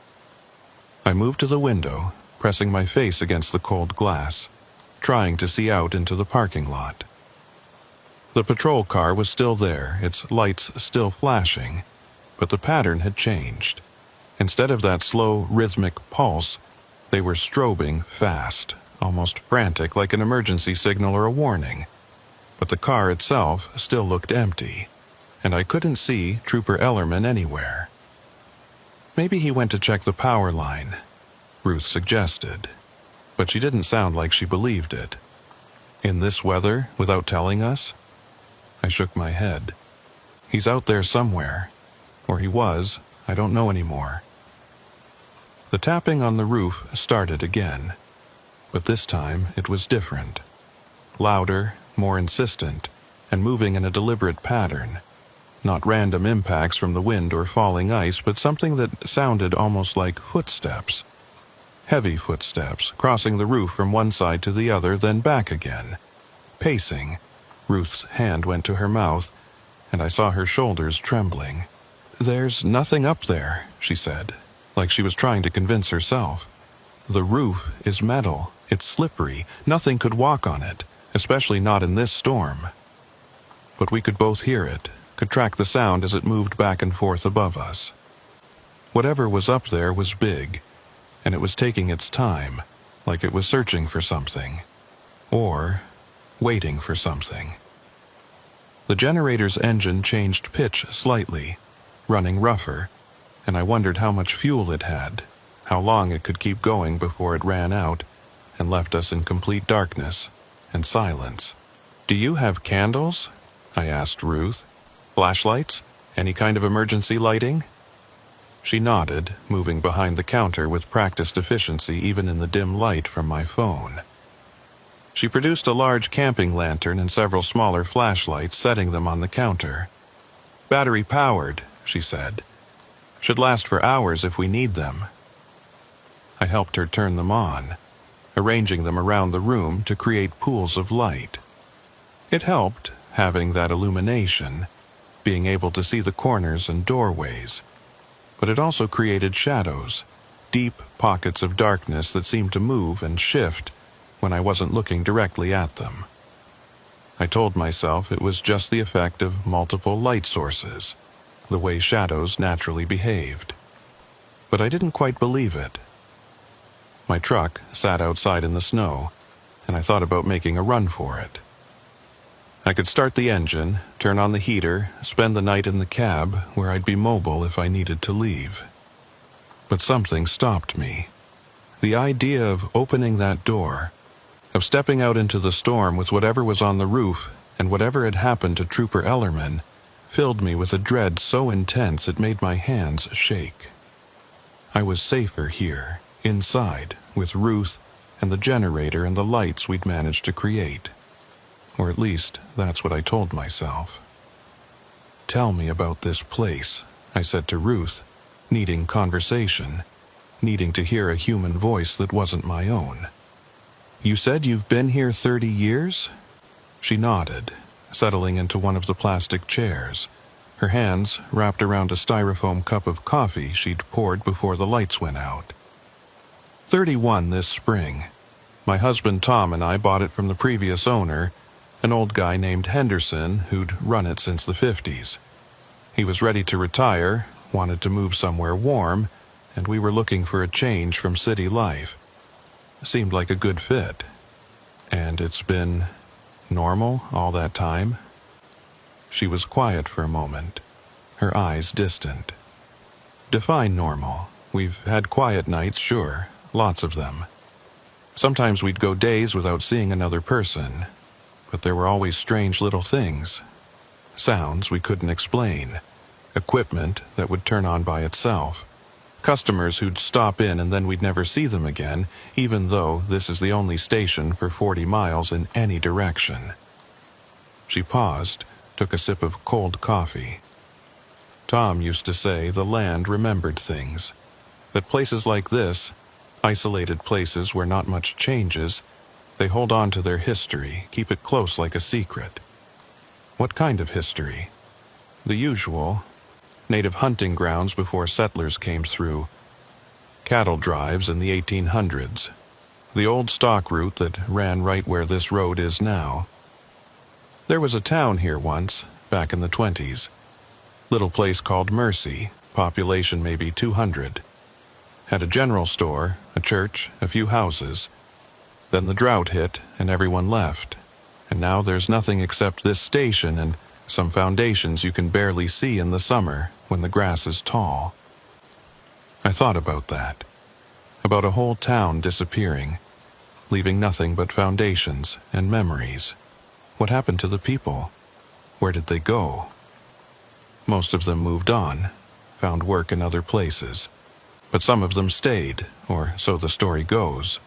I moved to the window, pressing my face against the cold glass, trying to see out into the parking lot. The patrol car was still there, its lights still flashing, but the pattern had changed. Instead of that slow, rhythmic pulse, they were strobing fast, almost frantic, like an emergency signal or a warning. But the car itself still looked empty, and I couldn't see Trooper Ellerman anywhere. Maybe he went to check the power line, Ruth suggested, but she didn't sound like she believed it. In this weather, without telling us? I shook my head. He's out there somewhere, or he was, I don't know anymore. The tapping on the roof started again, but this time it was different. Louder, more insistent, and moving in a deliberate pattern. Not random impacts from the wind or falling ice, but something that sounded almost like footsteps. Heavy footsteps, crossing the roof from one side to the other, then back again. Pacing. Ruth's hand went to her mouth, and I saw her shoulders trembling. "There's nothing up there," she said, like she was trying to convince herself. "The roof is metal. It's slippery. Nothing could walk on it, especially not in this storm." But we could both hear it, could track the sound as it moved back and forth above us. Whatever was up there was big, and it was taking its time, like it was searching for something. Or waiting for something. The generator's engine changed pitch slightly, running rougher, and I wondered how much fuel it had, how long it could keep going before it ran out and left us in complete darkness and silence. "Do you have candles?" I asked Ruth. "Flashlights? Any kind of emergency lighting?" She nodded, moving behind the counter with practiced efficiency even in the dim light from my phone. She produced a large camping lantern and several smaller flashlights, setting them on the counter. "Battery-powered," she said. "Should last for hours if we need them." I helped her turn them on, arranging them around the room to create pools of light. It helped, having that illumination, being able to see the corners and doorways, but it also created shadows, deep pockets of darkness that seemed to move and shift when I wasn't looking directly at them. I told myself it was just the effect of multiple light sources, the way shadows naturally behaved. But I didn't quite believe it. My truck sat outside in the snow, and I thought about making a run for it. I could start the engine, turn on the heater, spend the night in the cab where I'd be mobile if I needed to leave. But something stopped me. The idea of opening that door, of stepping out into the storm with whatever was on the roof and whatever had happened to Trooper Ellerman, filled me with a dread so intense it made my hands shake. I was safer here, inside, with Ruth and the generator and the lights we'd managed to create. Or at least, that's what I told myself. "Tell me about this place," I said to Ruth, needing conversation, needing to hear a human voice that wasn't my own. "You said you've been here 30 years? She nodded, settling into one of the plastic chairs, her hands wrapped around a styrofoam cup of coffee she'd poured before the lights went out. 31 this spring. My husband Tom and I bought it from the previous owner, an old guy named Henderson who'd run it since the 50s. He was ready to retire, wanted to move somewhere warm, and we were looking for a change from city life. Seemed like a good fit. And it's been normal all that time?" She was quiet for a moment, her eyes distant. "Define normal. We've had quiet nights, sure, lots of them. Sometimes we'd go days without seeing another person, but there were always strange little things. Sounds we couldn't explain, equipment that would turn on by itself, Customers who'd stop in and then we'd never see them again, even though this is the only station for 40 miles in any direction. She paused, took a sip of cold coffee. Tom used to say the land remembered things, that places like this, isolated places where not much changes, they hold on to their history, keep it close like a secret. What kind of history? The usual. Native hunting grounds before settlers came through. Cattle drives in the 1800s. The old stock route that ran right where this road is now. There was a town here once, back in the 20s. Little place called Mercy, population maybe 200. Had a general store, a church, a few houses. Then the drought hit and everyone left. And now there's nothing except this station and some foundations you can barely see in the summer when the grass is tall. I thought about that. About a whole town disappearing, leaving nothing but foundations and memories. What happened to the people? Where did they go? Most of them moved on, found work in other places. But some of them stayed, or so the story goes.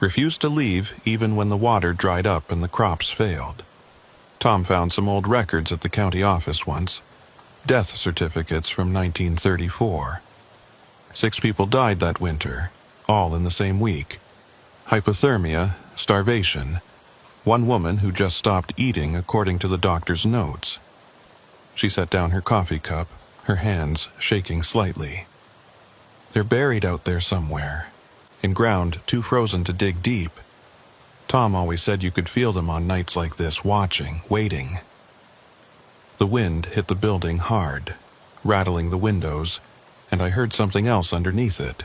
Refused to leave even when the water dried up and the crops failed. Tom found some old records at the county office once. Death certificates from 1934. 6 people died that winter, all in the same week. Hypothermia, starvation. One woman who just stopped eating according to the doctor's notes. She set down her coffee cup, her hands shaking slightly. They're buried out there somewhere, in ground too frozen to dig deep. Tom always said you could feel them on nights like this, watching, waiting. The wind hit the building hard, rattling the windows, and I heard something else underneath it.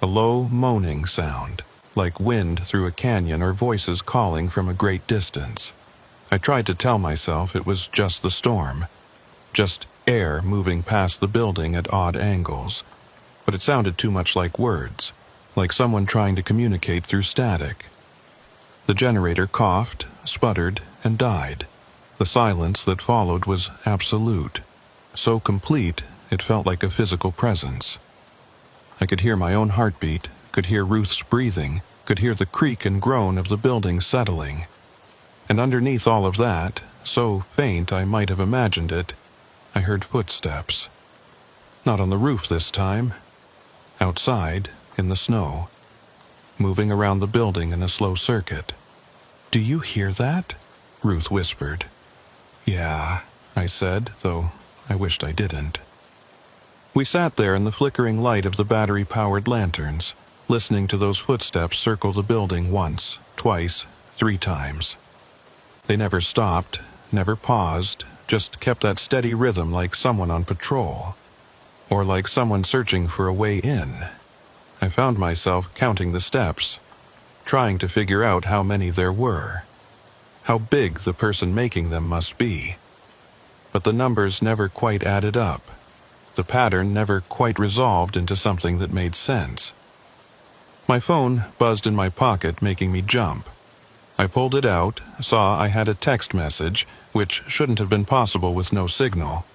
A low, moaning sound, like wind through a canyon or voices calling from a great distance. I tried to tell myself it was just the storm, just air moving past the building at odd angles, but it sounded too much like words, like someone trying to communicate through static. The generator coughed, sputtered, and died. The silence that followed was absolute, so complete it felt like a physical presence. I could hear my own heartbeat, could hear Ruth's breathing, could hear the creak and groan of the building settling. And underneath all of that, so faint I might have imagined it, I heard footsteps. Not on the roof this time. Outside, in the snow. Moving around the building in a slow circuit. "Do you hear that?" Ruth whispered. "Yeah," I said, though I wished I didn't. We sat there in the flickering light of the battery-powered lanterns, listening to those footsteps circle the building once, twice, 3 times. They never stopped, never paused, just kept that steady rhythm like someone on patrol, or like someone searching for a way in. I found myself counting the steps, trying to figure out how many there were, how big the person making them must be. But the numbers never quite added up. The pattern never quite resolved into something that made sense. My phone buzzed in my pocket, making me jump. I pulled it out, saw I had a text message, which shouldn't have been possible with no signal.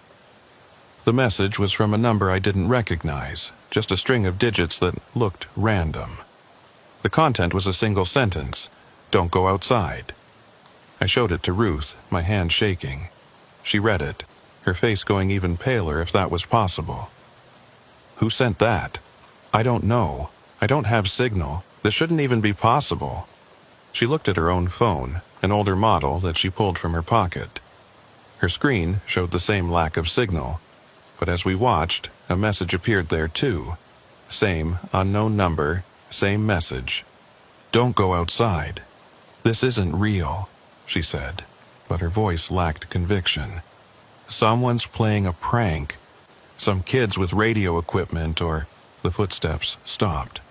The message was from a number I didn't recognize, just a string of digits that looked random. The content was a single sentence, "Don't go outside." I showed it to Ruth, my hand shaking. She read it, her face going even paler if that was possible. "Who sent that?" "I don't know. I don't have signal. This shouldn't even be possible." She looked at her own phone, an older model that she pulled from her pocket. Her screen showed the same lack of signal, but as we watched, a message appeared there too. Same unknown number, same message. "Don't go outside. This isn't real," she said, but her voice lacked conviction. "Someone's playing a prank. Some kids with radio equipment or..." The footsteps stopped.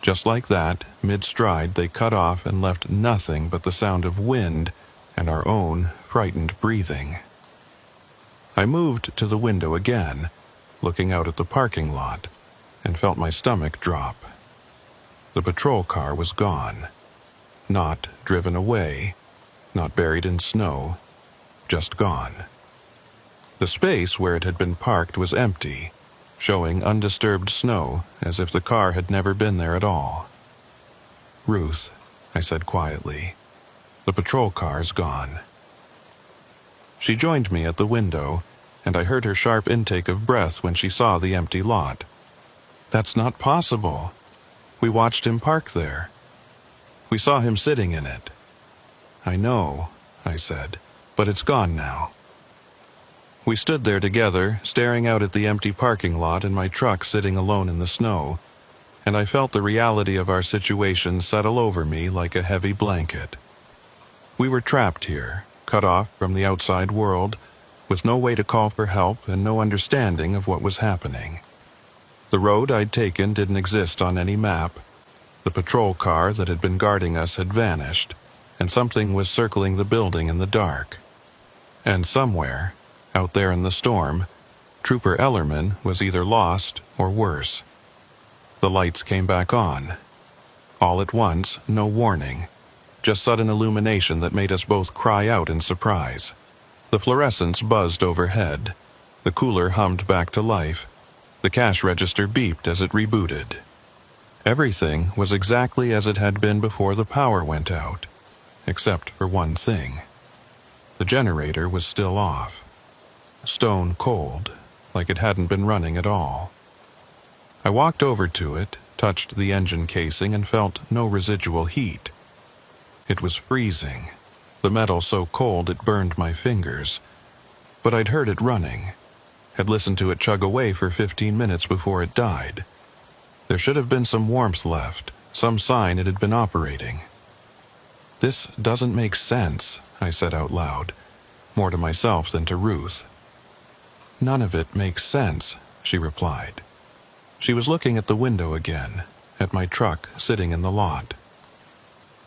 Just like that, mid-stride, they cut off and left nothing but the sound of wind and our own frightened breathing. I moved to the window again, looking out at the parking lot, and felt my stomach drop. The patrol car was gone. Not driven away, not buried in snow, just gone. The space where it had been parked was empty. showing undisturbed snow as if the car had never been there at all. "Ruth," I said quietly, "the patrol car's gone." She joined me at the window, and I heard her sharp intake of breath when she saw the empty lot. "That's not possible. We watched him park there. We saw him sitting in it." "I know," I said, "but it's gone now." We stood there together, staring out at the empty parking lot and my truck sitting alone in the snow, and I felt the reality of our situation settle over me like a heavy blanket. We were trapped here, cut off from the outside world, with no way to call for help and no understanding of what was happening. The road I'd taken didn't exist on any map. The patrol car that had been guarding us had vanished, and something was circling the building in the dark. And somewhere, out there in the storm, Trooper Ellerman was either lost or worse. The lights came back on. All at once, no warning, just sudden illumination that made us both cry out in surprise. The fluorescents buzzed overhead. The cooler hummed back to life. The cash register beeped as it rebooted. Everything was exactly as it had been before the power went out, except for one thing. The generator was still off. Stone cold, like it hadn't been running at all. I walked over to it, touched the engine casing, and felt no residual heat. It was freezing, the metal so cold it burned my fingers. But I'd heard it running, had listened to it chug away for 15 minutes before it died. There should have been some warmth left, some sign it had been operating. "This doesn't make sense," I said out loud, more to myself than to Ruth. "None of it makes sense," she replied. She was looking at the window again, at my truck sitting in the lot.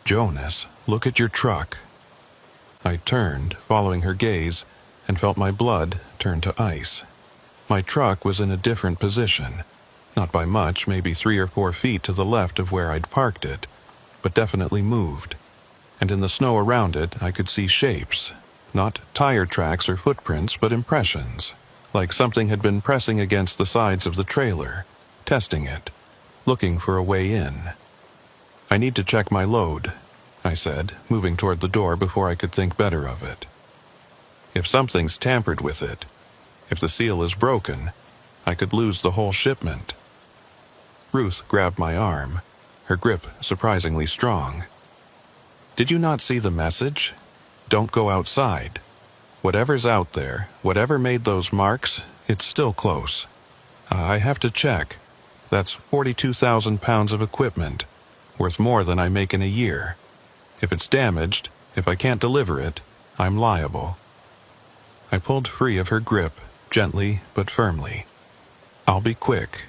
"Jonas, look at your truck." I turned, following her gaze, and felt my blood turn to ice. My truck was in a different position, not by much, maybe 3 or 4 feet to the left of where I'd parked it, but definitely moved. And in the snow around it, I could see shapes, not tire tracks or footprints, but impressions, like something had been pressing against the sides of the trailer, testing it, looking for a way in. "I need to check my load," I said, moving toward the door before I could think better of it. "If something's tampered with it, if the seal is broken, I could lose the whole shipment." Ruth grabbed my arm, her grip surprisingly strong. "Did you not see the message? Don't go outside. Whatever's out there, whatever made those marks, it's still close. I have to check. That's 42,000 pounds of equipment, worth more than I make in a year. If it's damaged, if I can't deliver it, I'm liable." I pulled free of her grip, gently but firmly. "I'll be quick.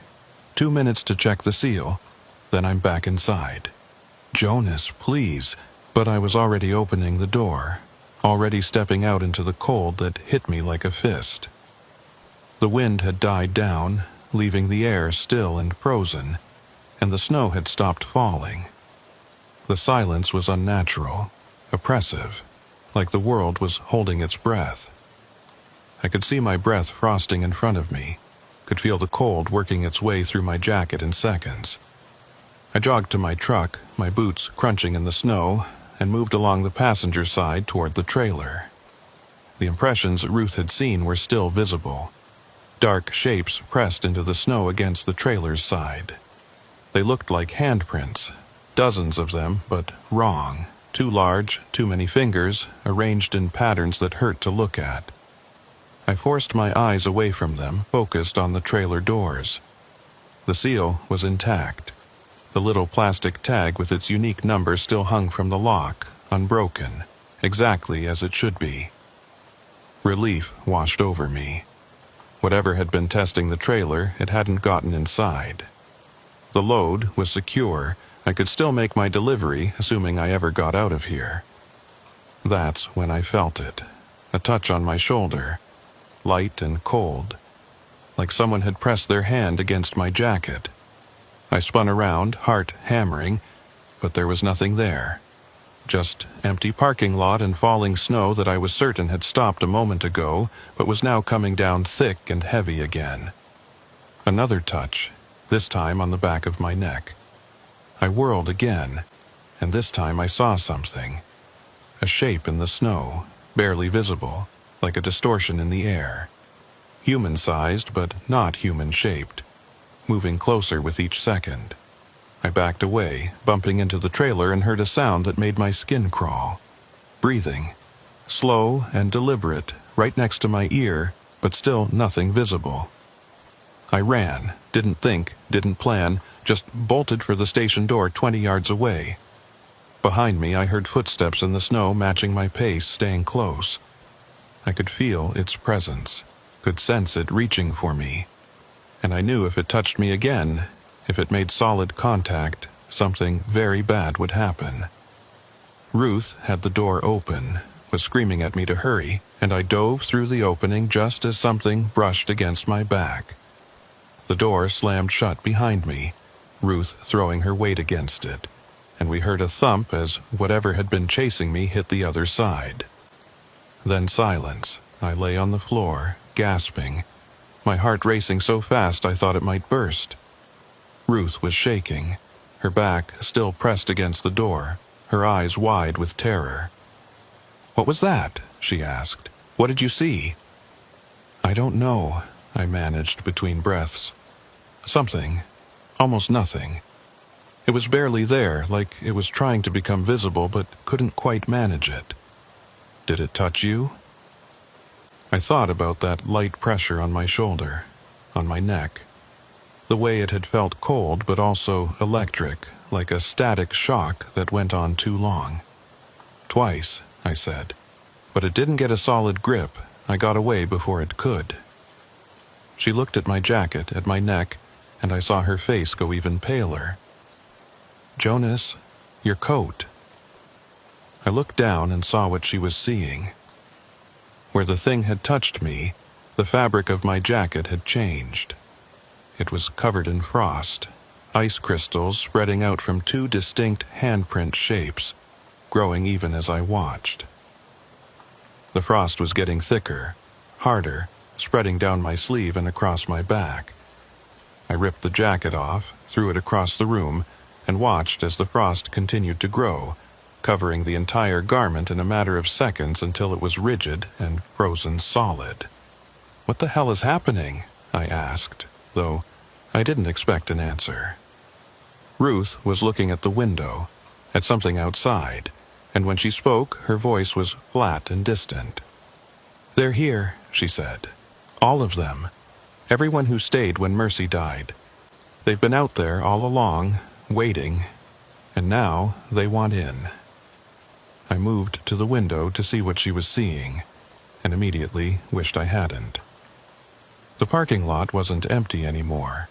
2 minutes to check the seal, then I'm back inside." "Jonas, please." But I was already opening the door, already stepping out into the cold that hit me like a fist. The wind had died down, leaving the air still and frozen, and the snow had stopped falling. The silence was unnatural, oppressive, like the world was holding its breath. I could see my breath frosting in front of me, could feel the cold working its way through my jacket in seconds. I jogged to my truck, my boots crunching in the snow, and moved along the passenger side toward the trailer. The impressions Ruth had seen were still visible. Dark shapes pressed into the snow against the trailer's side. They looked like handprints, dozens of them, but wrong, too large, too many fingers, arranged in patterns that hurt to look at. I forced my eyes away from them, focused on the trailer doors. The seal was intact. The little plastic tag with its unique number still hung from the lock, unbroken, exactly as it should be. Relief washed over me. Whatever had been testing the trailer, it hadn't gotten inside. The load was secure. I could still make my delivery, assuming I ever got out of here. That's when I felt it. A touch on my shoulder, light and cold, like someone had pressed their hand against my jacket. I spun around, heart hammering, but there was nothing there. Just empty parking lot and falling snow that I was certain had stopped a moment ago, but was now coming down thick and heavy again. Another touch, this time on the back of my neck. I whirled again, and this time I saw something. A shape in the snow, barely visible, like a distortion in the air. Human-sized, but not human-shaped, moving closer with each second. I backed away, bumping into the trailer, and heard a sound that made my skin crawl. Breathing. Slow and deliberate, right next to my ear, but still nothing visible. I ran, didn't think, didn't plan, just bolted for the station door 20 yards away. Behind me, I heard footsteps in the snow matching my pace, staying close. I could feel its presence, could sense it reaching for me. And I knew if it touched me again, if it made solid contact, something very bad would happen. Ruth had the door open, was screaming at me to hurry, and I dove through the opening just as something brushed against my back. The door slammed shut behind me, Ruth throwing her weight against it, and we heard a thump as whatever had been chasing me hit the other side. Then silence. I lay on the floor, gasping, my heart racing so fast I thought it might burst. Ruth was shaking, her back still pressed against the door, her eyes wide with terror. "What was that?" she asked. "What did you see?" "I don't know," I managed between breaths. "Something. Almost nothing. It was barely there, like it was trying to become visible but couldn't quite manage it." "Did it touch you?" I thought about that light pressure on my shoulder, on my neck. The way it had felt cold but also electric, like a static shock that went on too long. "Twice," I said. "But it didn't get a solid grip. I got away before it could." She looked at my jacket, at my neck, and I saw her face go even paler. "Jonas, your coat." I looked down and saw what she was seeing. Where the thing had touched me, the fabric of my jacket had changed. It was covered in frost, ice crystals spreading out from two distinct handprint shapes, growing even as I watched. The frost was getting thicker, harder, spreading down my sleeve and across my back. I ripped the jacket off, threw it across the room, and watched as the frost continued to grow, covering the entire garment in a matter of seconds until it was rigid and frozen solid. "What the hell is happening?" I asked, though I didn't expect an answer. Ruth was looking at the window, at something outside, and when she spoke, her voice was flat and distant. "They're here," she said. "All of them. Everyone who stayed when Mercy died. They've been out there all along, waiting, and now they want in." I moved to the window to see what she was seeing, and immediately wished I hadn't. The parking lot wasn't empty anymore.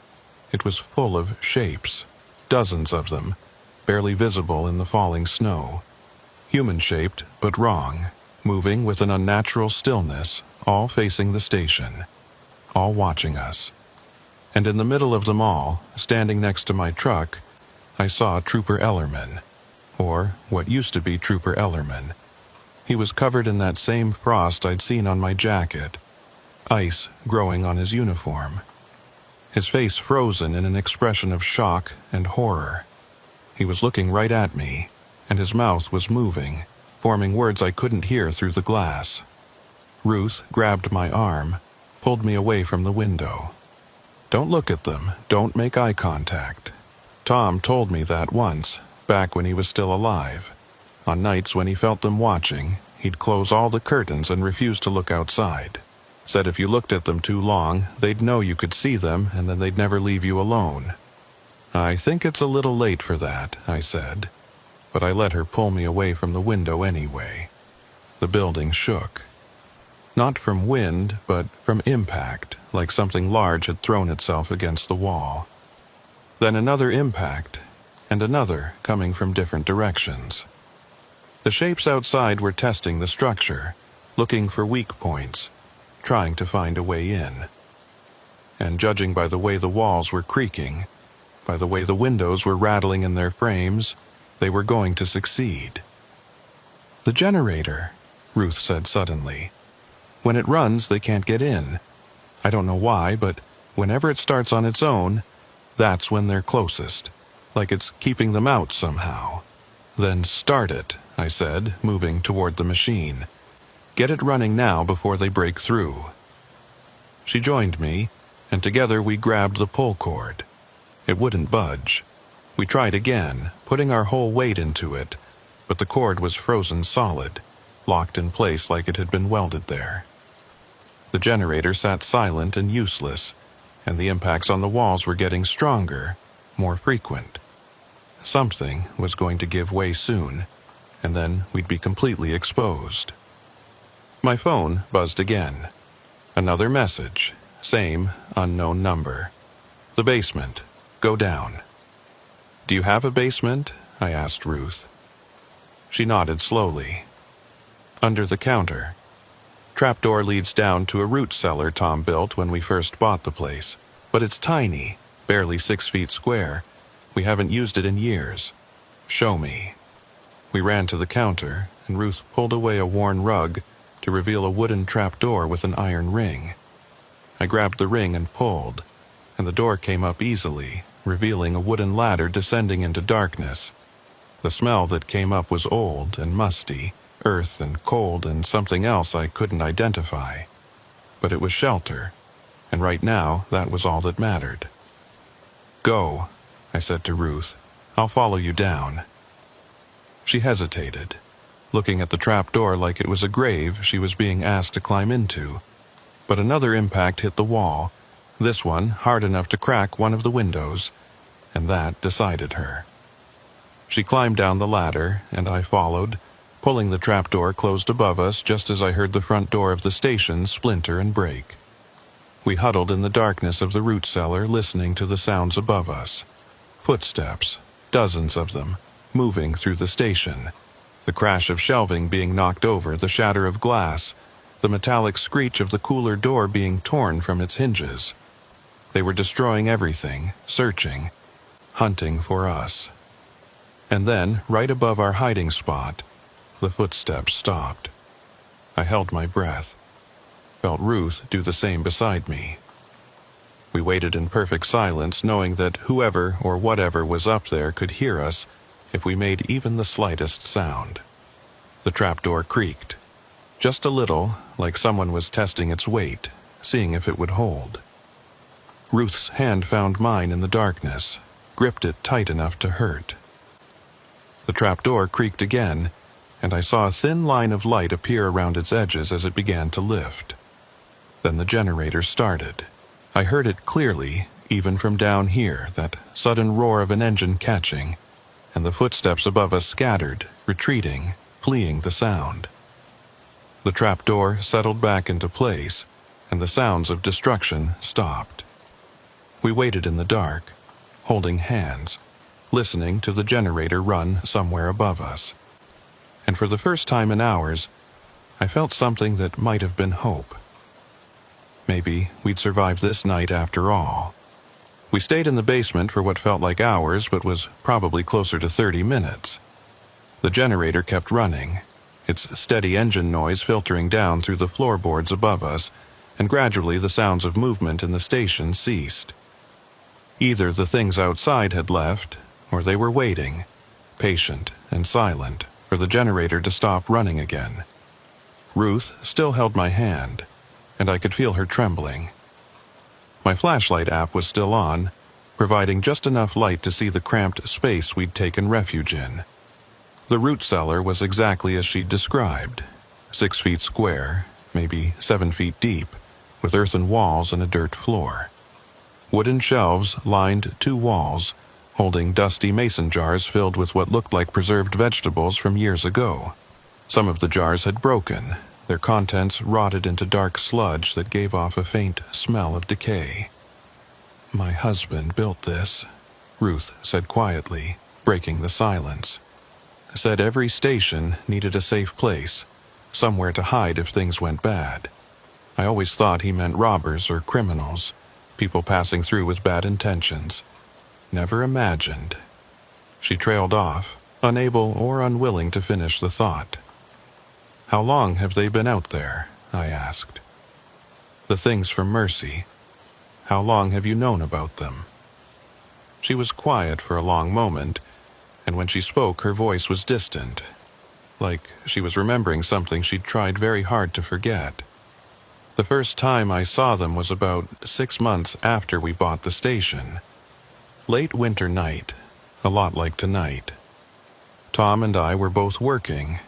It was full of shapes, dozens of them, barely visible in the falling snow. Human-shaped, but wrong, moving with an unnatural stillness, all facing the station, all watching us. And in the middle of them all, standing next to my truck, I saw Trooper Ellerman, or what used to be Trooper Ellerman. He was covered in that same frost I'd seen on my jacket, ice growing on his uniform. His face frozen in an expression of shock and horror. He was looking right at me, and his mouth was moving, forming words I couldn't hear through the glass. Ruth grabbed my arm, pulled me away from the window. "Don't look at them, don't make eye contact. Tom told me that once, back when he was still alive. On nights when he felt them watching, he'd close all the curtains and refuse to look outside. Said if you looked at them too long, they'd know you could see them and then they'd never leave you alone." "I think it's a little late for that," I said, but I let her pull me away from the window anyway. The building shook. Not from wind, but from impact, like something large had thrown itself against the wall. Then another impact, and another coming from different directions. The shapes outside were testing the structure, looking for weak points, trying to find a way in. And judging by the way the walls were creaking, by the way the windows were rattling in their frames, they were going to succeed. "The generator," Ruth said suddenly. "When it runs, they can't get in. I don't know why, but Whenever it starts on its own, that's when they're closest, like it's keeping them out somehow. Then start it, I said, moving toward the machine. Get it running now before they break through. She joined me, and together we grabbed the pull cord. It wouldn't budge. We tried again, putting our whole weight into it, but the cord was frozen solid, locked in place like it had been welded there. The generator sat silent and useless, and the impacts on the walls were getting stronger, more frequent. Something was going to give way soon, and then we'd be completely exposed. My phone buzzed again. Another message, same unknown number. The basement. Go down. Do you have a basement? I asked Ruth. She nodded slowly. Under the counter. Trapdoor leads down to a root cellar Tom built when we first bought the place, but it's tiny, barely 6 feet square. We haven't used it in years. Show me. We ran to the counter, and Ruth pulled away a worn rug to reveal a wooden trapdoor with an iron ring. I grabbed the ring and pulled, and the door came up easily, revealing a wooden ladder descending into darkness. The smell that came up was old and musty, earth and cold and something else I couldn't identify. But it was shelter, and right now that was all that mattered. Go, I said to Ruth. I'll follow you down. She hesitated, looking at the trapdoor like it was a grave she was being asked to climb into. But another impact hit the wall, this one hard enough to crack one of the windows, and that decided her. She climbed down the ladder, and I followed, pulling the trapdoor closed above us just as I heard the front door of the station splinter and break. We huddled in the darkness of the root cellar, listening to the sounds above us. Footsteps, dozens of them, moving through the station. The crash of shelving being knocked over, the shatter of glass, the metallic screech of the cooler door being torn from its hinges. They were destroying everything, searching, hunting for us. And then, right above our hiding spot, the footsteps stopped. I held my breath, felt Ruth do the same beside me. We waited in perfect silence, knowing that whoever or whatever was up there could hear us if we made even the slightest sound. The trapdoor creaked, just a little, like someone was testing its weight, seeing if it would hold. Ruth's hand found mine in the darkness, gripped it tight enough to hurt. The trapdoor creaked again, and I saw a thin line of light appear around its edges as it began to lift. Then the generator started. I heard it clearly, even from down here, that sudden roar of an engine catching, and the footsteps above us scattered, retreating, fleeing the sound. The trapdoor settled back into place, and the sounds of destruction stopped. We waited in the dark, holding hands, listening to the generator run somewhere above us. And for the first time in hours, I felt something that might have been hope. Maybe we'd survive this night after all. We stayed in the basement for what felt like hours but was probably closer to 30 minutes. The generator kept running, its steady engine noise filtering down through the floorboards above us, and gradually the sounds of movement in the station ceased. Either the things outside had left, or they were waiting, patient and silent, for the generator to stop running again. Ruth still held my hand, and I could feel her trembling. My flashlight app was still on, providing just enough light to see the cramped space we'd taken refuge in. The root cellar was exactly as she'd described, 6 feet square, maybe 7 feet deep, with earthen walls and a dirt floor. Wooden shelves lined 2 walls, holding dusty mason jars filled with what looked like preserved vegetables from years ago. Some of the jars had broken, their contents rotted into dark sludge that gave off a faint smell of decay. "My husband built this," Ruth said quietly, breaking the silence. "Said every station needed a safe place, somewhere to hide if things went bad. I always thought he meant robbers or criminals, people passing through with bad intentions. Never imagined." She trailed off, unable or unwilling to finish the thought. "How long have they been out there?" I asked. "The things from Mercy. How long have you known about them?" She was quiet for a long moment, and when she spoke her voice was distant, like she was remembering something she'd tried very hard to forget. "The first time I saw them was about 6 months after we bought the station. Late winter night, a lot like tonight. Tom and I were both working,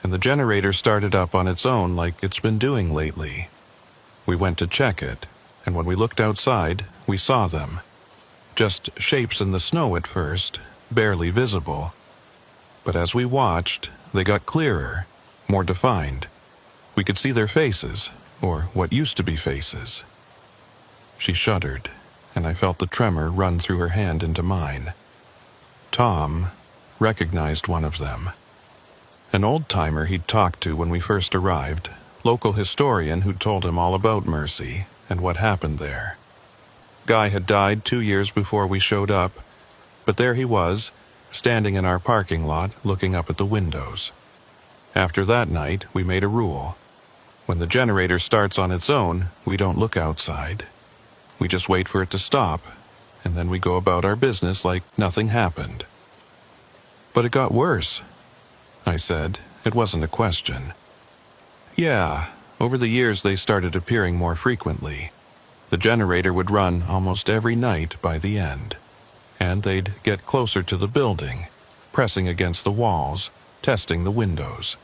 and the generator started up on its own like it's been doing lately. We went to check it, and when we looked outside, we saw them. Just shapes in the snow at first, barely visible. But as we watched, they got clearer, more defined. We could see their faces, or what used to be faces." She shuddered, and I felt the tremor run through her hand into mine. Tom recognized one of them. An old-timer he'd talked to when we first arrived, local historian who'd told him all about Mercy and what happened there. Guy had died 2 years before we showed up, but there he was, standing in our parking lot looking up at the windows. After that night, we made a rule. When the generator starts on its own, we don't look outside. We just wait for it to stop, and then we go about our business like nothing happened. "But it got worse," I said. It wasn't a question. "Yeah, over the years they started appearing more frequently. The generator would run almost every night by the end, and they'd get closer to the building, pressing against the walls, testing the windows.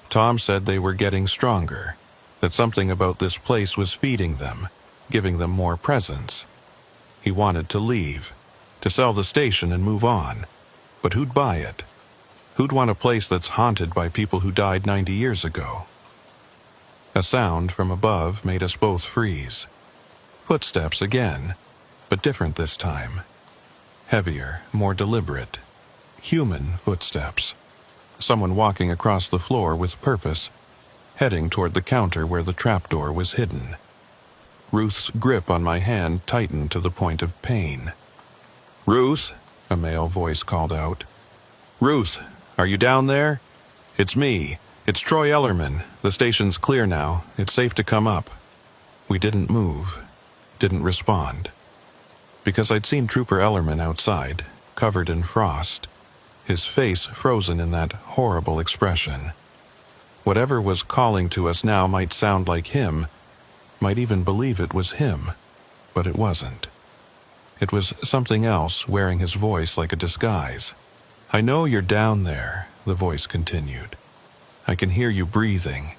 Tom said they were getting stronger, that something about this place was feeding them, giving them more presence. He wanted to leave, to sell the station and move on. But who'd buy it? Who'd want a place that's haunted by people who died 90 years ago?" A sound from above made us both freeze. Footsteps again, but different this time. Heavier, more deliberate. Human footsteps. Someone walking across the floor with purpose, heading toward the counter where the trapdoor was hidden. Ruth's grip on my hand tightened to the point of pain. "Ruth," a male voice called out. "Ruth, are you down there? It's me. It's Troy Ellerman. The station's clear now. It's safe to come up." We didn't move, didn't respond. Because I'd seen Trooper Ellerman outside, covered in frost, his face frozen in that horrible expression. Whatever was calling to us now might sound like him, might even believe it was him, but it wasn't. It was something else wearing his voice like a disguise. "I know you're down there," the voice continued. "I can hear you breathing.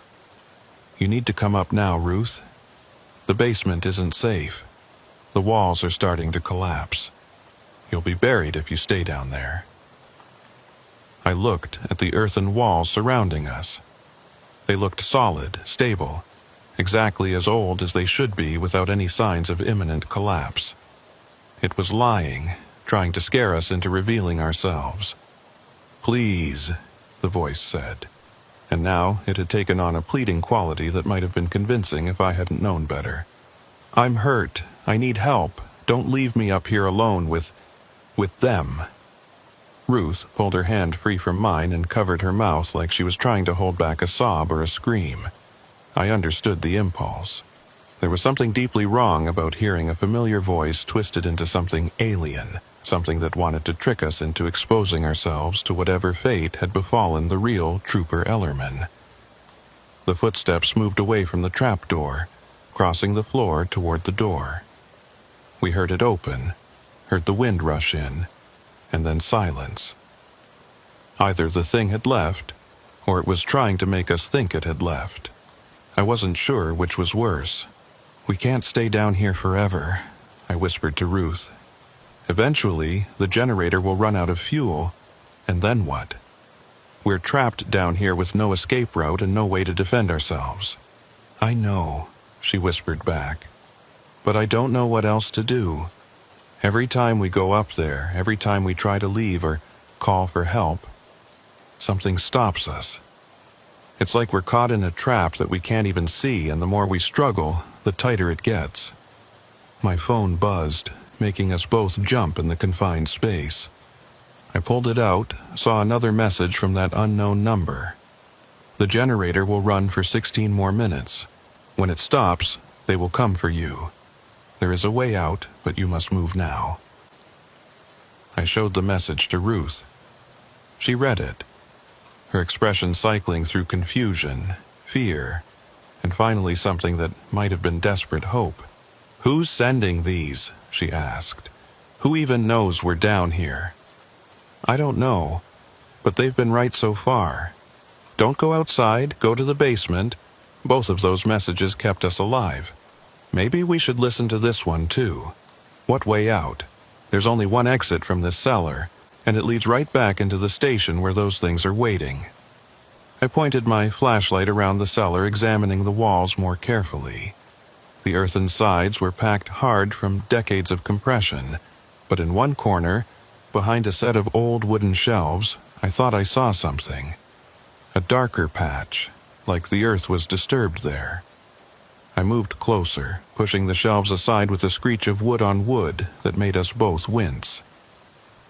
You need to come up now, Ruth. The basement isn't safe. The walls are starting to collapse. You'll be buried if you stay down there." I looked at the earthen walls surrounding us. They looked solid, stable, exactly as old as they should be without any signs of imminent collapse. It was lying, trying to scare us into revealing ourselves. "Please," the voice said, and now it had taken on a pleading quality that might have been convincing if I hadn't known better. "I'm hurt. I need help. Don't leave me up here alone with them." Ruth pulled her hand free from mine and covered her mouth like she was trying to hold back a sob or a scream. I understood the impulse. There was something deeply wrong about hearing a familiar voice twisted into something alien, something that wanted to trick us into exposing ourselves to whatever fate had befallen the real Trooper Ellerman. The footsteps moved away from the trapdoor, crossing the floor toward the door. We heard it open, heard the wind rush in, and then silence. Either the thing had left, or it was trying to make us think it had left. I wasn't sure which was worse. "We can't stay down here forever," I whispered to Ruth. "Eventually, the generator will run out of fuel, and then what? We're trapped down here with no escape route and no way to defend ourselves." "I know," she whispered back, "but I don't know what else to do. Every time we go up there, every time we try to leave or call for help, something stops us. It's like we're caught in a trap that we can't even see, and the more we struggle, the tighter it gets." My phone buzzed, making us both jump in the confined space. I pulled it out, saw another message from that unknown number. "The generator will run for 16 more minutes. When it stops, they will come for you. There is a way out, but you must move now. I showed the message to Ruth. She read it, her expression cycling through confusion, fear, and finally something that might have been desperate hope. "Who's sending these?" she asked. "Who even knows we're down here?" "I don't know, but they've been right so far. Don't go outside, go to the basement." Both of those messages kept us alive. Maybe we should listen to this one too. What way out? There's only one exit from this cellar, and it leads right back into the station where those things are waiting. I pointed my flashlight around the cellar, examining the walls more carefully. The earthen sides were packed hard from decades of compression, but in one corner, behind a set of old wooden shelves, I thought I saw something. A darker patch, like the earth was disturbed there. I moved closer, pushing the shelves aside with a screech of wood on wood that made us both wince.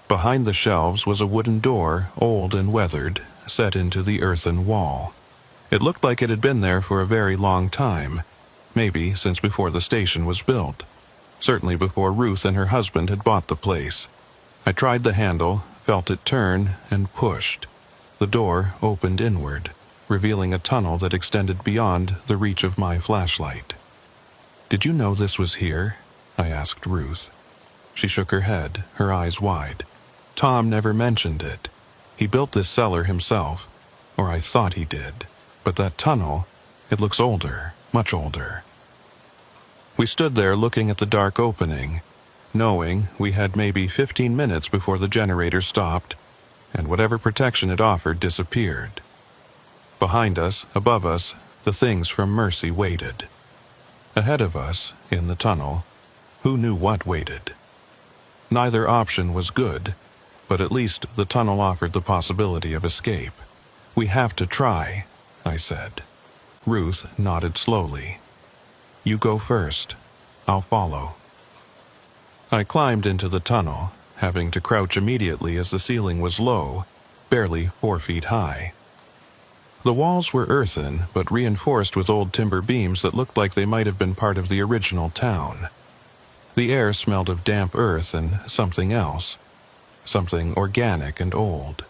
Behind the shelves was a wooden door, old and weathered, set into the earthen wall. It looked like it had been there for a very long time, maybe since before the station was built. Certainly before Ruth and her husband had bought the place. I tried the handle, felt it turn, and pushed. The door opened inward, revealing a tunnel that extended beyond the reach of my flashlight. "Did you know this was here?" I asked Ruth. She shook her head, her eyes wide. "Tom never mentioned it. He built this cellar himself, or I thought he did. But that tunnel, it looks older, much older." We stood there looking at the dark opening, knowing we had maybe 15 minutes before the generator stopped, and whatever protection it offered disappeared. Behind us, above us, the things from Mercy waited. Ahead of us, in the tunnel, who knew what waited? Neither option was good, but at least the tunnel offered the possibility of escape. "We have to try," I said. Ruth nodded slowly. "You go first. I'll follow." I climbed into the tunnel, having to crouch immediately as the ceiling was low, barely 4 feet high. The walls were earthen, but reinforced with old timber beams that looked like they might have been part of the original town. The air smelled of damp earth and something else, something organic and old.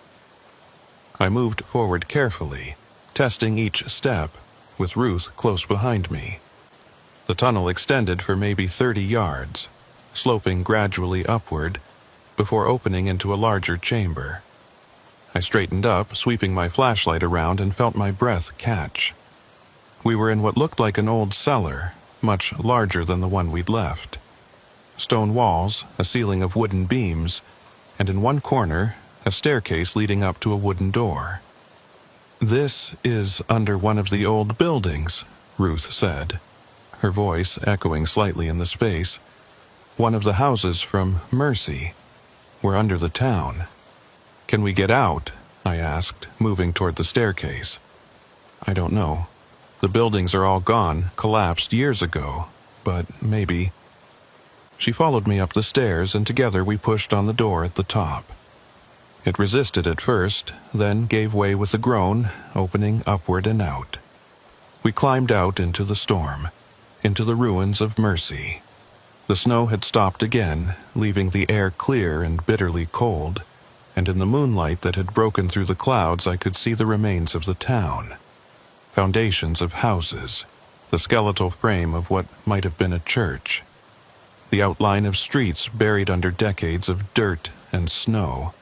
I moved forward carefully, testing each step, with Ruth close behind me. The tunnel extended for maybe 30 yards, sloping gradually upward, before opening into a larger chamber. I straightened up, sweeping my flashlight around, and felt my breath catch. We were in what looked like an old cellar, much larger than the one we'd left. Stone walls, a ceiling of wooden beams, and in one corner, a staircase leading up to a wooden door. "This is under one of the old buildings," Ruth said, her voice echoing slightly in the space. "One of the houses from Mercy. We're under the town." "Can we get out?" I asked, moving toward the staircase. "I don't know. The buildings are all gone, collapsed years ago, but maybe." She followed me up the stairs, and together we pushed on the door at the top. It resisted at first, then gave way with a groan, opening upward and out. We climbed out into the storm, into the ruins of Mercy. The snow had stopped again, leaving the air clear and bitterly cold, and in the moonlight that had broken through the clouds I could see the remains of the town. Foundations of houses, the skeletal frame of what might have been a church, the outline of streets buried under decades of dirt and snow.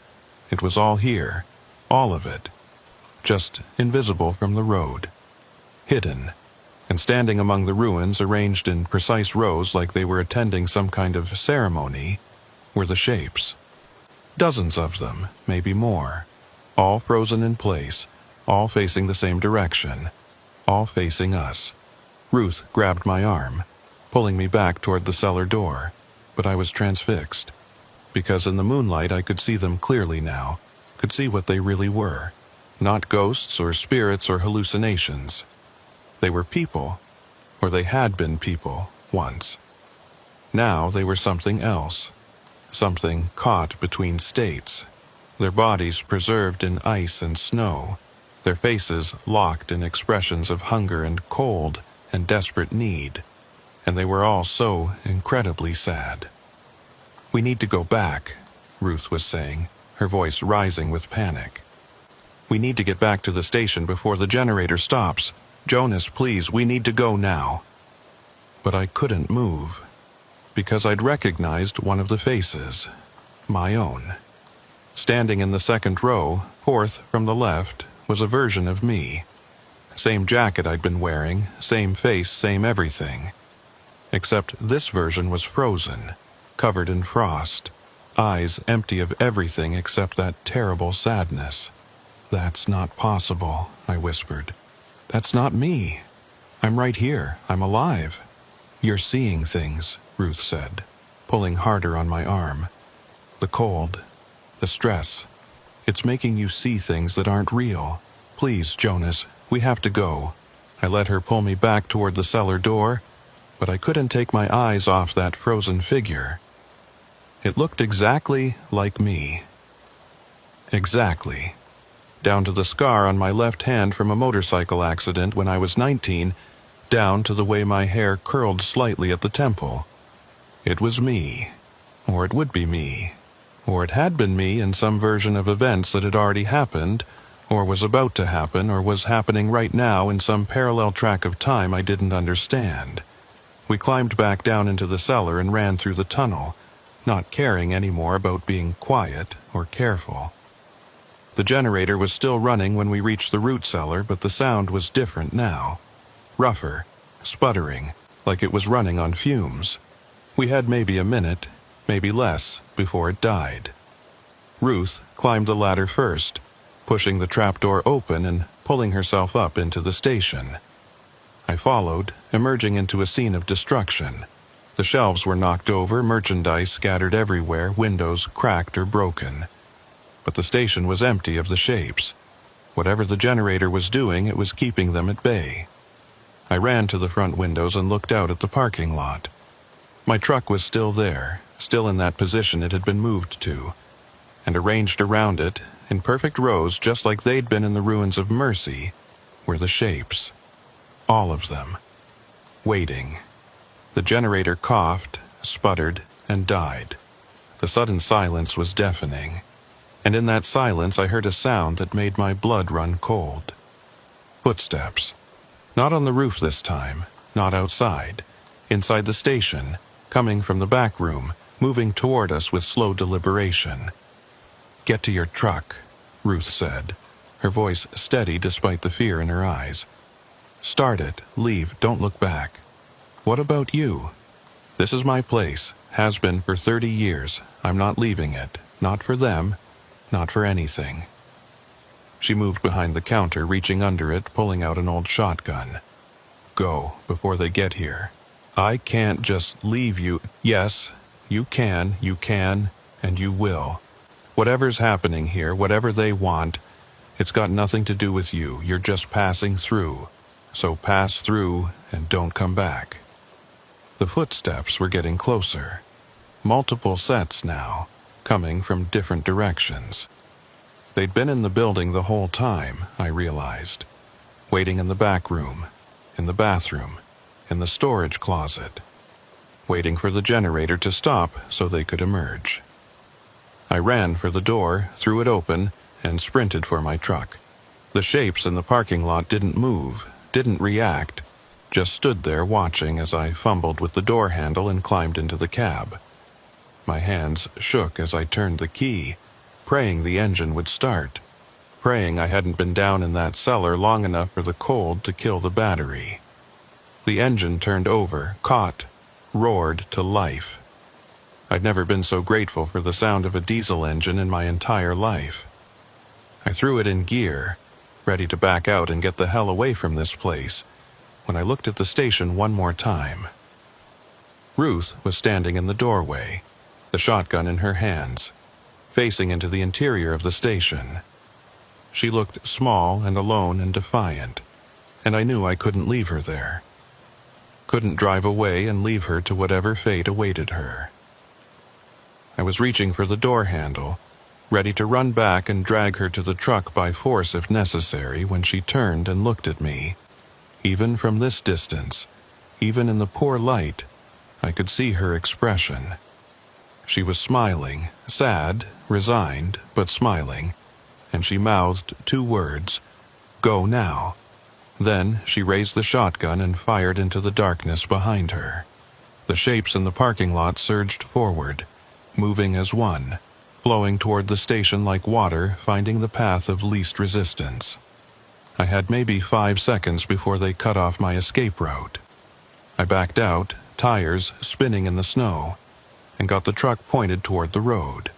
It was all here, all of it, just invisible from the road, hidden, and standing among the ruins arranged in precise rows like they were attending some kind of ceremony, were the shapes. Dozens of them, maybe more, all frozen in place, all facing the same direction, all facing us. Ruth grabbed my arm, pulling me back toward the cellar door, but I was transfixed, because in the moonlight I could see them clearly now, could see what they really were, not ghosts or spirits or hallucinations. They were people, or they had been people, once. Now they were something else. Something caught between states, their bodies preserved in ice and snow, their faces locked in expressions of hunger and cold and desperate need. and they were all so incredibly sad. "We need to go back," Ruth was saying, her voice rising with panic. "We need to get back to the station before the generator stops. Jonas, please, we need to go now." But I couldn't move, because I'd recognized one of the faces, my own. Standing in the second row, fourth from the left, was a version of me. Same jacket I'd been wearing, same face, same everything. Except this version was frozen, covered in frost, eyes empty of everything except that terrible sadness. "That's not possible," I whispered. "That's not me. I'm right here. I'm alive." "You're seeing things," Ruth said, pulling harder on my arm. "The cold, the stress, it's making you see things that aren't real. Please, Jonas, we have to go." I let her pull me back toward the cellar door, but I couldn't take my eyes off that frozen figure. It looked exactly like me. Exactly. Down to the scar on my left hand from a motorcycle accident when I was 19, down to the way my hair curled slightly at the temple. It was me. Or it would be me. Or it had been me in some version of events that had already happened, or was about to happen, or was happening right now in some parallel track of time I didn't understand. We climbed back down into the cellar and ran through the tunnel, not caring anymore about being quiet or careful. The generator was still running when we reached the root cellar, but the sound was different now. Rougher, sputtering, like it was running on fumes. We had maybe a minute, maybe less, before it died. Ruth climbed the ladder first, pushing the trapdoor open and pulling herself up into the station. I followed, emerging into a scene of destruction. The shelves were knocked over, merchandise scattered everywhere, windows cracked or broken. But the station was empty of the shapes. Whatever the generator was doing, it was keeping them at bay. I ran to the front windows and looked out at the parking lot. My truck was still there, still in that position it had been moved to, and arranged around it, in perfect rows just like they'd been in the ruins of Mercy, were the shapes. All of them. Waiting. The generator coughed, sputtered, and died. The sudden silence was deafening, and in that silence I heard a sound that made my blood run cold. Footsteps. Not on the roof this time, not outside. Inside the station, coming from the back room, moving toward us with slow deliberation. "Get to your truck," Ruth said, her voice steady despite the fear in her eyes. "Start it, leave, don't look back. What about you? This is my place, has been for 30 years. I'm not leaving it, not for them, not for anything." She moved behind the counter, reaching under it, pulling out an old shotgun. "Go, before they get here. I can't just leave you." "Yes, you can, and you will. Whatever's happening here, whatever they want, it's got nothing to do with you. You're just passing through. So pass through and don't come back." The footsteps were getting closer. Multiple sets now, coming from different directions. They'd been in the building the whole time, I realized. Waiting in the back room, in the bathroom, in the storage closet. Waiting for the generator to stop so they could emerge. I ran for the door, threw it open, and sprinted for my truck. The shapes in the parking lot didn't move, didn't react, just stood there watching as I fumbled with the door handle and climbed into the cab. My hands shook as I turned the key, praying the engine would start, praying I hadn't been down in that cellar long enough for the cold to kill the battery. The engine turned over, caught, roared to life. I'd never been so grateful for the sound of a diesel engine in my entire life. I threw it in gear, ready to back out and get the hell away from this place, when I looked at the station one more time. Ruth was standing in the doorway, the shotgun in her hands, facing into the interior of the station. She looked small and alone and defiant, and I knew I couldn't leave her there. Couldn't drive away and leave her to whatever fate awaited her. I was reaching for the door handle, ready to run back and drag her to the truck by force if necessary, when she turned and looked at me. Even from this distance, even in the poor light, I could see her expression. She was smiling, sad, resigned, but smiling, and she mouthed 2 words, "Go now." Then she raised the shotgun and fired into the darkness behind her. The shapes in the parking lot surged forward, moving as one, flowing toward the station like water finding the path of least resistance. I had maybe 5 seconds before they cut off my escape route. I backed out, tires spinning in the snow, and got the truck pointed toward the road.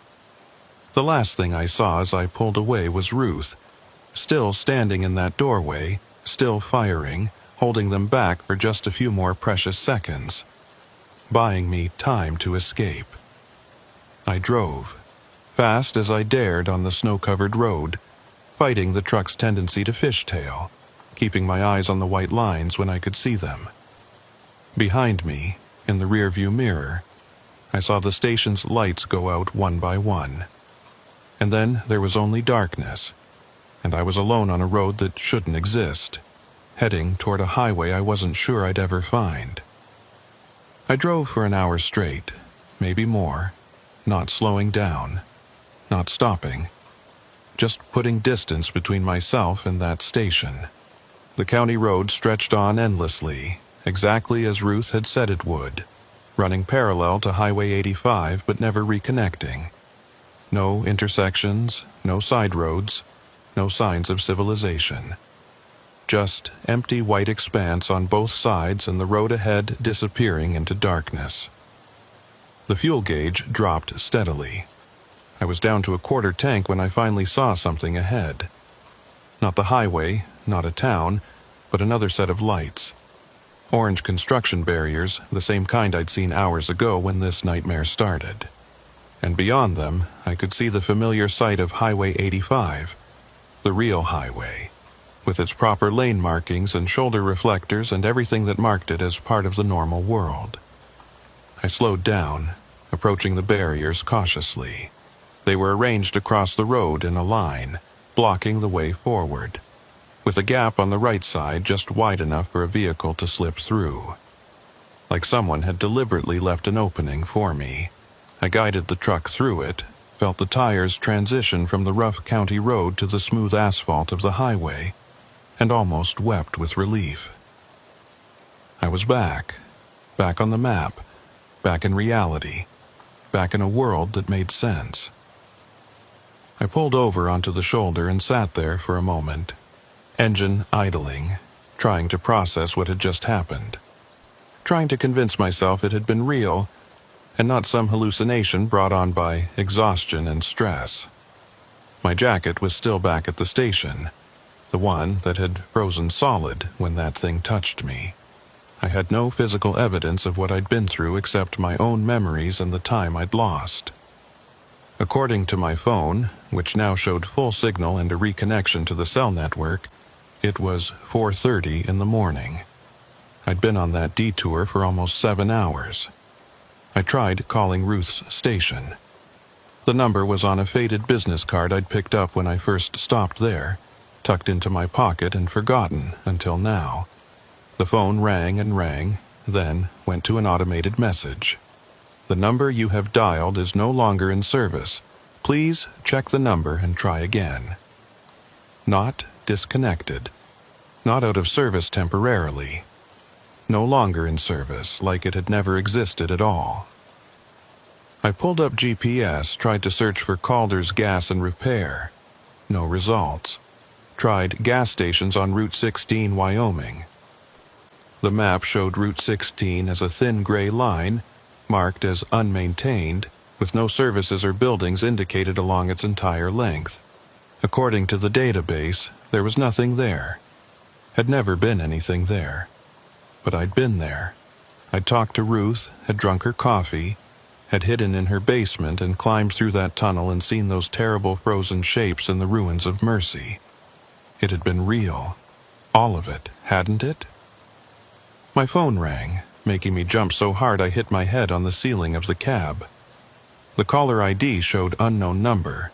The last thing I saw as I pulled away was Ruth, still standing in that doorway, still firing, holding them back for just a few more precious seconds, buying me time to escape. I drove, fast as I dared on the snow-covered road, fighting the truck's tendency to fishtail, keeping my eyes on the white lines when I could see them. Behind me, in the rearview mirror, I saw the station's lights go out one by one. And then there was only darkness, and I was alone on a road that shouldn't exist, heading toward a highway I wasn't sure I'd ever find. I drove for an hour straight, maybe more, not slowing down, not stopping, just putting distance between myself and that station. The county road stretched on endlessly, exactly as Ruth had said it would, running parallel to Highway 85 but never reconnecting. No intersections, no side roads, no signs of civilization. Just empty white expanse on both sides and the road ahead disappearing into darkness. The fuel gauge dropped steadily. I was down to a quarter tank when I finally saw something ahead. Not the highway, not a town, but another set of lights. Orange construction barriers, the same kind I'd seen hours ago when this nightmare started. And beyond them, I could see the familiar sight of Highway 85, the real highway, with its proper lane markings and shoulder reflectors and everything that marked it as part of the normal world. I slowed down, approaching the barriers cautiously. They were arranged across the road in a line, blocking the way forward, with a gap on the right side just wide enough for a vehicle to slip through. Like someone had deliberately left an opening for me. I guided the truck through it, felt the tires transition from the rough county road to the smooth asphalt of the highway, and almost wept with relief. I was back on the map, back in reality, back in a world that made sense. I pulled over onto the shoulder and sat there for a moment, engine idling, trying to process what had just happened, trying to convince myself it had been real and not some hallucination brought on by exhaustion and stress. My jacket was still back at the station, the one that had frozen solid when that thing touched me. I had no physical evidence of what I'd been through except my own memories and the time I'd lost. According to my phone, which now showed full signal and a reconnection to the cell network, it was 4:30 in the morning. I'd been on that detour for almost 7 hours. I tried calling Ruth's station. The number was on a faded business card I'd picked up when I first stopped there, tucked into my pocket and forgotten until now. The phone rang and rang, then went to an automated message. The number you have dialed is no longer in service. Please check the number and try again. Not disconnected. Not out of service temporarily. No longer in service, like it had never existed at all. I pulled up GPS, tried to search for Calder's Gas and Repair. No results. Tried gas stations on Route 16, Wyoming. The map showed Route 16 as a thin gray line, marked as unmaintained, with no services or buildings indicated along its entire length. According to the database, there was nothing there. Had never been anything there. But I'd been there. I'd talked to Ruth, had drunk her coffee, had hidden in her basement and climbed through that tunnel and seen those terrible frozen shapes in the ruins of Mercy. It had been real. All of it, hadn't it? My phone rang, making me jump so hard I hit my head on the ceiling of the cab. The caller ID showed unknown number,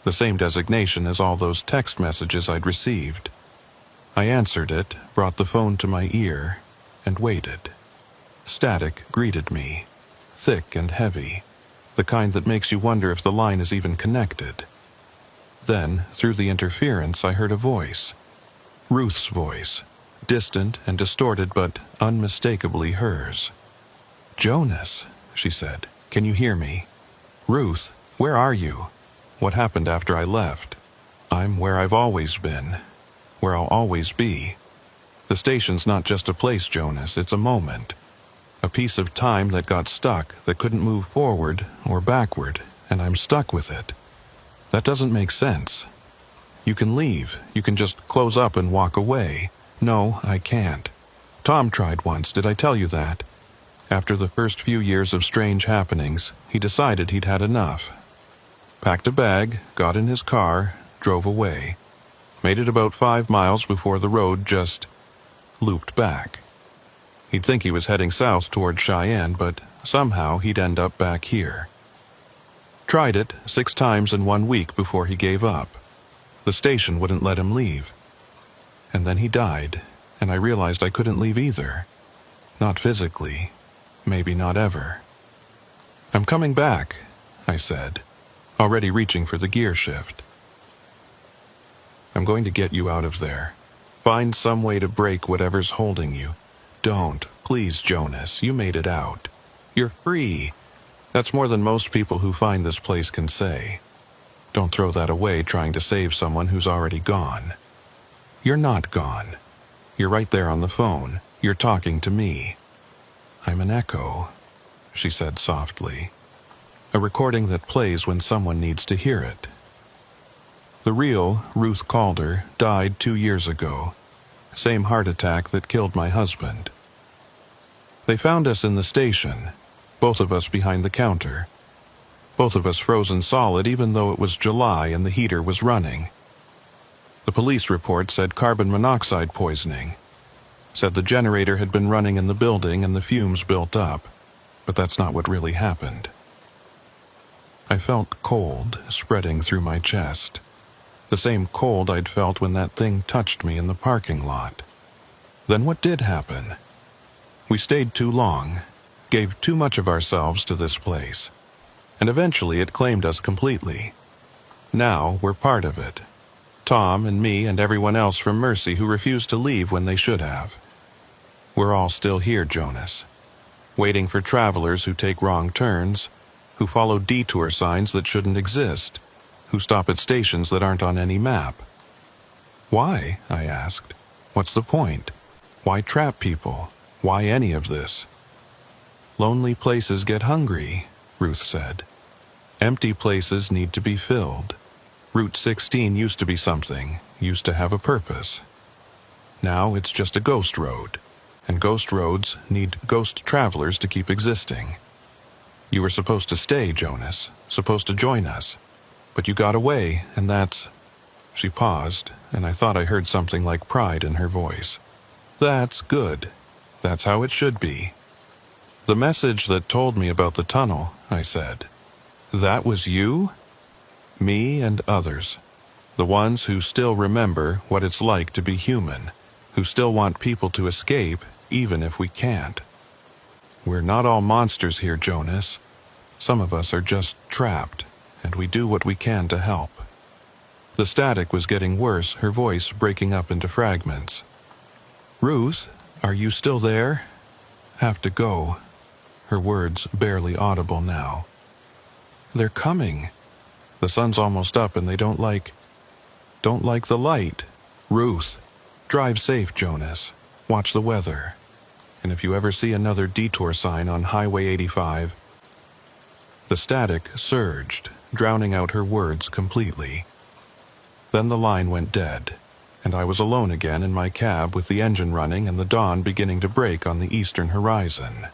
the same designation as all those text messages I'd received. I answered it, brought the phone to my ear, and waited. Static greeted me, thick and heavy, the kind that makes you wonder if the line is even connected. Then, through the interference, I heard a voice. Ruth's voice, distant and distorted but unmistakably hers. "Jonas," she said, "can you hear me? Ruth, where are you? What happened after I left? I'm where I've always been, where I'll always be. The station's not just a place, Jonas, it's a moment. A piece of time that got stuck, that couldn't move forward or backward, and I'm stuck with it. That doesn't make sense. You can leave, you can just close up and walk away. No, I can't. Tom tried once, did I tell you that? After the first few years of strange happenings, he decided he'd had enough. Packed a bag, got in his car, drove away. Made it about 5 miles before the road just looped back. He'd think he was heading south toward Cheyenne, but somehow he'd end up back here. Tried it 6 times in 1 week before he gave up. The station wouldn't let him leave. And then he died, and I realized I couldn't leave either. Not physically, maybe not ever. "I'm coming back," I said, already reaching for the gear shift. "I'm going to get you out of there. Find some way to break whatever's holding you. Don't, please, Jonas, you made it out. You're free. That's more than most people who find this place can say. Don't throw that away trying to save someone who's already gone. You're not gone. You're right there on the phone. You're talking to me. I'm an echo," she said softly. "A recording that plays when someone needs to hear it." The real Ruth Calder died 2 years ago. Same heart attack that killed my husband. They found us in the station, both of us behind the counter. Both of us frozen solid even though it was July and the heater was running. The police report said carbon monoxide poisoning. Said the generator had been running in the building and the fumes built up, but that's not what really happened. I felt cold spreading through my chest. The same cold I'd felt when that thing touched me in the parking lot. Then what did happen? We stayed too long, gave too much of ourselves to this place, and eventually it claimed us completely. Now we're part of it. Tom and me and everyone else from Mercy who refused to leave when they should have. We're all still here, Jonas, waiting for travelers who take wrong turns, who follow detour signs that shouldn't exist, who stop at stations that aren't on any map. "Why?" I asked. "What's the point? Why trap people? Why any of this?" "Lonely places get hungry," Ruth said. "Empty places need to be filled. Route 16 used to be something, used to have a purpose. Now it's just a ghost road, and ghost roads need ghost travelers to keep existing. You were supposed to stay, Jonas, supposed to join us, but you got away, and that's—" She paused, and I thought I heard something like pride in her voice. "That's good. That's how it should be." "The message that told me about the tunnel," I said. "That was you?" "Me and others. The ones who still remember what it's like to be human, who still want people to escape even if we can't. We're not all monsters here, Jonas. Some of us are just trapped, and we do what we can to help." The static was getting worse, her voice breaking up into fragments. "Ruth, are you still there?" "Have to go." Her words barely audible now. "They're coming. The sun's almost up and they don't like the light. Ruth, drive safe, Jonas. Watch the weather. And if you ever see another detour sign on Highway 85... The static surged, drowning out her words completely. Then the line went dead, and I was alone again in my cab with the engine running and the dawn beginning to break on the eastern horizon.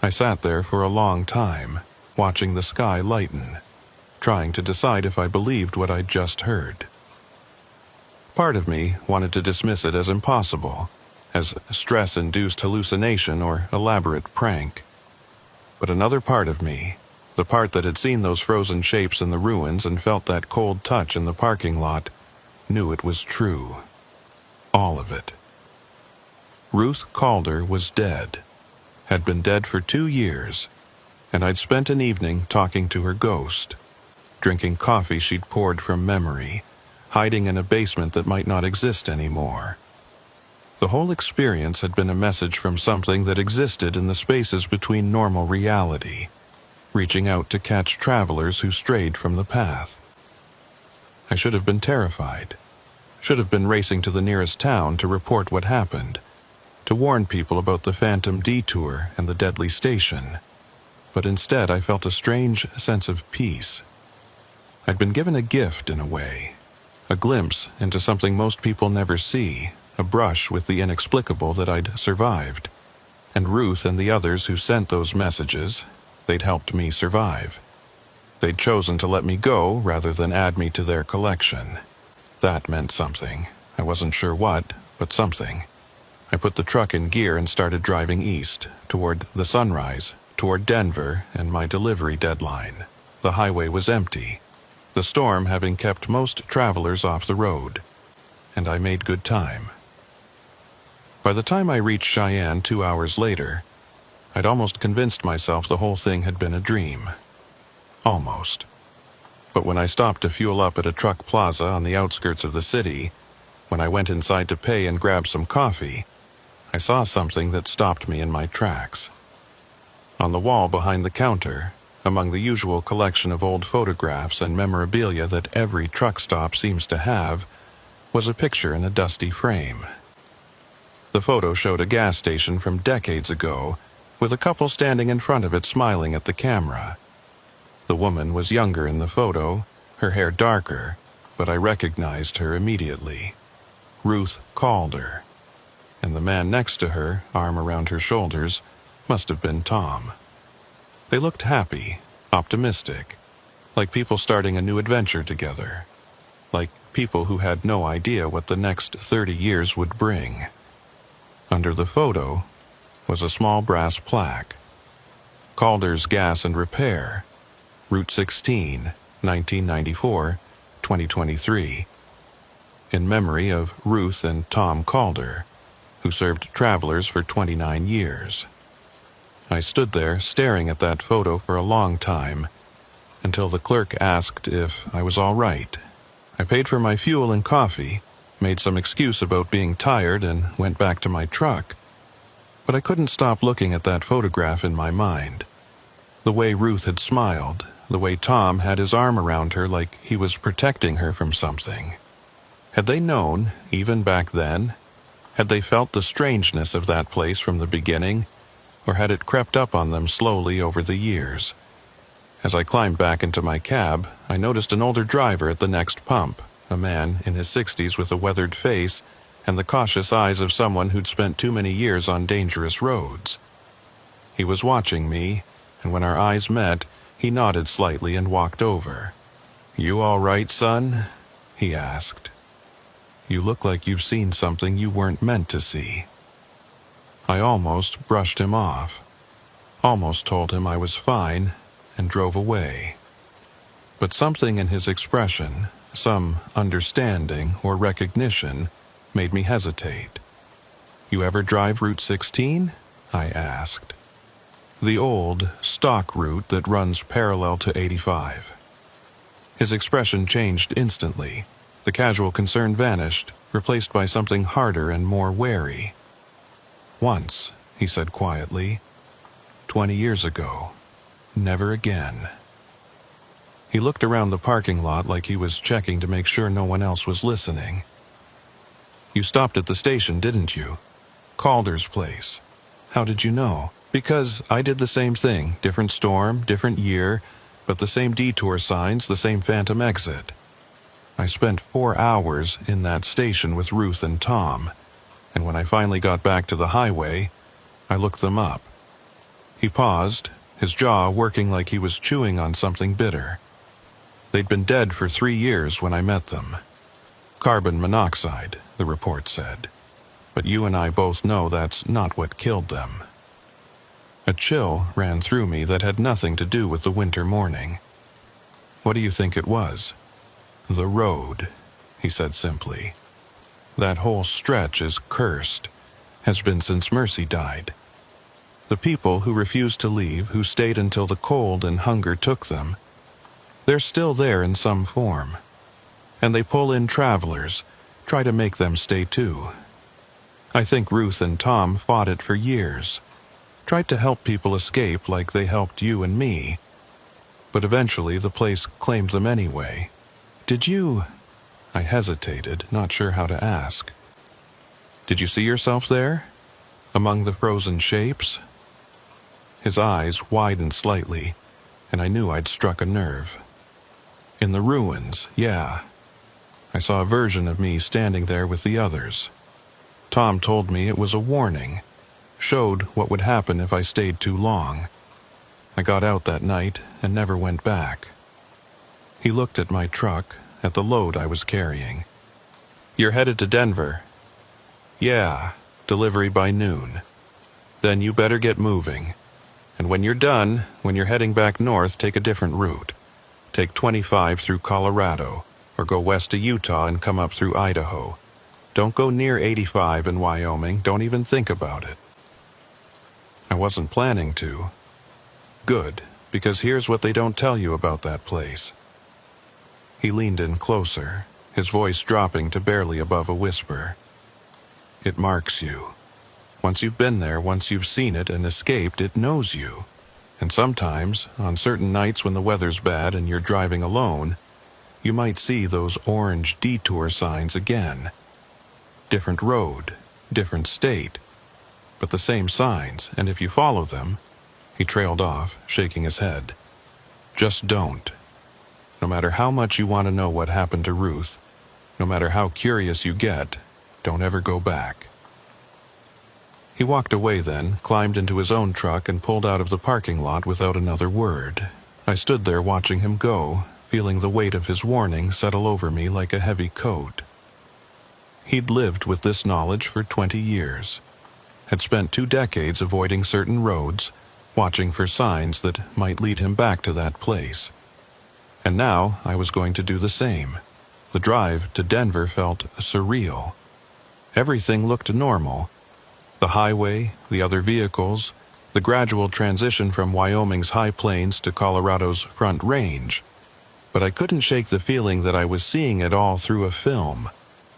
I sat there for a long time, watching the sky lighten, trying to decide if I believed what I'd just heard. Part of me wanted to dismiss it as impossible, as stress-induced hallucination or elaborate prank. But another part of me, the part that had seen those frozen shapes in the ruins and felt that cold touch in the parking lot, knew it was true. All of it. Ruth Calder was dead. had been dead for 2 years, and I'd spent an evening talking to her ghost, drinking coffee she'd poured from memory, hiding in a basement that might not exist anymore. The whole experience had been a message from something that existed in the spaces between normal reality, reaching out to catch travelers who strayed from the path. I should have been terrified, should have been racing to the nearest town to report what happened, to warn people about the phantom detour and the deadly station. But instead I felt a strange sense of peace. I'd been given a gift in a way, a glimpse into something most people never see, a brush with the inexplicable that I'd survived. And Ruth and the others who sent those messages, they'd helped me survive. They'd chosen to let me go rather than add me to their collection. That meant something. I wasn't sure what, but something. I put the truck in gear and started driving east, toward the sunrise, toward Denver and my delivery deadline. The highway was empty, the storm having kept most travelers off the road, and I made good time. By the time I reached Cheyenne 2 hours later, I'd almost convinced myself the whole thing had been a dream. Almost. But when I stopped to fuel up at a truck plaza on the outskirts of the city, when I went inside to pay and grab some coffee, I saw something that stopped me in my tracks. On the wall behind the counter, among the usual collection of old photographs and memorabilia that every truck stop seems to have, was a picture in a dusty frame. The photo showed a gas station from decades ago, with a couple standing in front of it smiling at the camera. The woman was younger in the photo, her hair darker, but I recognized her immediately. Ruth Calder. And the man next to her, arm around her shoulders, must have been Tom. They looked happy, optimistic, like people starting a new adventure together, like people who had no idea what the next 30 years would bring. Under the photo was a small brass plaque. Calder's Gas and Repair, Route 16, 1994, 2023. In memory of Ruth and Tom Calder, who served travelers for 29 years. I stood there staring at that photo for a long time, until the clerk asked if I was all right. I paid for my fuel and coffee, made some excuse about being tired, and went back to my truck. But I couldn't stop looking at that photograph in my mind. The way Ruth had smiled, the way Tom had his arm around her like he was protecting her from something. Had they known, even back then? Had they felt the strangeness of that place from the beginning, or had it crept up on them slowly over the years? As I climbed back into my cab, I noticed an older driver at the next pump, a man in his 60s with a weathered face and the cautious eyes of someone who'd spent too many years on dangerous roads. He was watching me, and when our eyes met, he nodded slightly and walked over. "You all right, son?" he asked. "You look like you've seen something you weren't meant to see." I almost brushed him off, almost told him I was fine, and drove away. But something in his expression, some understanding or recognition, made me hesitate. "You ever drive Route 16?" I asked. The old, stock route that runs parallel to 85. His expression changed instantly. The casual concern vanished, replaced by something harder and more wary. "Once," he said quietly. 20 years ago. Never again." He looked around the parking lot like he was checking to make sure no one else was listening. "You stopped at the station, didn't you? Calder's place. How did you know?" "Because I did the same thing, different storm, different year, but the same detour signs, the same phantom exit. I spent 4 hours in that station with Ruth and Tom, and when I finally got back to the highway, I looked them up." He paused, his jaw working like he was chewing on something bitter. "They'd been dead for 3 years when I met them. Carbon monoxide," the report said. "But you and I both know that's not what killed them." A chill ran through me that had nothing to do with the winter morning. "What do you think it was?" "The road," he said simply. "That whole stretch is cursed, has been since Mercy died. The people who refused to leave, who stayed until the cold and hunger took them, they're still there in some form. And they pull in travelers, try to make them stay too. I think Ruth and Tom fought it for years, tried to help people escape like they helped you and me, but eventually the place claimed them anyway. Did you... I hesitated, not sure how to ask. Did you see yourself there? Among the frozen shapes? His eyes widened slightly, and I knew I'd struck a nerve. In the ruins, yeah. I saw a version of me standing there with the others. Tom told me it was a warning, showed what would happen if I stayed too long. I got out that night and never went back. He looked at my truck, at the load I was carrying. You're headed to Denver. Yeah, delivery by noon. Then you better get moving. And when you're done, when you're heading back north, take a different route. Take 25 through Colorado, or go west to Utah and come up through Idaho. Don't go near 85 in Wyoming, don't even think about it. I wasn't planning to. Good, because here's what they don't tell you about that place. He leaned in closer, his voice dropping to barely above a whisper. It marks you. Once you've been there, once you've seen it and escaped, it knows you. And sometimes, on certain nights when the weather's bad and you're driving alone, you might see those orange detour signs again. Different road, different state, but the same signs, and if you follow them... He trailed off, shaking his head. Just don't. No matter how much you want to know what happened to Ruth, no matter how curious you get, don't ever go back. He walked away then, climbed into his own truck and pulled out of the parking lot without another word. I stood there watching him go, feeling the weight of his warning settle over me like a heavy coat. He'd lived with this knowledge for 20 years, had spent 2 decades avoiding certain roads, watching for signs that might lead him back to that place. And now I was going to do the same. The drive to Denver felt surreal. Everything looked normal. The highway, the other vehicles, the gradual transition from Wyoming's high plains to Colorado's Front Range. But I couldn't shake the feeling that I was seeing it all through a film,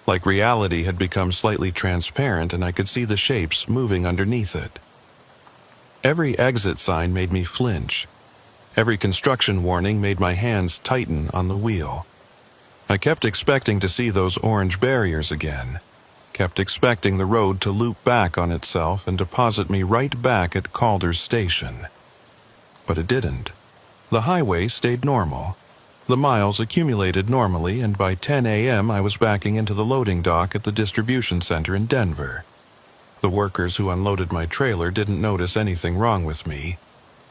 like reality had become slightly transparent and I could see the shapes moving underneath it. Every exit sign made me flinch. Every construction warning made my hands tighten on the wheel. I kept expecting to see those orange barriers again, kept expecting the road to loop back on itself and deposit me right back at Calder's station. But it didn't. The highway stayed normal. The miles accumulated normally, and by 10 a.m. I was backing into the loading dock at the distribution center in Denver. The workers who unloaded my trailer didn't notice anything wrong with me,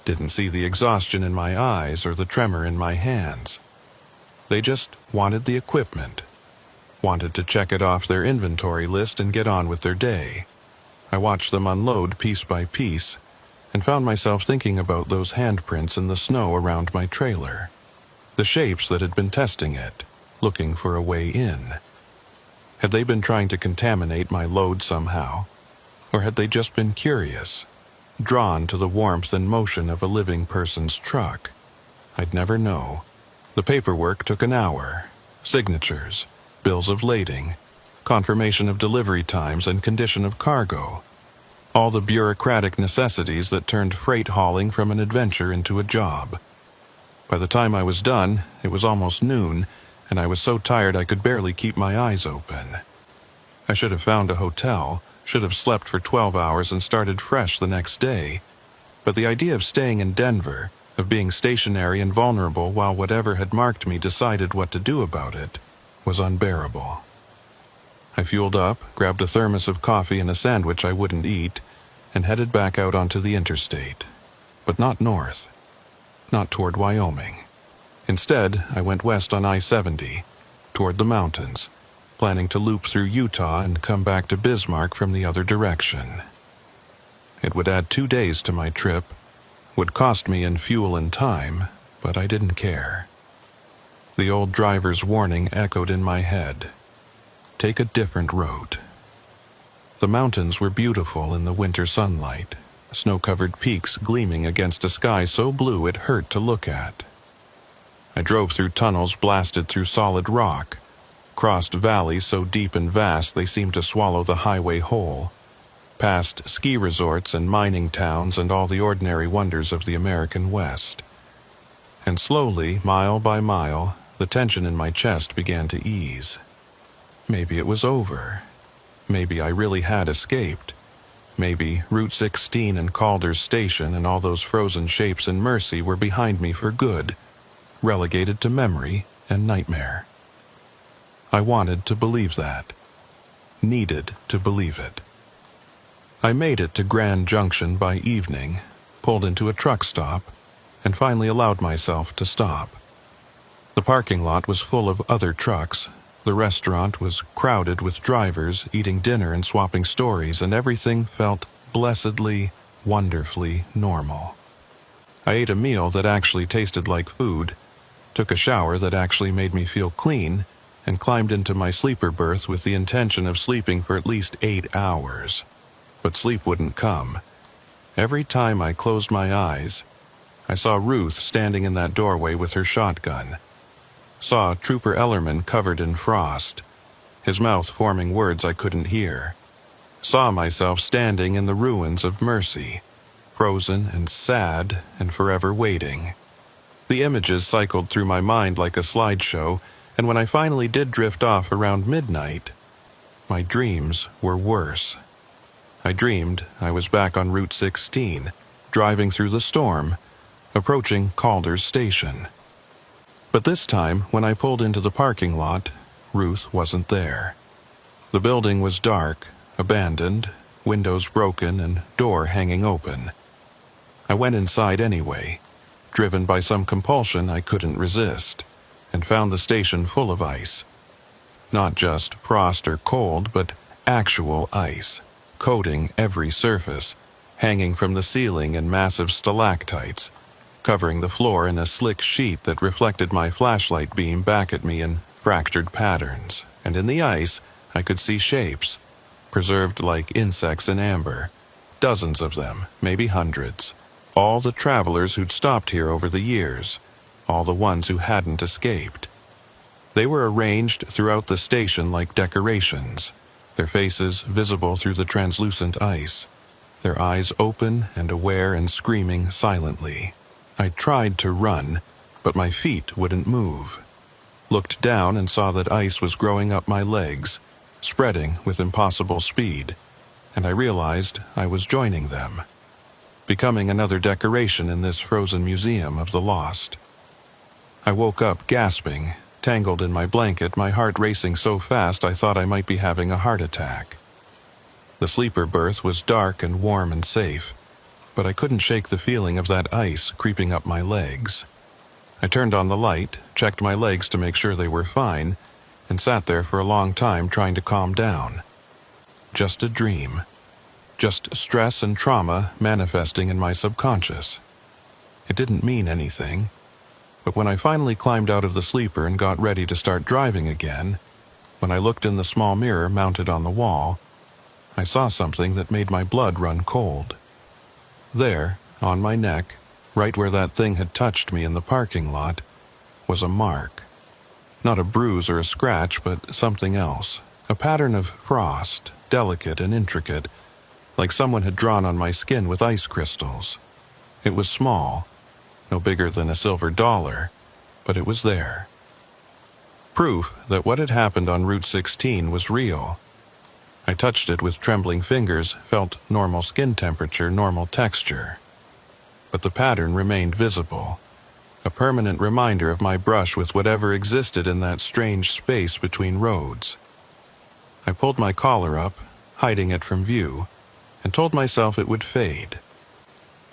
didn't see the exhaustion in my eyes or the tremor in my hands. They just wanted the equipment, wanted to check it off their inventory list and get on with their day. I watched them unload piece by piece and found myself thinking about those handprints in the snow around my trailer, the shapes that had been testing it, looking for a way in. Had they been trying to contaminate my load somehow? Or had they just been curious, drawn to the warmth and motion of a living person's truck? I'd never know. The paperwork took an hour. Signatures, bills of lading, confirmation of delivery times and condition of cargo. All the bureaucratic necessities that turned freight hauling from an adventure into a job. By the time I was done, it was almost noon, and I was so tired I could barely keep my eyes open. I should have found a hotel, should have slept for 12 hours and started fresh the next day. But the idea of staying in Denver, of being stationary and vulnerable while whatever had marked me decided what to do about it, was unbearable. I fueled up, grabbed a thermos of coffee and a sandwich I wouldn't eat, and headed back out onto the interstate. But not north. Not toward Wyoming. Instead, I went west on I-70, toward the mountains, planning to loop through Utah and come back to Bismarck from the other direction. It would add 2 days to my trip, would cost me in fuel and time, but I didn't care. The old driver's warning echoed in my head. Take a different road. The mountains were beautiful in the winter sunlight, snow-covered peaks gleaming against a sky so blue it hurt to look at. I drove through tunnels blasted through solid rock, crossed valleys so deep and vast they seemed to swallow the highway whole, past ski resorts and mining towns and all the ordinary wonders of the American West. And slowly, mile by mile, the tension in my chest began to ease. Maybe it was over. Maybe I really had escaped. Maybe Route 16 and Calder's Station and all those frozen shapes in Mercy were behind me for good, relegated to memory and nightmare. I wanted to believe that. Needed to believe it. I made it to Grand Junction by evening, pulled into a truck stop, and finally allowed myself to stop. The parking lot was full of other trucks. The restaurant was crowded with drivers eating dinner and swapping stories, and everything felt blessedly, wonderfully normal. I ate a meal that actually tasted like food, took a shower that actually made me feel clean, and climbed into my sleeper berth with the intention of sleeping for at least 8 hours. But sleep wouldn't come. Every time I closed my eyes, I saw Ruth standing in that doorway with her shotgun. Saw Trooper Ellerman covered in frost, his mouth forming words I couldn't hear. Saw myself standing in the ruins of Mercy, frozen and sad and forever waiting. The images cycled through my mind like a slideshow, and when I finally did drift off around midnight, my dreams were worse. I dreamed I was back on Route 16, driving through the storm, approaching Calder's Station. But this time, when I pulled into the parking lot, Ruth wasn't there. The building was dark, abandoned, windows broken and door hanging open. I went inside anyway, driven by some compulsion I couldn't resist, and found the station full of ice. Not just frost or cold, but actual ice, coating every surface, hanging from the ceiling in massive stalactites, covering the floor in a slick sheet that reflected my flashlight beam back at me in fractured patterns, and in the ice I could see shapes, preserved like insects in amber, dozens of them, maybe hundreds, all the travelers who'd stopped here over the years, all the ones who hadn't escaped. They were arranged throughout the station like decorations, their faces visible through the translucent ice, their eyes open and aware and screaming silently. I tried to run, but my feet wouldn't move. Looked down and saw that ice was growing up my legs, spreading with impossible speed, and I realized I was joining them, becoming another decoration in this frozen museum of the lost. I woke up gasping, tangled in my blanket, my heart racing so fast I thought I might be having a heart attack. The sleeper berth was dark and warm and safe, but I couldn't shake the feeling of that ice creeping up my legs. I turned on the light, checked my legs to make sure they were fine, and sat there for a long time trying to calm down. Just a dream. Just stress and trauma manifesting in my subconscious. It didn't mean anything. But when I finally climbed out of the sleeper and got ready to start driving again, when I looked in the small mirror mounted on the wall, I saw something that made my blood run cold. There, on my neck, right where that thing had touched me in the parking lot, was a mark. Not a bruise or a scratch, but something else. A pattern of frost, delicate and intricate, like someone had drawn on my skin with ice crystals. It was small, no bigger than a silver dollar, but it was there. Proof that what had happened on Route 16 was real. I touched it with trembling fingers, felt normal skin temperature, normal texture. But the pattern remained visible, a permanent reminder of my brush with whatever existed in that strange space between roads. I pulled my collar up, hiding it from view, and told myself it would fade.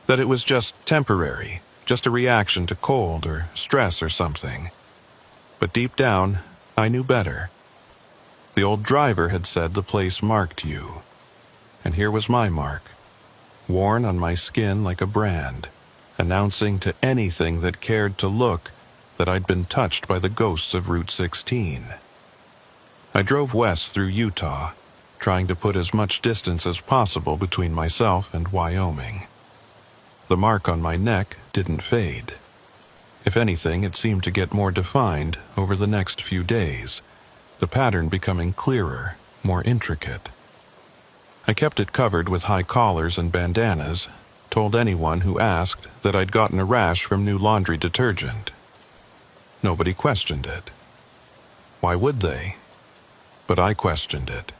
That it was just temporary, just a reaction to cold or stress or something. But deep down, I knew better. The old driver had said the place marked you. And here was my mark, worn on my skin like a brand, announcing to anything that cared to look that I'd been touched by the ghosts of Route 16. I drove west through Utah, trying to put as much distance as possible between myself and Wyoming. The mark on my neck didn't fade. If anything, it seemed to get more defined over the next few days, the pattern becoming clearer, more intricate. I kept it covered with high collars and bandanas, told anyone who asked that I'd gotten a rash from new laundry detergent. Nobody questioned it. Why would they? But I questioned it.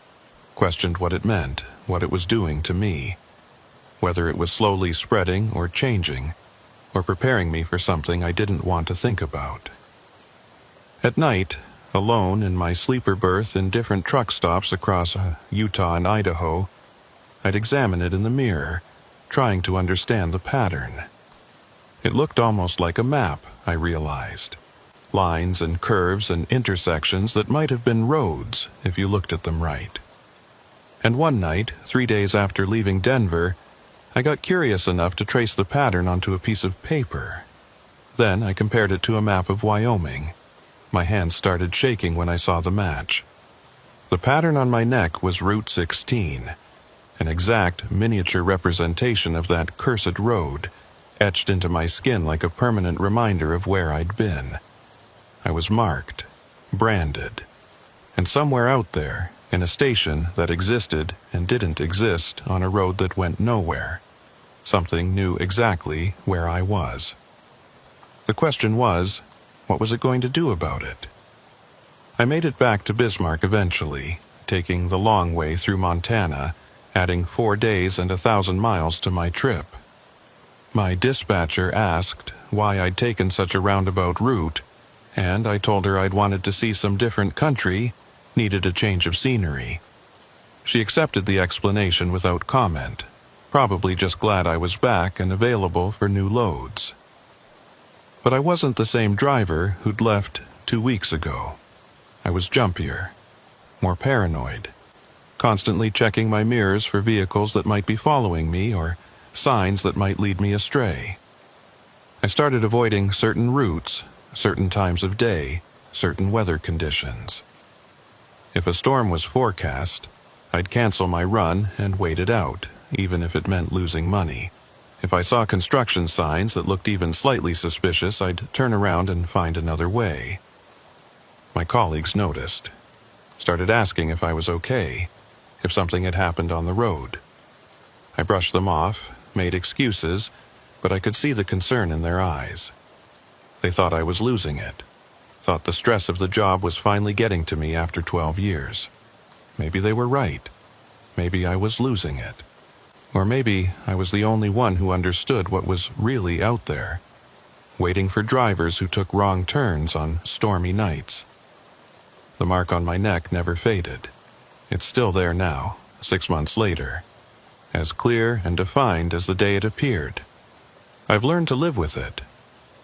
Questioned what it meant, what it was doing to me. Whether it was slowly spreading or changing, or preparing me for something I didn't want to think about. At night, alone in my sleeper berth in different truck stops across Utah and Idaho, I'd examine it in the mirror, trying to understand the pattern. It looked almost like a map, I realized. Lines and curves and intersections that might have been roads if you looked at them right. And one night, 3 days after leaving Denver, I got curious enough to trace the pattern onto a piece of paper. Then I compared it to a map of Wyoming. My hands started shaking when I saw the match. The pattern on my neck was Route 16, an exact miniature representation of that cursed road, etched into my skin like a permanent reminder of where I'd been. I was marked, branded, and somewhere out there, in a station that existed and didn't exist on a road that went nowhere, something knew exactly where I was. The question was, what was it going to do about it? I made it back to Bismarck eventually, taking the long way through Montana, adding 4 days and 1,000 miles to my trip. My dispatcher asked why I'd taken such a roundabout route, and I told her I'd wanted to see some different country, needed a change of scenery. She accepted the explanation without comment, probably just glad I was back and available for new loads. But I wasn't the same driver who'd left 2 weeks ago. I was jumpier, more paranoid, constantly checking my mirrors for vehicles that might be following me or signs that might lead me astray. I started avoiding certain routes, certain times of day, certain weather conditions. If a storm was forecast, I'd cancel my run and wait it out, even if it meant losing money. If I saw construction signs that looked even slightly suspicious, I'd turn around and find another way. My colleagues noticed, started asking if I was okay, if something had happened on the road. I brushed them off, made excuses, but I could see the concern in their eyes. They thought I was losing it, thought the stress of the job was finally getting to me after 12 years. Maybe they were right. Maybe I was losing it. Or maybe I was the only one who understood what was really out there, waiting for drivers who took wrong turns on stormy nights. The mark on my neck never faded. It's still there now, 6 months later, as clear and defined as the day it appeared. I've learned to live with it,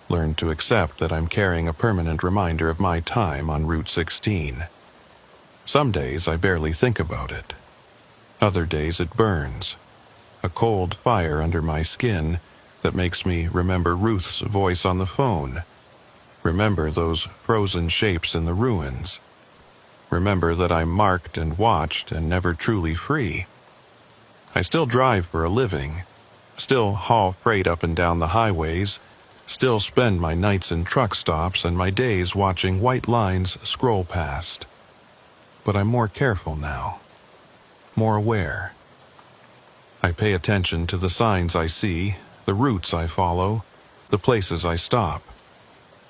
learned to accept that I'm carrying a permanent reminder of my time on Route 16. Some days I barely think about it. Other days it burns, a cold fire under my skin that makes me remember Ruth's voice on the phone, remember those frozen shapes in the ruins, remember that I'm marked and watched and never truly free. I still drive for a living, still haul freight up and down the highways, still spend my nights in truck stops and my days watching white lines scroll past. But I'm more careful now, more aware. I pay attention to the signs I see, the routes I follow, the places I stop.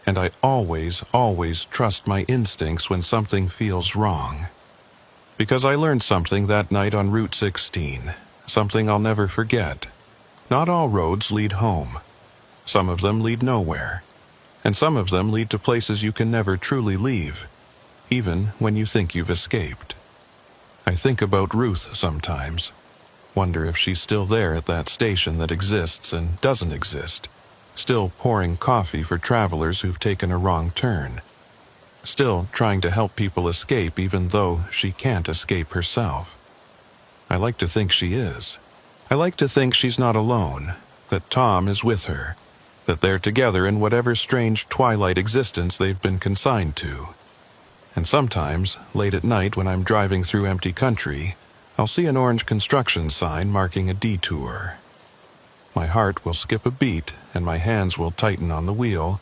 And I always trust my instincts when something feels wrong. Because I learned something that night on Route 16, something I'll never forget. Not all roads lead home. Some of them lead nowhere. And some of them lead to places you can never truly leave, even when you think you've escaped. I think about Ruth sometimes. Wonder if she's still there at that station that exists and doesn't exist. Still pouring coffee for travelers who've taken a wrong turn. Still trying to help people escape even though she can't escape herself. I like to think she is. I like to think she's not alone, that Tom is with her, that they're together in whatever strange twilight existence they've been consigned to. And sometimes, late at night when I'm driving through empty country, I'll see an orange construction sign marking a detour. My heart will skip a beat and my hands will tighten on the wheel,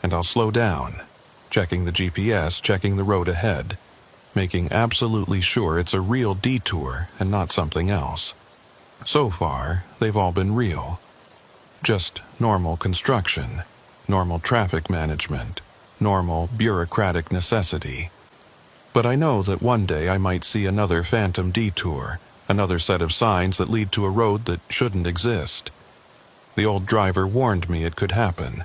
and I'll slow down, checking the GPS, checking the road ahead, making absolutely sure it's a real detour and not something else. So far, they've all been real. Just normal construction, normal traffic management, normal bureaucratic necessity. But I know that one day I might see another phantom detour, another set of signs that lead to a road that shouldn't exist. The old driver warned me it could happen,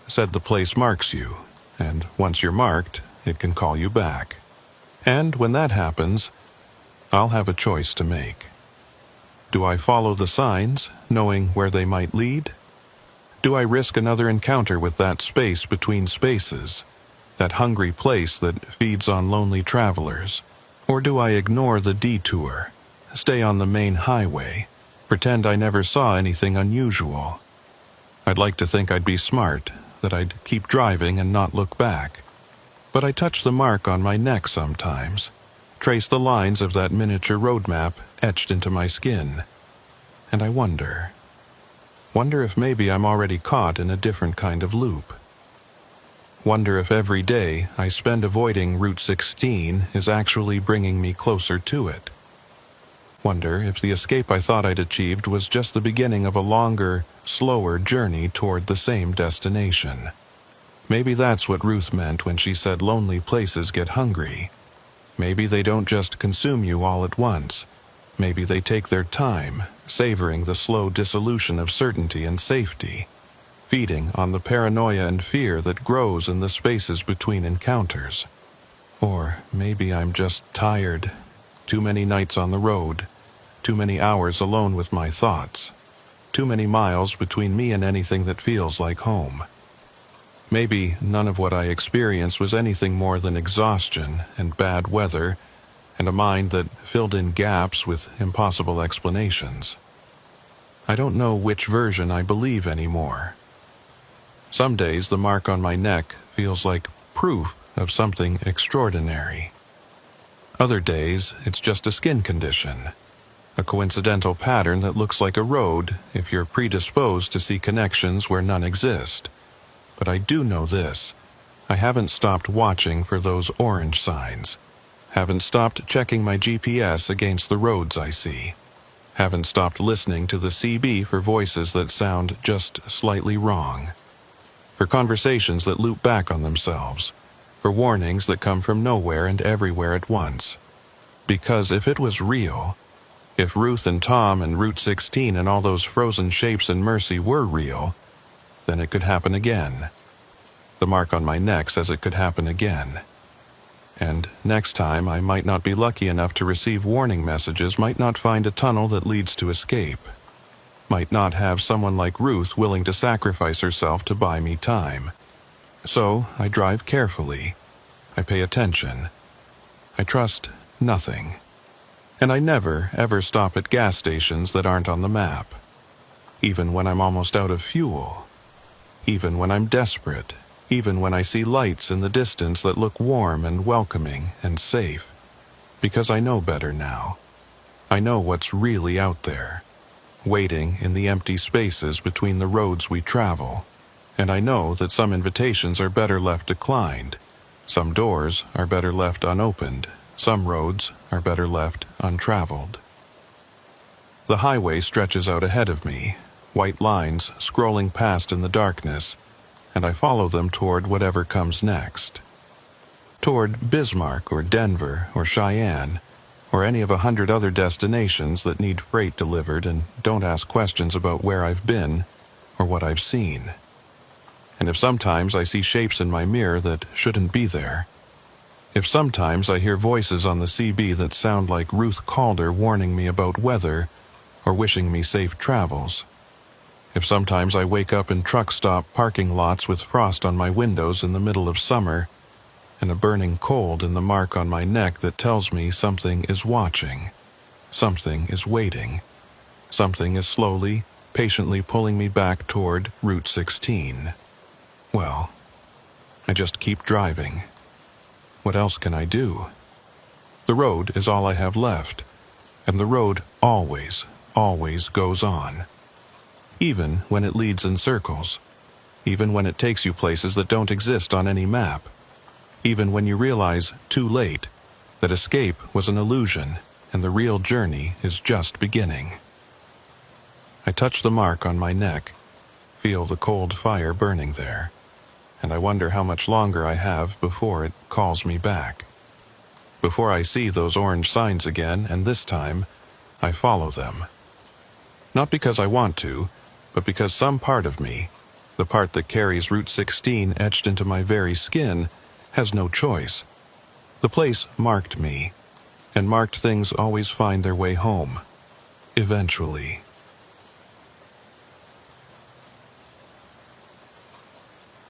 said the place marks you, and once you're marked, it can call you back. And when that happens, I'll have a choice to make. Do I follow the signs, knowing where they might lead? Do I risk another encounter with that space between spaces, that hungry place that feeds on lonely travelers? Or do I ignore the detour, stay on the main highway, pretend I never saw anything unusual? I'd like to think I'd be smart, that I'd keep driving and not look back. But I touch the mark on my neck sometimes, trace the lines of that miniature road map etched into my skin, and I wonder if maybe I'm already caught in a different kind of loop. Wonder if every day I spend avoiding Route 16 is actually bringing me closer to it. Wonder if the escape I thought I'd achieved was just the beginning of a longer, slower journey toward the same destination. Maybe that's what Ruth meant when she said lonely places get hungry. Maybe they don't just consume you all at once. Maybe they take their time, savoring the slow dissolution of certainty and safety, feeding on the paranoia and fear that grows in the spaces between encounters. Or maybe I'm just tired. Too many nights on the road, too many hours alone with my thoughts, too many miles between me and anything that feels like home. Maybe none of what I experienced was anything more than exhaustion and bad weather and a mind that filled in gaps with impossible explanations. I don't know which version I believe anymore. Some days the mark on my neck feels like proof of something extraordinary. Other days it's just a skin condition, a coincidental pattern that looks like a road if you're predisposed to see connections where none exist. But I do know this: I haven't stopped watching for those orange signs, haven't stopped checking my GPS against the roads I see, haven't stopped listening to the CB for voices that sound just slightly wrong, for conversations that loop back on themselves, for warnings that come from nowhere and everywhere at once. Because if it was real, if Ruth and Tom and Route 16 and all those frozen shapes in Mercy were real, then it could happen again. The mark on my neck says it could happen again. And next time I might not be lucky enough to receive warning messages, might not find a tunnel that leads to escape, might not have someone like Ruth willing to sacrifice herself to buy me time. So I drive carefully. I pay attention. I trust nothing. And I never, ever stop at gas stations that aren't on the map. Even when I'm almost out of fuel. Even when I'm desperate. Even when I see lights in the distance that look warm and welcoming and safe. Because I know better now. I know what's really out there, waiting in the empty spaces between the roads we travel. And I know that some invitations are better left declined. Some doors are better left unopened. Some roads are better left untraveled. The highway stretches out ahead of me, white lines scrolling past in the darkness, and I follow them toward whatever comes next. Toward Bismarck or Denver or Cheyenne, or any of 100 other destinations that need freight delivered and don't ask questions about where I've been or what I've seen. And if sometimes I see shapes in my mirror that shouldn't be there, if sometimes I hear voices on the CB that sound like Ruth Calder warning me about weather or wishing me safe travels, if sometimes I wake up in truck stop parking lots with frost on my windows in the middle of summer and a burning cold in the mark on my neck that tells me something is watching, something is waiting, something is slowly, patiently pulling me back toward Route 16. Well, I just keep driving. What else can I do? The road is all I have left. And the road always, always goes on. Even when it leads in circles. Even when it takes you places that don't exist on any map. Even when you realize, too late, that escape was an illusion and the real journey is just beginning. I touch the mark on my neck, feel the cold fire burning there, and I wonder how much longer I have before it calls me back. Before I see those orange signs again, and this time, I follow them. Not because I want to, but because some part of me, the part that carries Route 16 etched into my very skin, has no choice. The place marked me, and marked things always find their way home. Eventually.